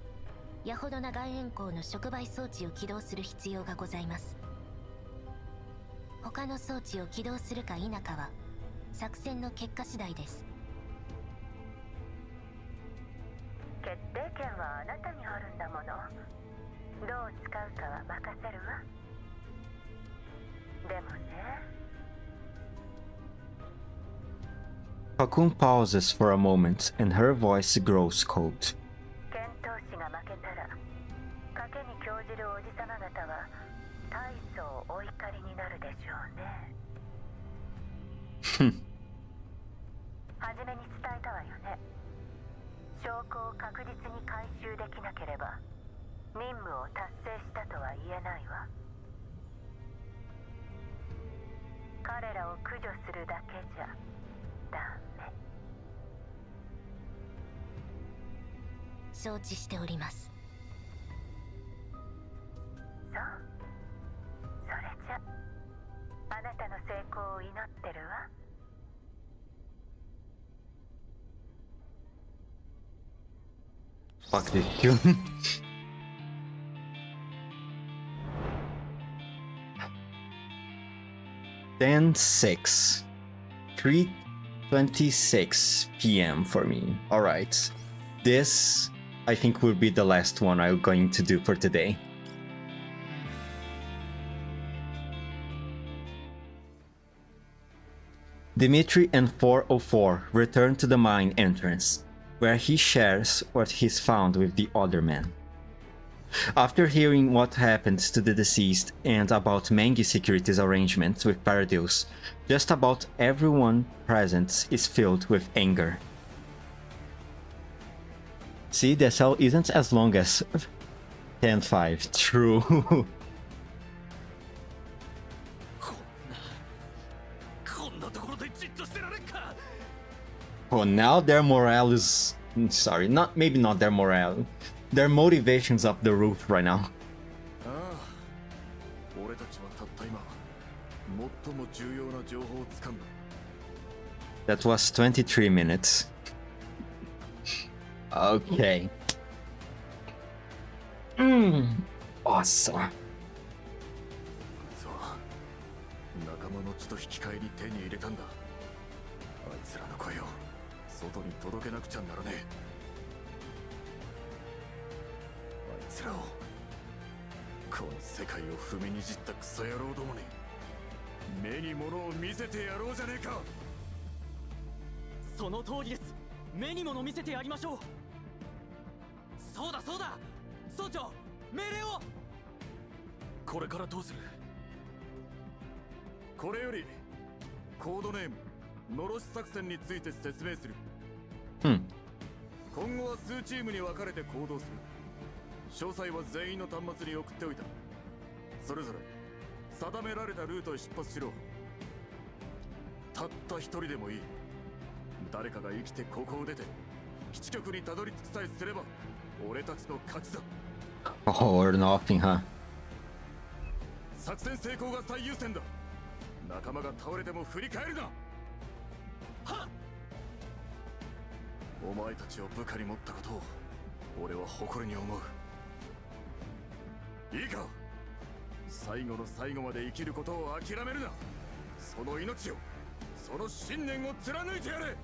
ヤホドナ岩塩港の触媒装置を起動する必要がございます。他の装置を起動するか否かは作戦の結果次第です。決定権はあなたにあるんだもの。どう使うかは任せるわ。でもね。Cocoon pauses for a moment and her voice grows cold. 剣闘士が負けたら、賭けに興じるおじさま方は大層お怒りになるでしょうね。はじめに伝えたわよね。証拠を確実に回収できなければ任務を達成したとは言えないわ。彼らを駆除するだけじゃダメ。承知しております。そう、それじゃあなたの成功を祈ってるわ。Fuck this tune. Then 6. 3:26 p.m. for me. Alright. This, I think, will be the last one I'm going to do for today. Dimitri and 404 return to the mine entrance, where he shares what he's found with the other men. After hearing what happened to the deceased and about Mangi's securities arrangements with Paradeus, just about everyone present is filled with anger. See, the cell isn't as long as 10-5. True. Oh, now their morale is... Sorry, maybe not their morale. Their motivation's up the roof right now. ああ、俺たちはたった最も重要な情報をつかんだ。 That was 23 minutes. Okay. Awesome. こいつは仲間の血と引き換えに手に入れたんだ。あいつらの声を外に届けなくちゃならねえ。あいつらを、この世界を踏みにじったクソ野郎どもに目に物を見せてやろうじゃねえか。その通りです。目に物見せてやりましょう。そうだそうだ、総長、命令を。これからどうする？これよりコードネームのろし作戦について説明する。今後は数チームに分かれて行動する。詳細は全員の端末に送っておいた。それぞれ定められたルートへ出発しろ。たった一人でもいい。誰かが生きてここを出て基地局にたどり着くさえすれば俺たちの勝ちだ。 Oh, or nothing, huh? 作戦成功が最優先だ。仲間が倒れても振り返るな。はっ。お前たちを部下に持ったことを俺は誇りに思う。いいか、最後の最後まで生きることを諦めるな。その命を、その信念を貫いてやれ。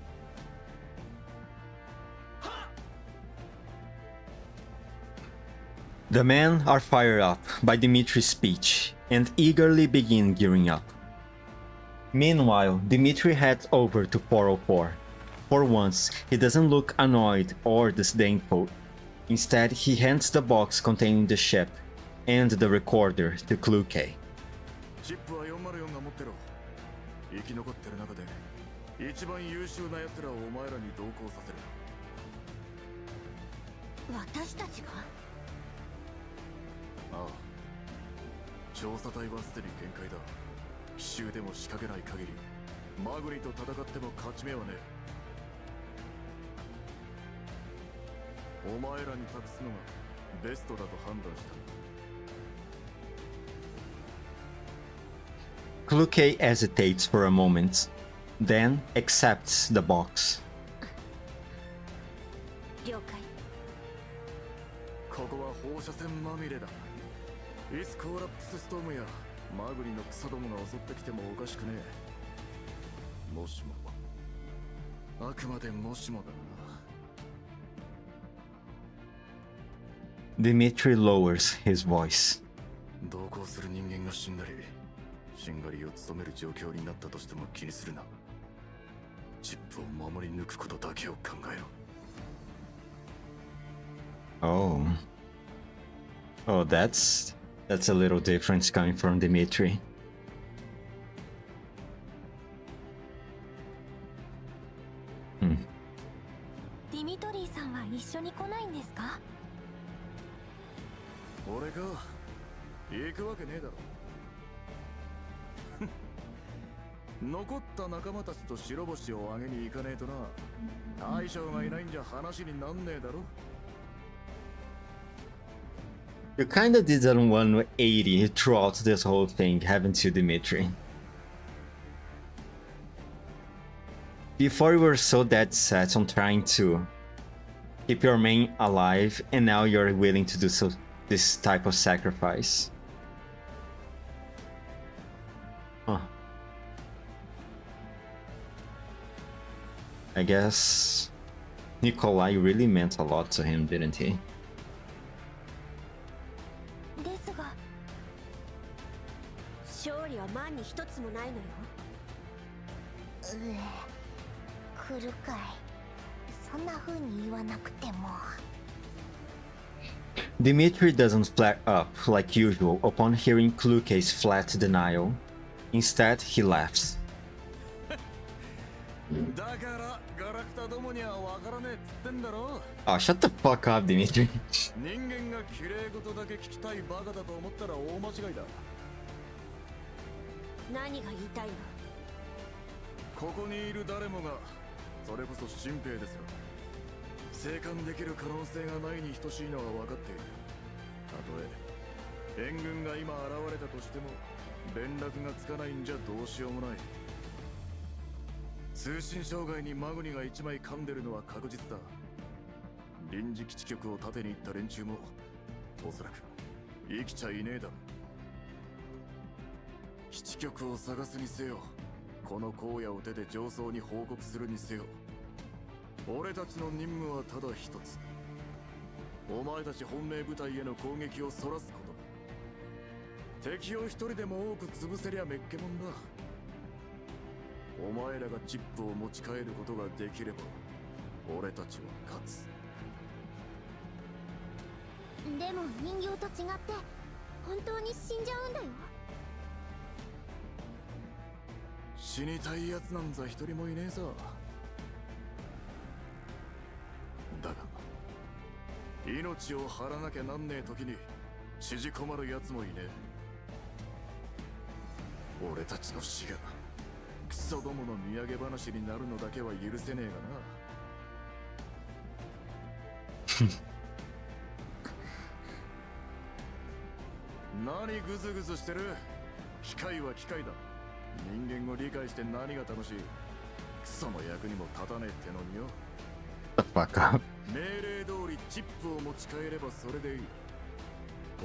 The men are fired up by Dimitri's speech and eagerly begin gearing up. Meanwhile, Dimitri heads over to 404. For once, he doesn't look annoyed or disdainful. Instead, he hands the box containing the ship and the recorder to Kluke. チップは404が持ってろ。生き残ってる中で一番優秀な奴らをお前らに同行させる。私たちが？ああ、調査隊はすでに限界だ。奇襲でも仕掛けない限りマグニと戦っても勝ち目はねえ。お前らに託すのがベストだと判断した。 Kluke hesitates for a moment, then accepts the box. 了解。ここは放射線まみれだ。いつコーラプスストームやマグニのクソどもが襲ってきてもおかしくねえ。もしも、あくまでもしもだな。 Dimitri lowers his voice. 同行する人間が死んだりしんがりを務める状況になったとしても気にするな。チップを守り抜くことだけを考えろ。 Oh. Oh, that's a little difference coming from Dimitri. ディミトリーさんは一緒に来ないんですか？俺か、行くわけねえだろ。残った仲間たちと白星をあげに行かねえとな。大将がいないんじゃ話になんねえだろ。 You kinda did a 180 throughout this whole thing, haven't you, Dimitri? Before you were so dead set on trying to keep your main alive, and now you're willing to do this type of sacrifice. Huh. I guess Nikolai really meant a lot to him, didn't he? ですが、勝利は万に一つもないのよ。来るかい。そんな風に言わなくても。 Dimitri doesn't flare up like usual upon hearing Kluke's flat denial. Instead, he laughs. だからガラクタどもにはわからねえっつってんだろ。 Oh, shut the fuck up, Dimitri. 人間が綺麗事だけ聞きたいバカだと思ったら大間違いだ。何が言いたいの？ここにいる誰もがそれこそ新兵ですよ。生還できる可能性がないに等しいのは分かっている。たとえ援軍が今現れたとしても連絡がつかないんじゃどうしようもない。通信障害にマグニが1枚噛んでるのは確実だ。臨時基地局を盾に行った連中もおそらく生きちゃいねえだろ。基地局を探すにせよ、この荒野を出て上層に報告するにせよ、俺たちの任務はただ一つ。お前たち本命部隊への攻撃をそらすこと。敵を一人でも多く潰せりゃめっけもんだ。お前らがチップを持ち帰ることができれば俺たちは勝つ。でも人形と違って本当に死んじゃうんだよ。死にたいやつなんざ一人もいねえさ。だが命を張らなきゃなんねえ時に縮こまるやつもいねえ。俺たちの死がクソどもの土産話になるのだけは許せねえがな。何グズグズしてる。機械は機械だ。人間を理解して何が楽しい。クソの役にも立たねえってのによ。The fuck up. 命令通りチップを持ち帰ればそれでいい。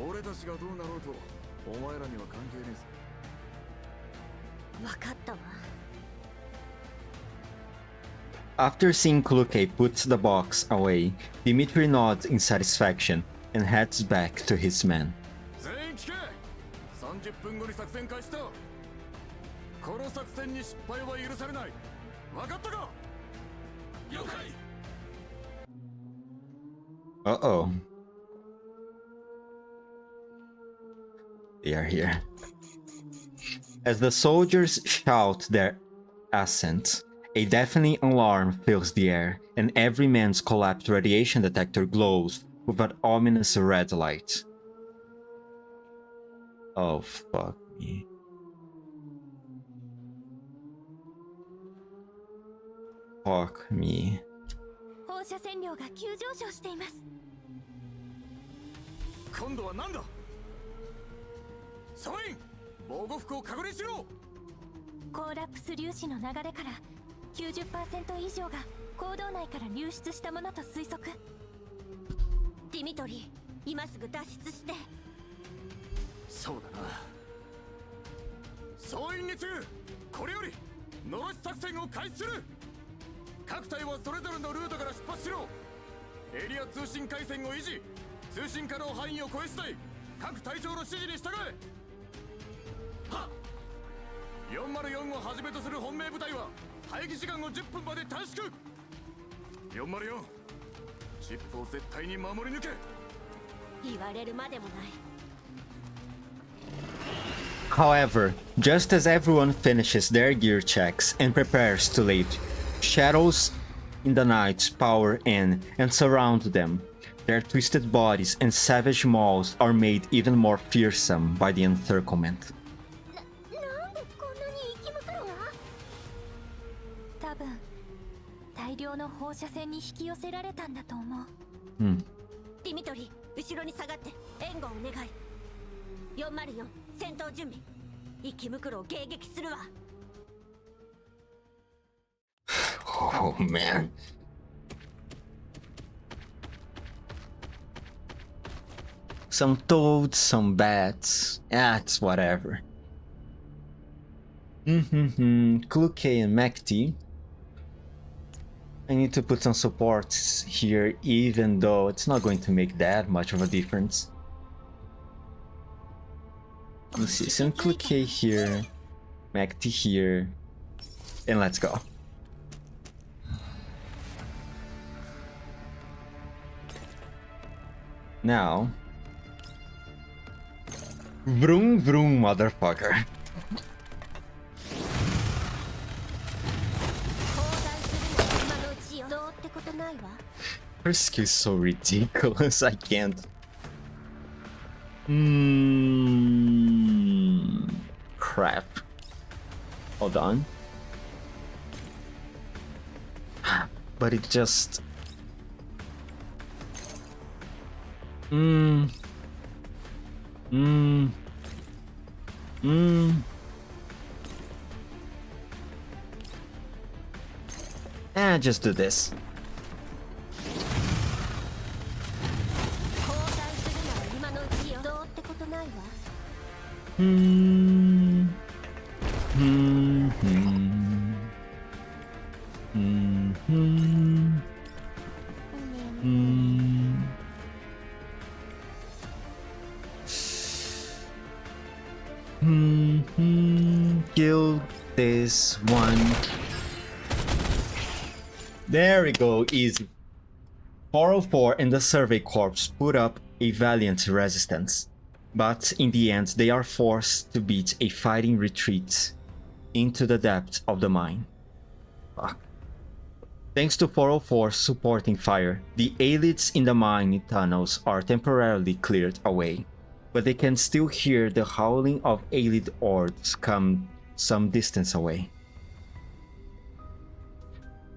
俺たちがどうなろうとお前らには関係ねえぞ。分かったわ。After seeing Kluke puts the box away, Dimitri nods in satisfaction and heads back to his men. 全員聞け。30分後に作戦開始だ。この作戦に失敗は許されない。分かったか。了解。Uh-oh. They are here. As the soldiers shout their assent, a deafening alarm fills the air, and every man's collapsed radiation detector glows with an ominous red light. Oh, fuck me. Fuck me. 放射線量が急上昇しています。今度は何だ。総員、防護服を確認しろ。コーラプス粒子の流れから 90% 以上が坑道内から流出したものと推測。ディミトリー、今すぐ脱出して。そうだな。総員に次ぐ、これよりのろし作戦を開始する。各隊はそれぞれのルートから出発しろ。エリア通信回線を維持。通信可能範囲を超え次第各隊長の指示に従え。はっ。404をはじめとする本命部隊は待機時間を10分まで短縮。404、チップを絶対に守り抜け。言われるまでもない。However, just as everyone finishes their gear checks and prepares to leave, shadows in the night pour in and surround them. Their twisted bodies and savage mauls are made even more fearsome by the encirclement. なんでこんなに生き向かうの？多分大量の放射線に引き寄せられたんだと思う。ディミトリー、後ろに下がって援護を願い。404、戦闘準備。生き袋を迎撃するわ。Oh man. Some toads, some bats. It's whatever. Kluke and Mekti. I need to put some supports here, even though it's not going to make that much of a difference. Let's see, some Kluke here, Mekti here, and let's go. Now, vroom vroom, motherfucker. Her skill is so ridiculous, I can't. Crap. Hold on. But it just... Just do this. 交代するなら今のうちよ。どうってことないわ。Kill this one. There we go, easy. 404 and the Survey Corps put up a valiant resistance, but in the end they are forced to beat a fighting retreat into the depths of the mine. Fuck. Thanks to 404's supporting fire, the elites in the mine tunnels are temporarily cleared away, but they can still hear the howling of elite hordes come some distance away.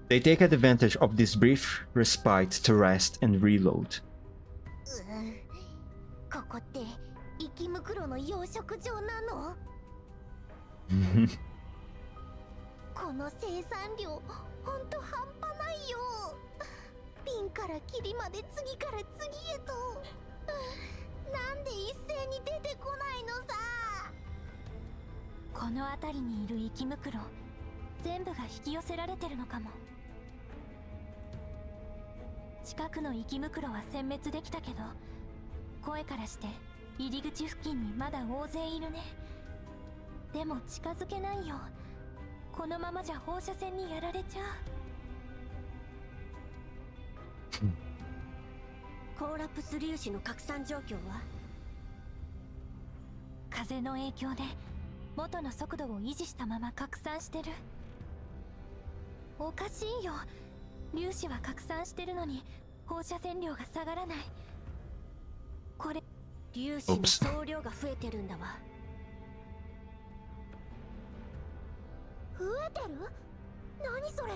They take advantage of this brief respite to rest and reload. ここって生きむくろの養殖場なの？この生産量ほんと半端ないよ。瓶から霧まで次から次へと。なんで一斉に出てこないのさ。この辺りにいる生きむくろ全部が引き寄せられてるのかも。近くの生きむくろは殲滅できたけど、声からして入り口付近にまだ大勢いるね。でも近づけないよ。このままじゃ放射線にやられちゃう。コーラプス粒子の拡散状況は？風の影響で元の速度を維持したまま拡散してる。おかしいよ。粒子は拡散してるのに放射線量が下がらない。これ粒子の総量が増えてるんだわ。増えてる？何それ？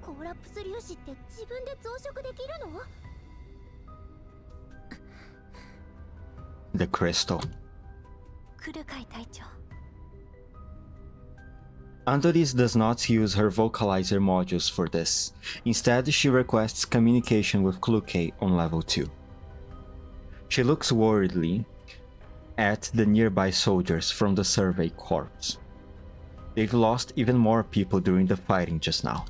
コーラプス粒子って自分で増殖できるの？The crystal. クルカイ隊長。Andoris does not use her vocalizer modules for this. Instead, she requests communication with Kluke on level 2. She looks worriedly at the nearby soldiers from the Survey Corps. They've lost even more people during the fighting just now.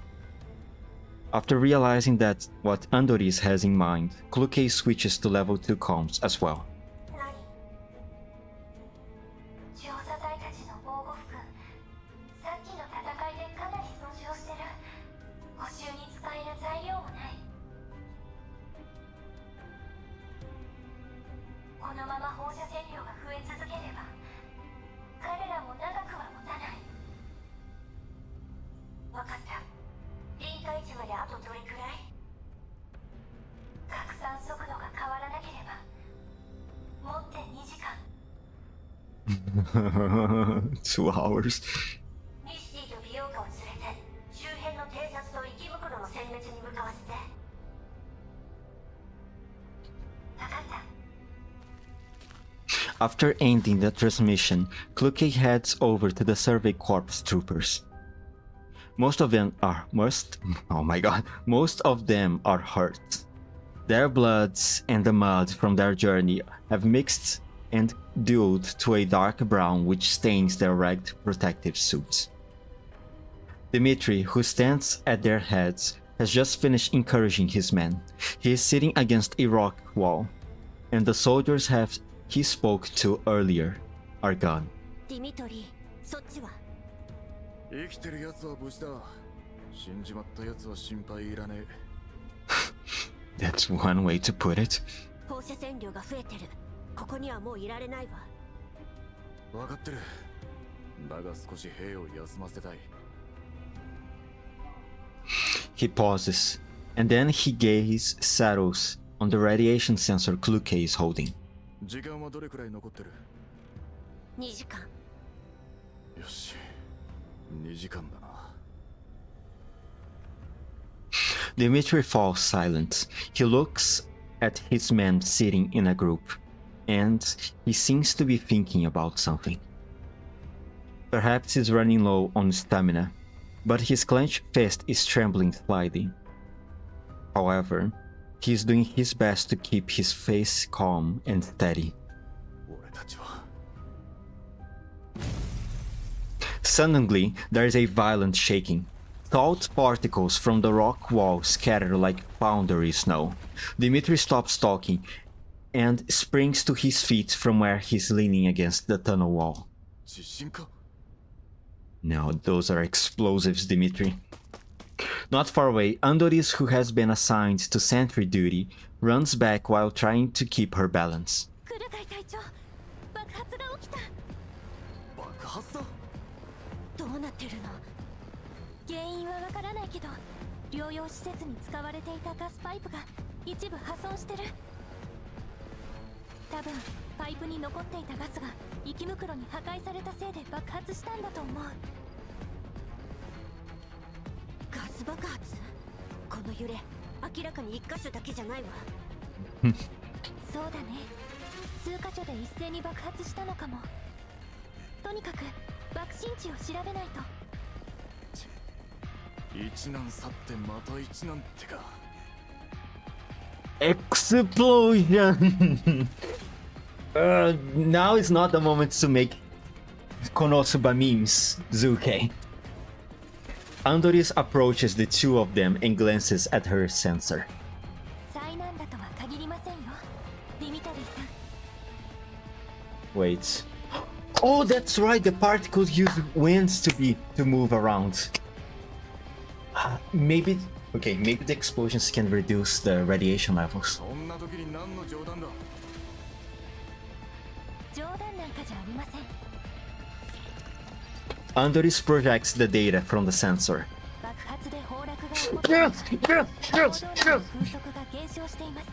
After realizing that what Andoris has in mind, Kluke switches to level 2 comms as well. 2 hours. ミスティと美容家を連れて周辺の偵察と生き袋の殲滅に向かわせて。分かった。 After ending the transmission, Kluke heads over to the Survey Corps troopers. Most of them are hurt. Their bloods and the mud from their journey have mixed and dulled to a dark brown which stains their ragged protective suits. Dimitri, who stands at their heads, has just finished encouraging his men. He is sitting against a rock wall, and the soldiers he spoke to earlier are gone. Dimitri, そっちは？生きてるやつは無事だ。死んじまったやつは心配いらねえ。That's one way to put it. 放射線量が増えてる。ここにはもういられないわ。分かってる。だが少し兵を休ませたい。He pauses, and then he gaze settles on the radiation sensor Kluke is holding. 時間はどれくらい残ってる？2時間。よし、2時間だな。Dimitri falls silent. He looks at his men sitting in a group, and he seems to be thinking about something. Perhaps he's running low on stamina, but his clenched fist is trembling slightly. However, he is doing his best to keep his face calm and steady. Suddenly, there is a violent shaking. Salt particles from the rock wall scatter like powdery snow. Dimitri stops talking and springs to his feet from where he's leaning against the tunnel wall. No, those are explosives, Dimitri. Not far away, Andoris, who has been assigned to sentry duty, runs back while trying to keep her balance. どうなってるの？原因はわからないけど、療養施設に使われていたガスパイプが一部破損してる。多分パイプに残っていたガスが息袋に破壊されたせいで爆発したんだと思う。ガス爆発？この揺れ、明らかに一箇所だけじゃないわ。そうだね。数箇所で一斉に爆発したのかも。とにかく爆心地を調べないと。一難去ってまた一難ってか。Explosion! Now is not the moment to make Konosuba memes, Zuke. Andoris approaches the two of them and glances at her sensor. 災難だとは限りませんよ、ディミタリーさん。Wait. Oh, that's right. The particles use winds to move around. Maybe maybe the explosions can reduce the radiation levels. そんな時に何の冗談だ。冗談なんかじゃありません。Andoris projects the data from the sensor. 爆発で崩落が起こった風速が減少しています。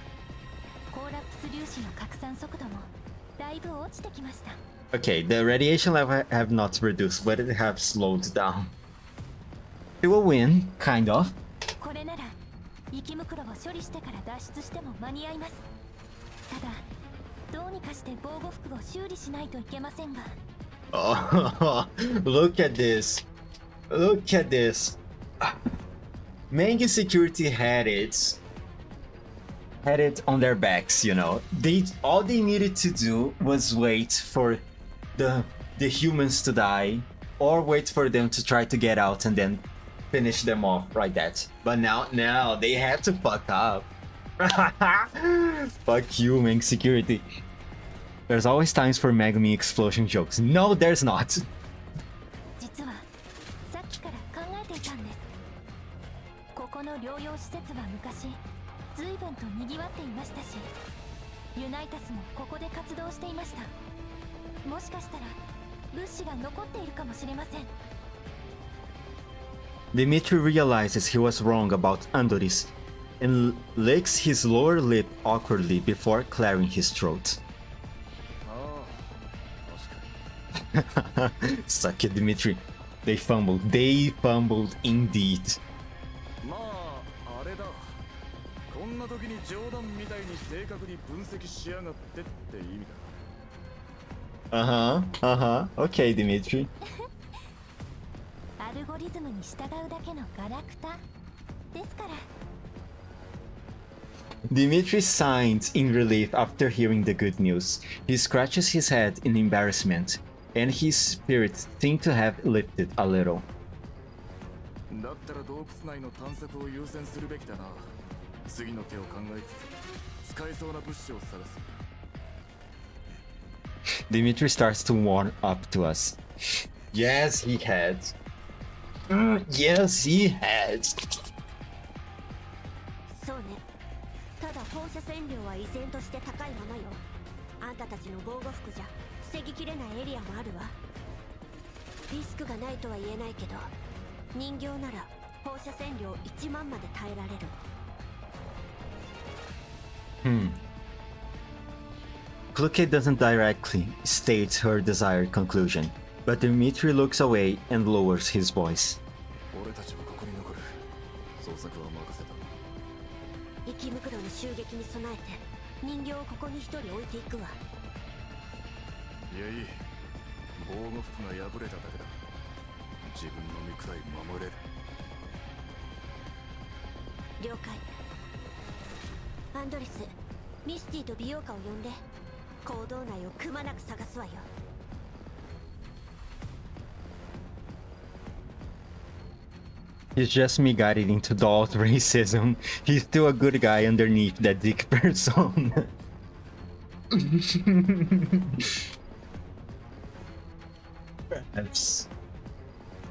コーラプス粒子の拡散速度もだいぶ落ちてきました。Okay, the radiation level have not reduced, but it have slowed down. It will win, kind of. これなら息袋を処理してから脱出しても間に合います。ただどうにかして防護服を修理しないといけませんが。Oh, look at this. Look at this. Mangi Security had it on their backs, you know. All they needed to do was wait for the humans to die, or wait for them to try to get out and then finish them off like that. But now they have to fuck up. Fuck you, Mangi Security. There's always times for Megami explosion jokes. No, there's not. 実はさっきから考えていたんです。ここの療養施設は昔随分と賑わっていましたし、ユナイタスもここで活動していました。もしかしたら物資が残っているかもしれません。Dimitri realizes he was wrong about Andoris and licks his lower lip awkwardly before clearing his throat. Suck it, Dimitri. They fumbled indeed. まああれだ。こんな時に冗談みたいに正確に分析しやがってって意味だ。Okay, Dimitri. アルゴリズムに従うだけのガラクタですから。Dimitri sighed in relief after hearing the good news. He scratches his head in embarrassment, and his spirits seem to have lifted a little. だったら洞窟内の探索を優先するべきだな。次の手を考えつつ使えそうな物資を探す。Dimitri starts to warm up to us. Yes, he had. Yes, he had. そうね。ただ放射線量は依然として高いままよ。あんたたちの防護服じゃ防ぎきれないエリアもあるわ。リスクがないとは言えないけど、人形なら放射線量1万まで耐えられる。Kluke doesn't directly state her desired conclusion, but Dimitri looks away and lowers his voice. 俺たちはここに残る。捜索は任せた。息袋の襲撃に備えて人形をここに一人置いていくわ。いやいい。防護服が破れただけだ。自分の身くらい守れる。了解。アンドレス、ミスティと美容家を呼んで行動内をくまなく探すわよ。He's just misguided into doll's racism. He's still a good guy underneath that dick persona. Perhaps.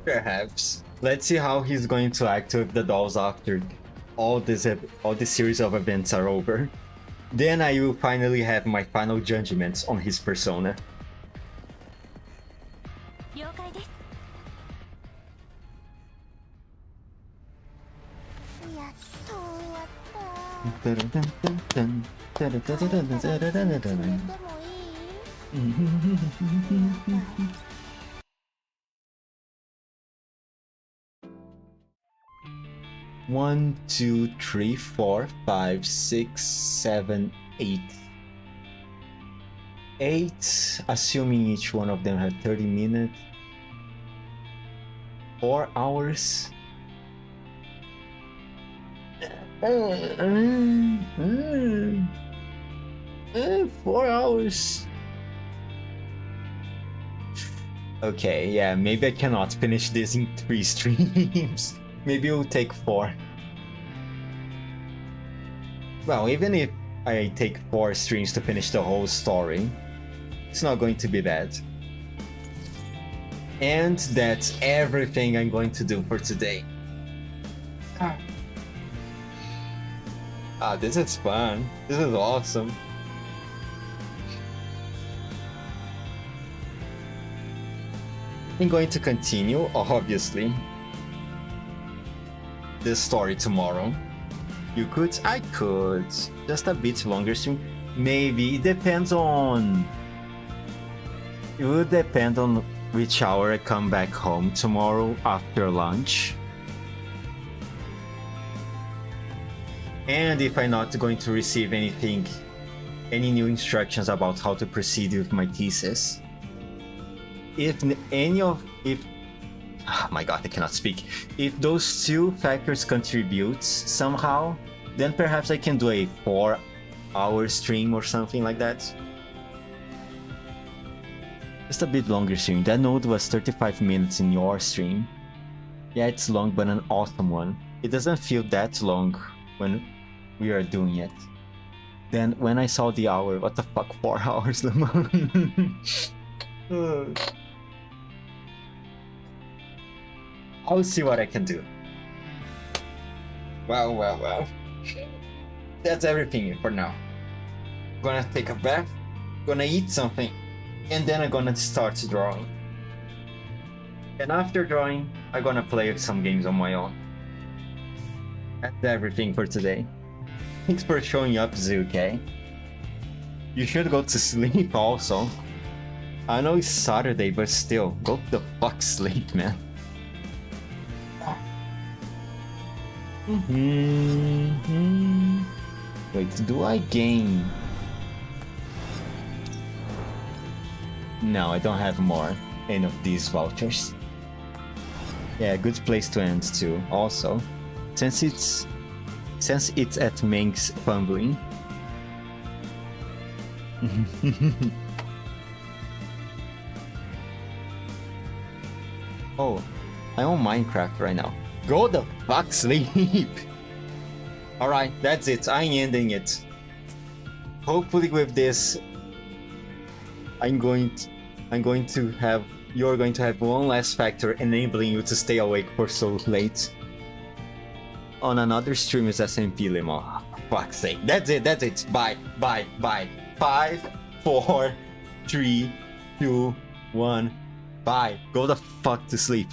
Perhaps. Let's see how he's going to act with the dolls after all this series of events are over. Then I will finally have my final judgments on his persona. 了解です。やっと終わった。 1, 2, 3, 4, 5, 6, 7, 8. 8, assuming each one of them had 30 minutes. 4 hours. 4 hours. Okay, yeah, maybe I cannot finish this in 3 streams. Maybe it will take 4. Well, even if I take 4 streams to finish the whole story, it's not going to be bad. And that's everything I'm going to do for today. This is fun. This is awesome. I'm going to continue, obviously, this story tomorrow. I could. Just a bit longer stream. Maybe. It depends on... It will depend on which hour I come back home tomorrow after lunch. And if I'm not going to receive any new instructions about how to proceed with my thesis. Oh my god, I cannot speak. If those 2 factors contribute somehow, then perhaps I can do a 4-hour stream or something like that. Just a bit longer stream. That node was 35 minutes in your stream. Yeah, it's long, but an awesome one. It doesn't feel that long when we are doing it. Then when I saw the hour, what the fuck, 4 hours, Lemon? I'll see what I can do. Well. That's everything for now. Gonna take a bath, gonna eat something, and then I'm gonna start drawing. And after drawing, I'm gonna play some games on my own. That's everything for today. Thanks for showing up, Zuke. You should go to sleep also. I know it's Saturday, but still, go to the fuck sleep, man. Wait, do I gain? No, I don't have any of these vouchers. Yeah, good place to end too. Also, since it's at Meng's fumbling. Oh, I'm on Minecraft right now. Go the fuck sleep! Alright, that's it. I'm ending it. Hopefully with this, you're going to have one last factor enabling you to stay awake for so late. On another stream is SMP Lemon. Fuck's sake. That's it. Bye. 5, 4, 3, 2, 1. Bye. Go the fuck to sleep.